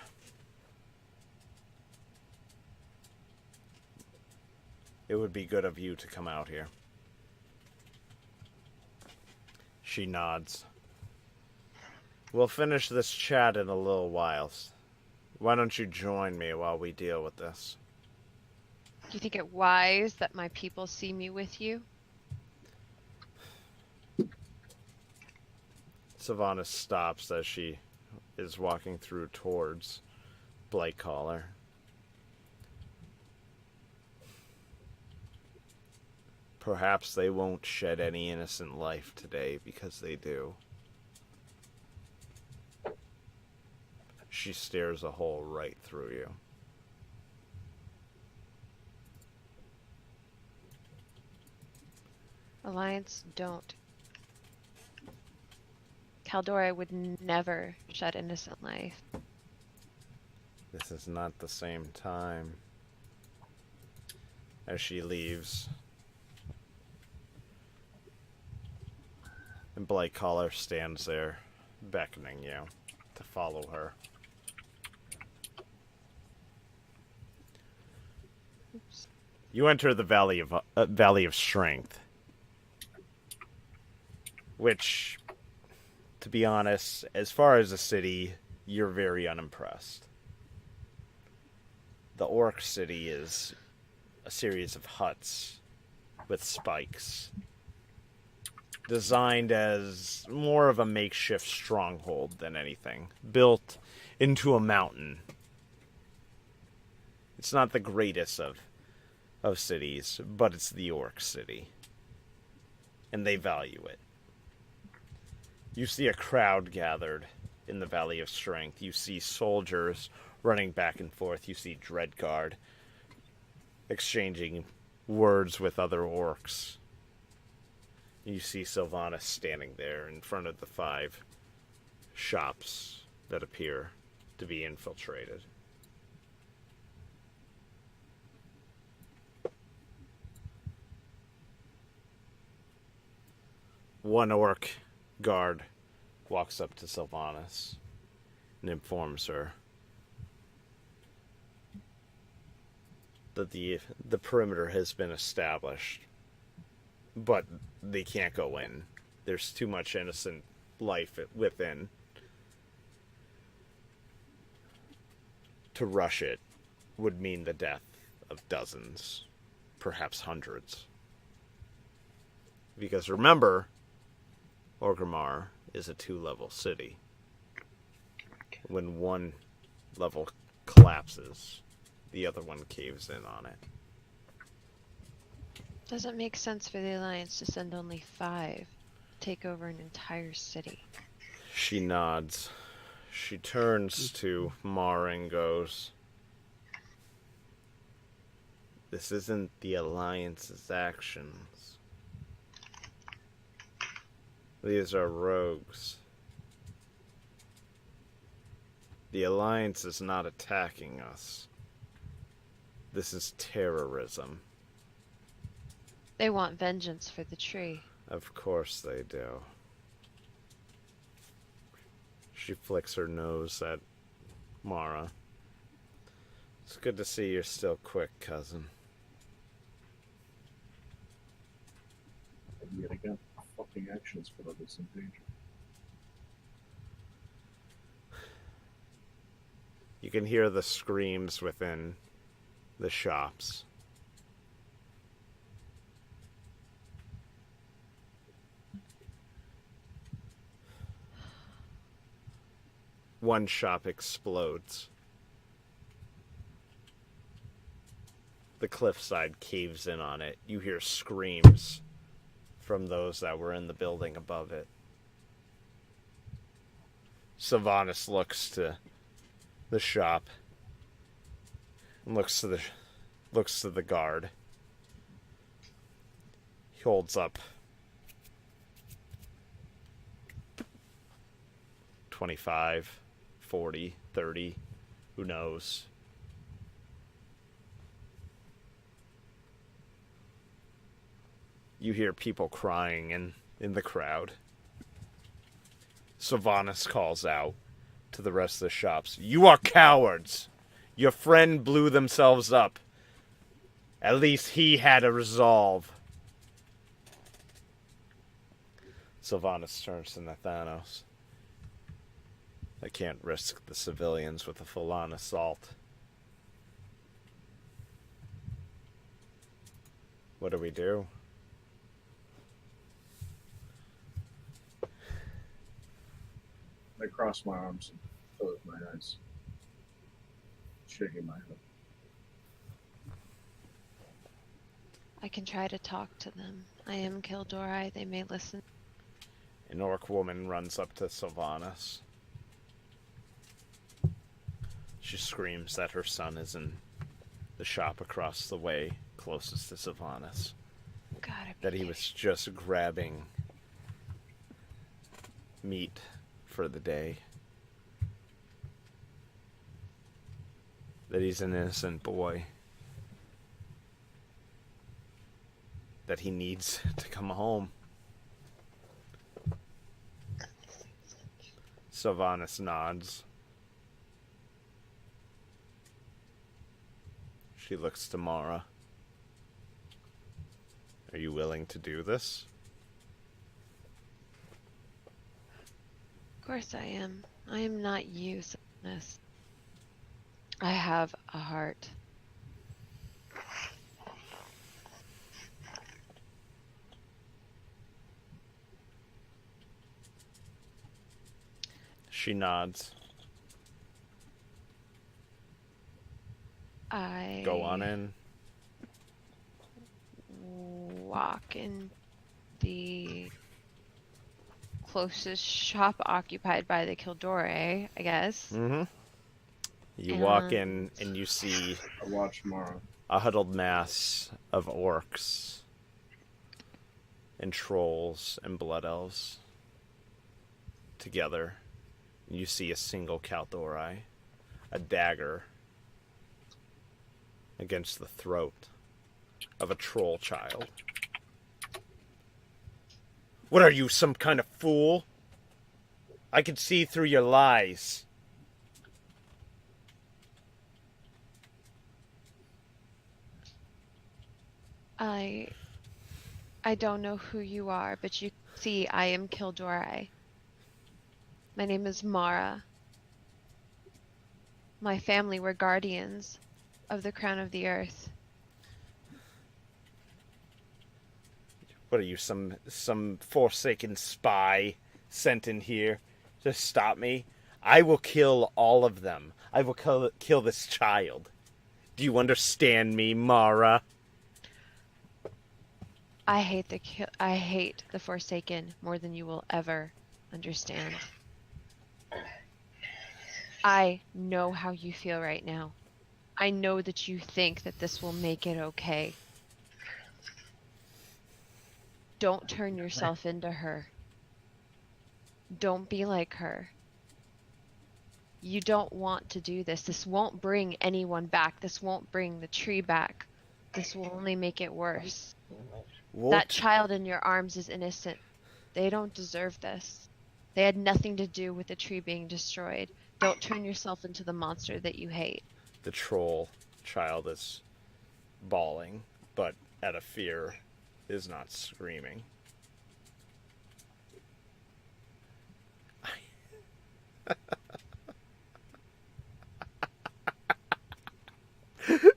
It would be good of you to come out here. She nods. We'll finish this chat in a little while. Why don't you join me while we deal with this? Do you think it wise that my people see me with you? Sylvanas stops as she is walking through towards Blightcaller. Perhaps they won't shed any innocent life today because they do. She stares a hole right through you. Alliance, don't. Kaldori would never shed innocent life. This is not the same time. As she leaves, and Blightcaller stands there, beckoning you to follow her. Oops. You enter the Valley of Strength, which to be honest, as far as a city, you're very unimpressed. The Orc City is a series of huts with spikes, designed as more of a makeshift stronghold than anything, built into a mountain. It's not the greatest of cities, but it's the Orc City, and they value it. You see a crowd gathered in the Valley of Strength. You see soldiers running back and forth. You see Dreadguard exchanging words with other orcs. You see Sylvanas standing there in front of the 5 shops that appear to be infiltrated. One orc guard walks up to Sylvanas and informs her that the perimeter has been established, but they can't go in. There's too much innocent life within. To rush it would mean the death of dozens, perhaps hundreds. Because remember, Orgrimmar is a 2-level city. When one level collapses, the other one caves in on it. Doesn't make sense for the Alliance to send only 5, take over an entire city. She nods. She turns to Mar and goes, "This isn't the Alliance's actions. These are rogues. The Alliance is not attacking us. This is terrorism." They want vengeance for the tree. Of course they do. She flicks her nose at Mara. "It's good to see you're still quick, cousin." And yet again, fucking actions put others in danger. You can hear the screams within the shops. One shop explodes. The cliffside caves in on it. You hear screams from those that were in the building above it. Sylvanas looks to the shop and looks to the guard. He holds up 25, 40, 30, who knows? You hear people crying in the crowd. Sylvanas calls out to the rest of the shops, "You are cowards! Your friend blew themselves up. At least he had a resolve." Sylvanas turns to Nathanos. "I can't risk the civilians with a full-on assault. What do we do?" I cross my arms and close my eyes, shaking my head. I can try to talk to them. I am Kildori. They may listen. An orc woman runs up to Sylvanas. She screams that her son is in the shop across the way, closest to Sylvanas. That he was just grabbing meat for the day. That he's an innocent boy. That he needs to come home. Sylvanas nods. She looks to Mara. "Are you willing to do this?" course I am. I am not you, Sylvanas. I have a heart. She nods. I Go on in. walk in the closest shop occupied by the Kildore, I guess. Mm-hmm. You walk in And- and you see I watch Mara. a huddled mass of orcs and trolls and blood elves together. You see a single Kaldorei, a dagger against the throat of a troll child. What are you, some kind of fool? I can see through your lies. I don't know who you are, but you see I am Kildore. My name is Mara. My family were guardians of the crown of the earth. What are you, some forsaken spy sent in here to stop me? I will kill all of them. I will kill this child. Do you understand me, Mara? I hate the Forsaken more than you will ever understand. I know how you feel right now. I know that you think that this will make it okay. Don't turn yourself into her. Don't be like her. You don't want to do this. This won't bring anyone back. This won't bring the tree back. This will only make it worse. That child in your arms is innocent. They don't deserve this. They had nothing to do with the tree being destroyed. Don't turn yourself into the monster that you hate. The troll child is bawling, but out of fear is not screaming.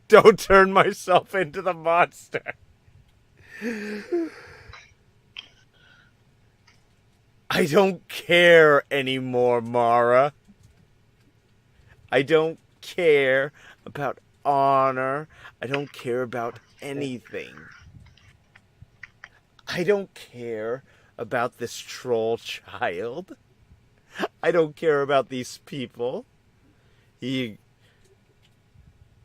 Don't turn myself into the monster. I don't care anymore, Mara. I don't care about honor. I don't care about anything. I don't care about this troll child. I don't care about these people. He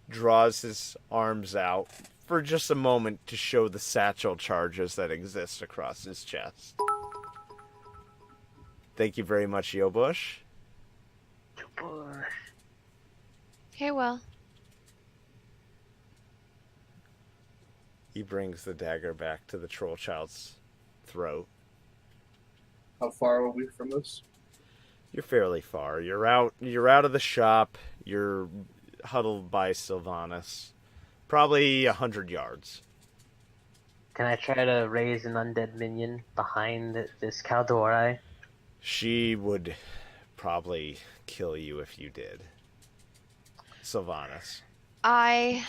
draws his arms out for just a moment to show the satchel charges that exist across his chest. Thank you very much, Yobush. Okay, well. He brings the dagger back to the troll child's throat. How far are we from this? You're fairly far. You're out of the shop. You're huddled by Sylvanas. Probably 100 yards. Can I try to raise an undead minion behind this Kaldorei? She would probably kill you if you did. Sylvanas. I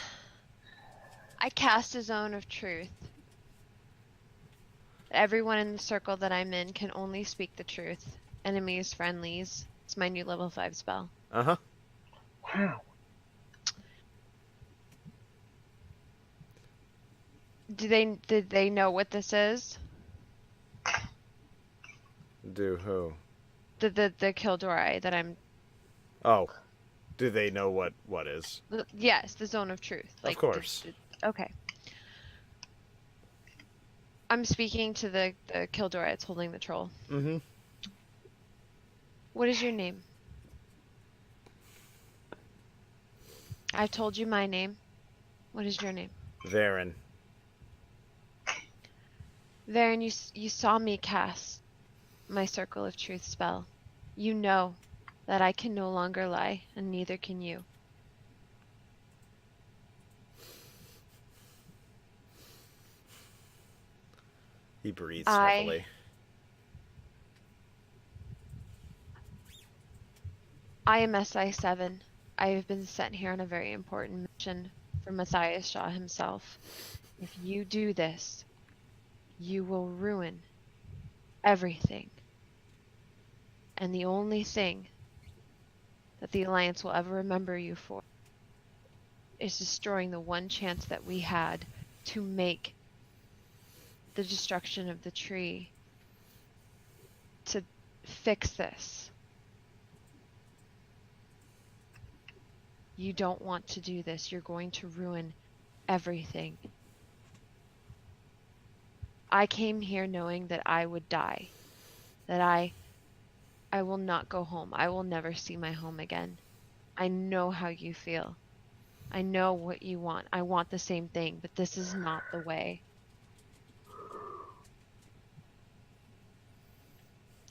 cast a zone of truth. Everyone in the circle that I'm in can only speak the truth. Enemies, friendlies. It's my new level 5 spell. Uh-huh. Wow. Did they know what this is? Do who? The Kildore that I'm. Oh. Do they know what is? Yes, the zone of truth. Of course. Okay. I'm speaking to the Kildore that's holding the troll. Mm-hmm. What is your name? I've told you my name. What is your name? Varen. Varen, you saw me cast my Circle of Truth spell. You know that I can no longer lie, and neither can you. He breathes heavily. I am SI-7. I have been sent here on a very important mission for Matthias Shaw himself. If you do this, you will ruin everything. And the only thing that the Alliance will ever remember you for is destroying the one chance that we had to make the destruction of the tree, to fix this. You don't want to do this. You're going to ruin everything. I came here knowing that I would die, that I will not go home. I will never see my home again. I know how you feel. I know what you want. I want the same thing, but this is not the way.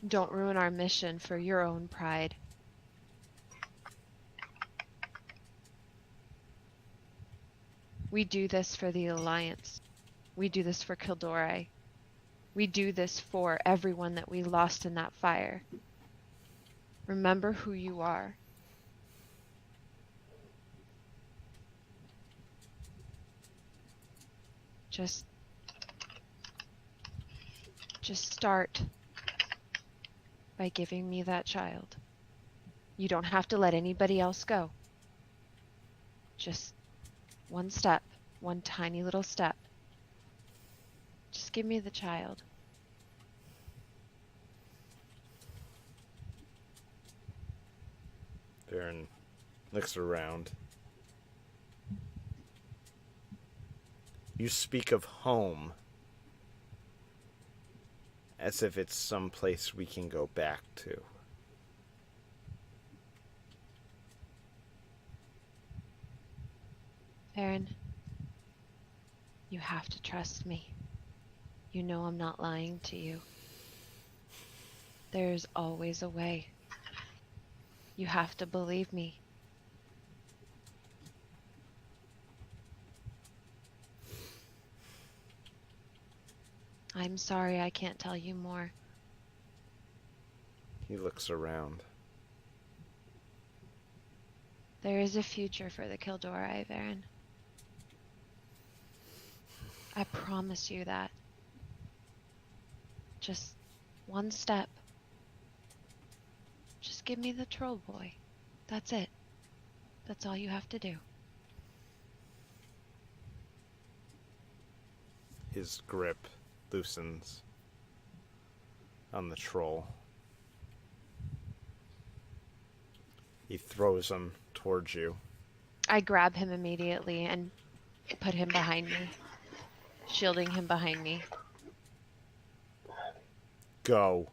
Don't ruin our mission for your own pride. We do this for the Alliance. We do this for Kildore. We do this for everyone that we lost in that fire. Remember who you are. Just start by giving me that child. You don't have to let anybody else go. Just one step, one tiny little step. Just give me the child. Baron looks around. You speak of home as if it's some place we can go back to. Baron, you have to trust me. You know I'm not lying to you. There's always a way. You have to believe me. I'm sorry I can't tell you more. He looks around. There is a future for the Kildore, Baron. I promise you that. Just one step. Just give me the troll boy. That's it. That's all you have to do. His grip loosens on the troll. He throws him towards you. I grab him immediately and put him behind me, shielding him behind me. Go.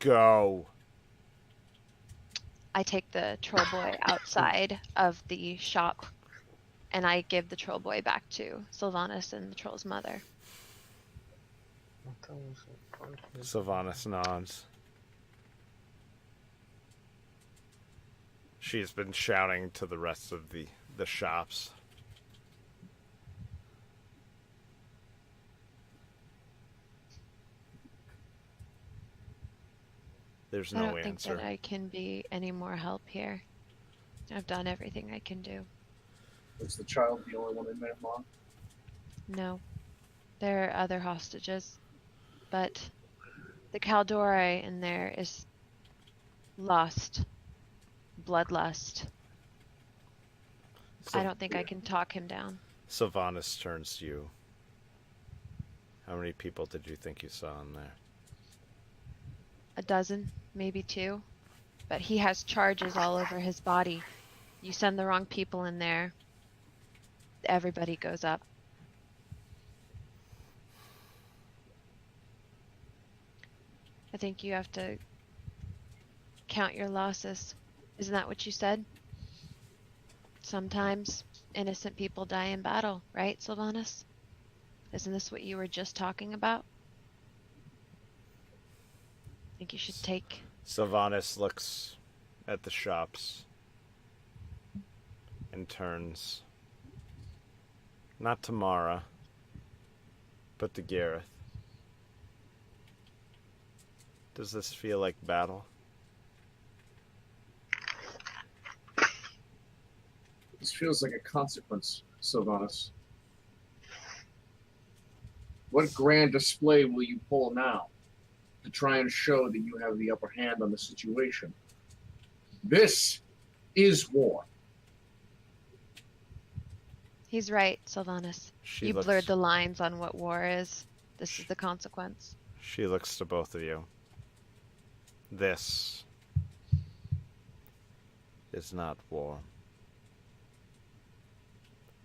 Go. I take the troll boy outside of the shop and I give the troll boy back to Sylvanas and the troll's mother. Sylvanas nods. She's been shouting to the rest of the shops. There's no I don't think answer. that I can be any more help here. I've done everything I can do. Is the child the only one in there, Mom? No. There are other hostages. But the Kaldore in there is lost. Bloodlust. I don't think I can talk him down. Sylvanas turns to you. How many people did you think you saw in there? A dozen, maybe 2. But he has charges all over his body. You send the wrong people in there, everybody goes up. I think you have to count your losses. Isn't that what you said? Sometimes innocent people die in battle, right, Sylvanas? Isn't this what you were just talking about? I think you should take... Sylvanas looks at the shops and turns not to Mara, but to Gareth. Does this feel like battle? This feels like a consequence, Sylvanas. What grand display will you pull now to try and show that you have the upper hand on the situation? This is war. He's right, Sylvanas. She You looks, blurred the lines on what war is. This is the consequence. She looks to both of you. This is not war.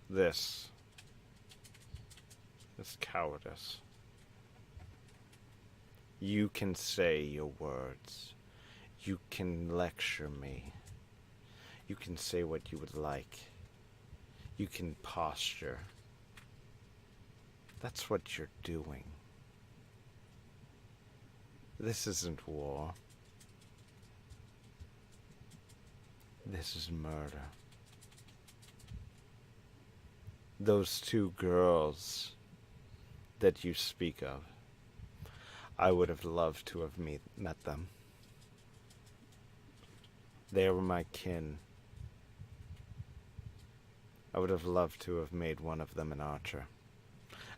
This is cowardice. You can say your words. You can lecture me. You can say what you would like. You can posture. That's what you're doing. This isn't war. This is murder. Those two girls that you speak of, I would have loved to have met them. They were my kin. I would have loved to have made one of them an archer.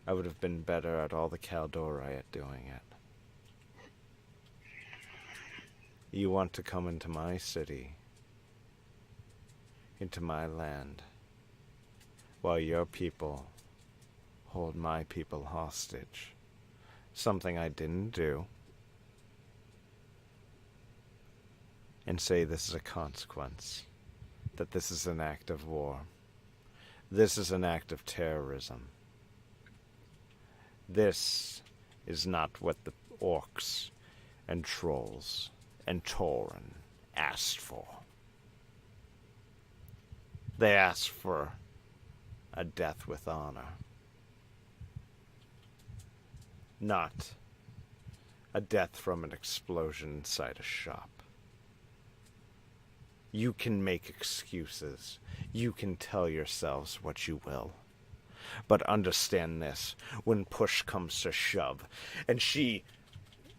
I would have been better at all the Kaldori at doing it. You want to come into my city, into my land, while your people hold my people hostage. Something I didn't do. And say this is a consequence. That this is an act of war. This is an act of terrorism. This is not what the orcs and trolls and Tauren asked for. They asked for a death with honor. Not a death from an explosion inside a shop. You can make excuses. You can tell yourselves what you will. But understand this, when push comes to shove, and she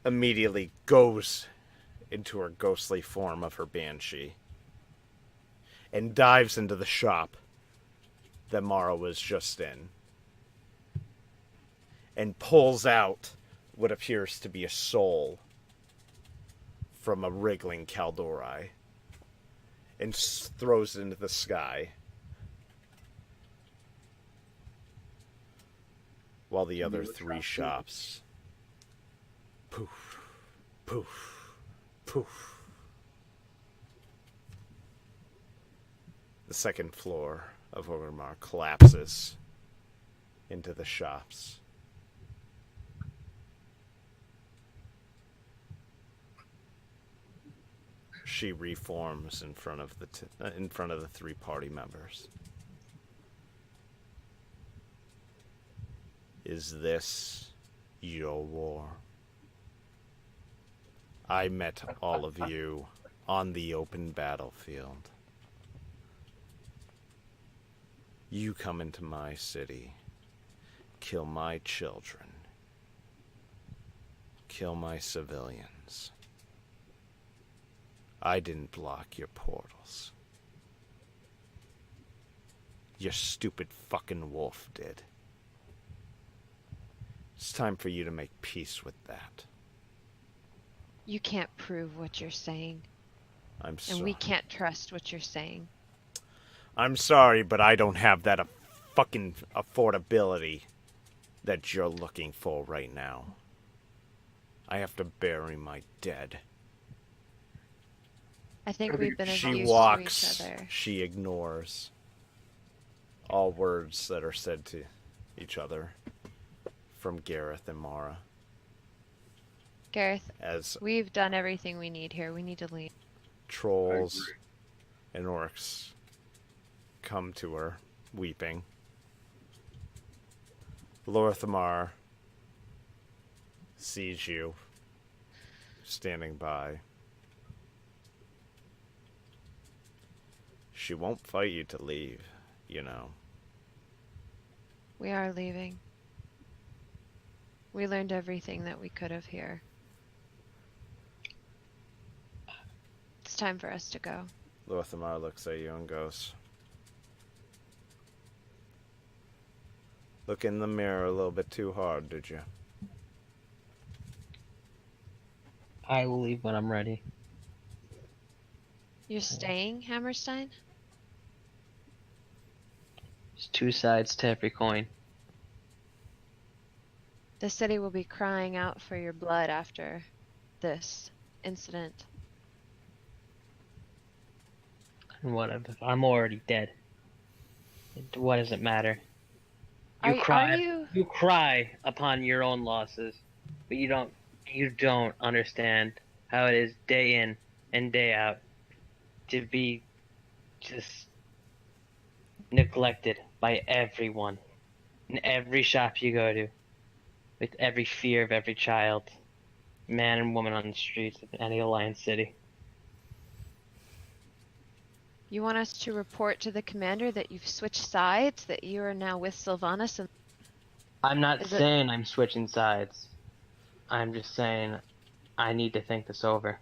immediately goes into her ghostly form of her banshee, and dives into the shop that Mara was just in, and pulls out what appears to be a soul from a wriggling Kaldori, and throws it into the sky, while the other three shops poof, poof, poof. The second floor of Orgrimmar collapses into the shops. She reforms in front of the three party members. Is this your war? I met all of you on the open battlefield. You come into my city, kill my children, kill my civilians. I didn't block your portals. Your stupid fucking wolf did. It's time for you to make peace with that. You can't prove what you're saying. I'm sorry. And we can't trust what you're saying. I'm sorry, but I don't have that fucking affordability that you're looking for right now. I have to bury my dead. I think we've been of She use walks, to each other. she ignores all words that are said to each other from Gareth and Mara. Gareth, As we've done everything we need here. We need to leave. trolls and orcs come to her, weeping. Lorthamar sees you standing by. She won't fight you to leave, you know. We are leaving. We learned everything that we could have here. It's time for us to go. Lorthamar looks at you and goes, "Look in the mirror a little bit too hard, did you?" I will leave when I'm ready. You're staying, Hammerstein? There's two sides to every coin. The city will be crying out for your blood after this incident. And what if I'm already dead? What does it matter? Are you? You cry upon your own losses, but you don't understand how it is day in and day out to be just neglected by everyone in every shop you go to, with every fear of every child, man and woman on the streets of any Alliance city. You want us to report to the commander that you've switched sides, that you are now with Sylvanas, and I'm not Is it- saying I'm switching sides. I'm just saying I need to think this over.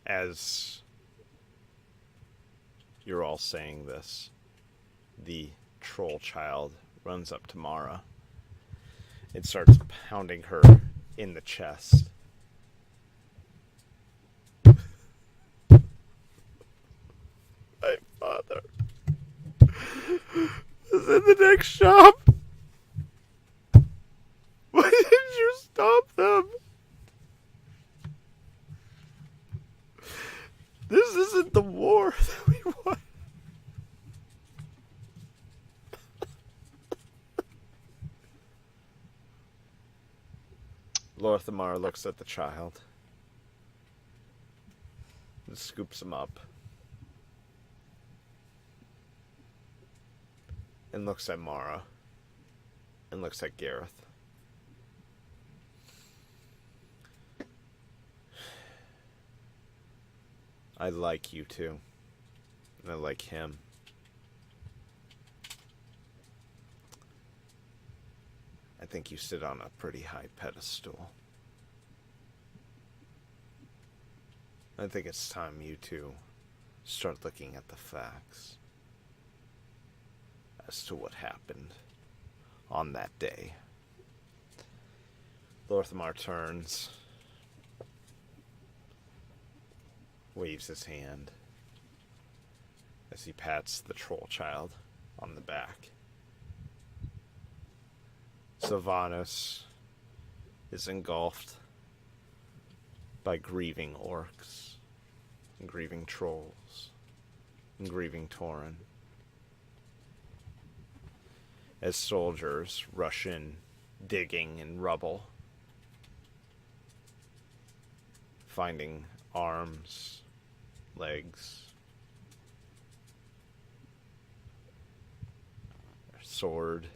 As you're all saying this, the troll child runs up to Mara and starts pounding her in the chest. My father is in the next shop. Why didn't you stop them? This isn't the war that we want. Lorthamar looks at the child and scoops him up and looks at Mara and looks at Gareth. I like you too. And I like him. I think you sit on a pretty high pedestal. I think it's time you two start looking at the facts as to what happened on that day. Lorthamar turns, waves his hand as he pats the troll child on the back. Sylvanas is engulfed by grieving orcs, and grieving trolls, and grieving Tauren, as soldiers rush in, digging in rubble, finding arms, legs, a sword,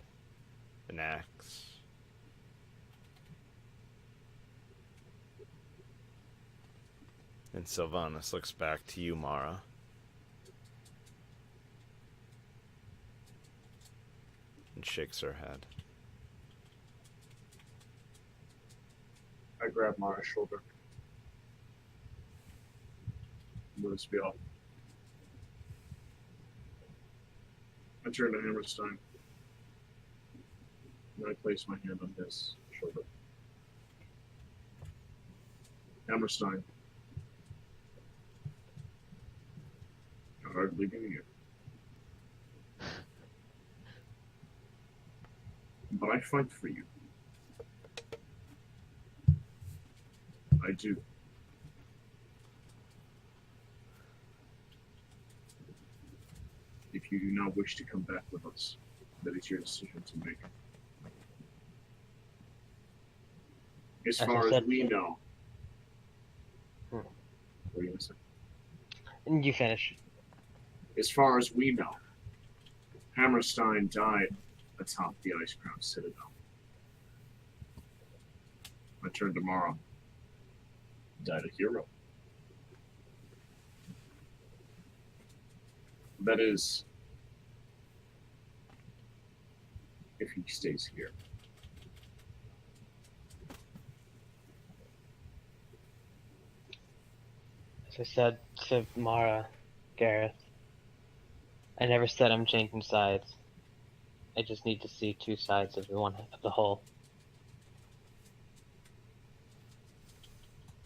an axe. And Sylvanas looks back to you, Mara. And shakes her head. I grab Mara's shoulder. Moves me off. I turn to Hammerstein. And I place my hand on his shoulder. Hammerstein. I hardly knew you. But I fight for you. I do. If you do not wish to come back with us, that is your decision to make. As far as we know. What are you going to say? You finish. As far as we know, Hammerstein died atop the Ice Crown Citadel. I turn to Mara. Died a hero. That is, if he stays here. As I said, of Mara, Gareth. I never said I'm changing sides. I just need to see two sides of the whole.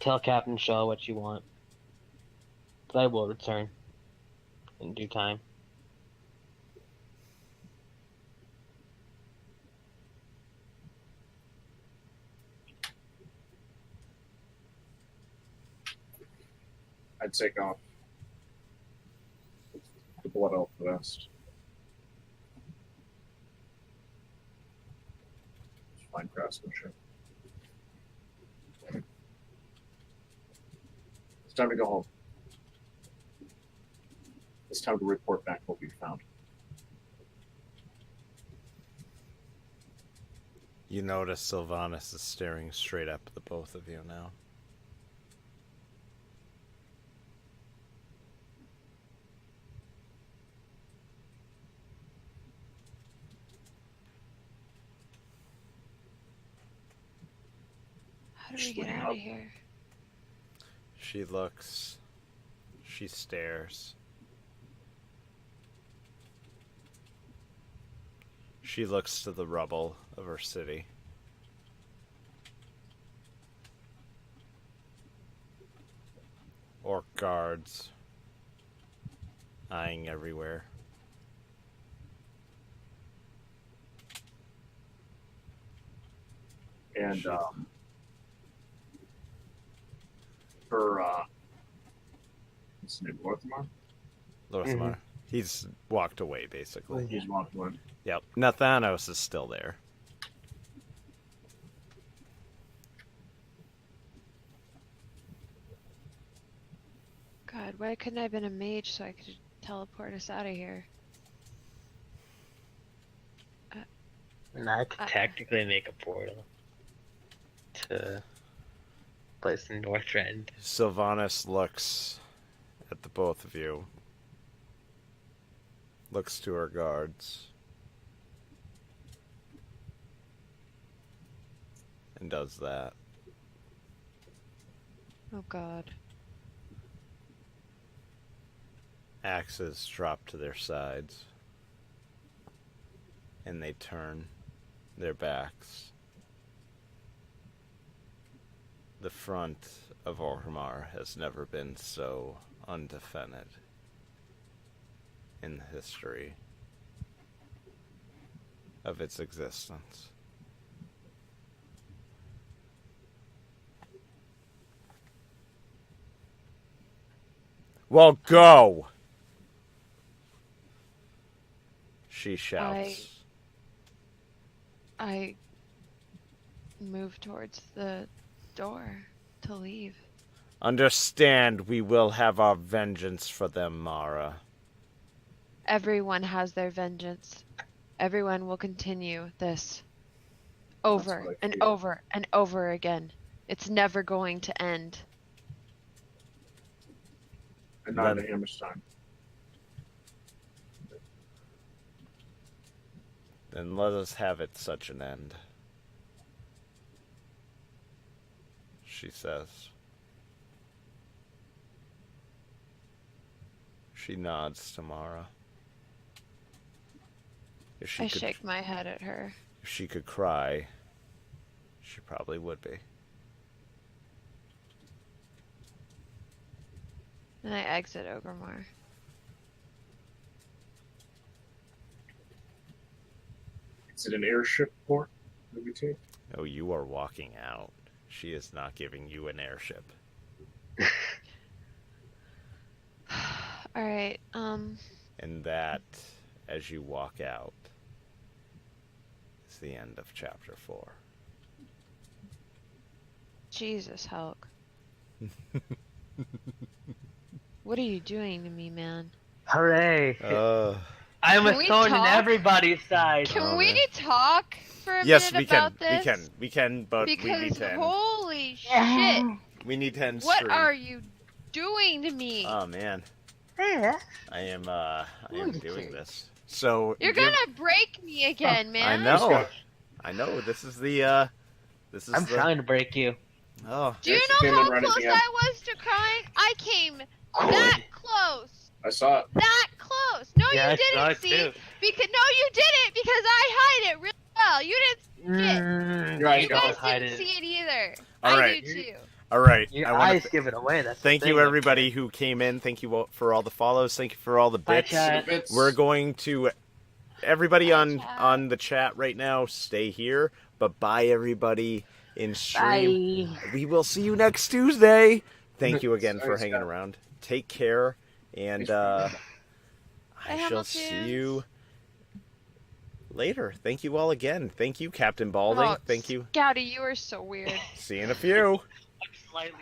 Tell Captain Shaw what you want. But I will return in due time. I'd take off the blood elf vest. Fine craftsmanship. It's time to go home. It's time to report back what we found. You notice Sylvanas is staring straight up at the both of you now. How do we get out of here? She looks. She stares. She looks to the rubble of her city. Orc guards eyeing everywhere. And her what's his name, Lorthamar? Lorthamar. He's walked away, basically. He's walked away. Yep. Nathanos is still there. God, why couldn't I have been a mage so I could teleport us out of here? And I could technically make a portal to place in Northrend. Sylvanas looks at the both of you. Looks to her guards. And does that. Oh God. Axes drop to their sides. And they turn their backs. The front of Orgrimmar has never been so undefended in the history of its existence. Well, go! She shouts. I move towards the door to leave. Understand, we will have our vengeance for them, Mara. Everyone has their vengeance. Everyone will continue this over and over and over again. It's never going to end. And not in Hammerstein. Then let us have it such an end. She says. She nods to Mara. I shake my head at her. If she could cry, she probably would be. And I exit Orgrimmar. Is it an airship port that we take? Oh, you are walking out. She is not giving you an airship. Alright, And that, as you walk out, is the end of chapter 4. Jesus, Hulk. What are you doing to me, man? Hooray! I Can was we thrown in talk? everybody's side. Can we talk for a Yes, minute we about can. this? We can, but we Because need to end. holy shit! We need to end What stream. are you doing to me? Oh man, Yeah. I am doing this. So You're gonna break me again, I man. know. I know. This is the. This is I'm the. trying to break you. Oh. Do you Yeah, she know came in how right at close the end. I was to crying? I came That close. I saw it. That close. No, Yeah, I you saw didn't. it See, too. because no, you didn't because I hide it really well. You didn't. You're right, You don't guys hide didn't it. see it either. All I right. do too. All right. Your I want eyes to give it away. That's the thank you thing, everybody okay? who came in. Thank you for all the follows. Thank you for all the Bye, bits. chat. We're going to everybody Bye, on chat. the chat right now. Stay here, but bye everybody in stream. Bye. We will see you next Tuesday. Thank you again for Thanks, hanging Scott. around. Take care, and Thanks I Bye, shall see Hamiltons. you later. Thank you all again. Thank you, Captain Balding. Oh, Thank you. Scouty, you are so weird. See you in a few. Slightly.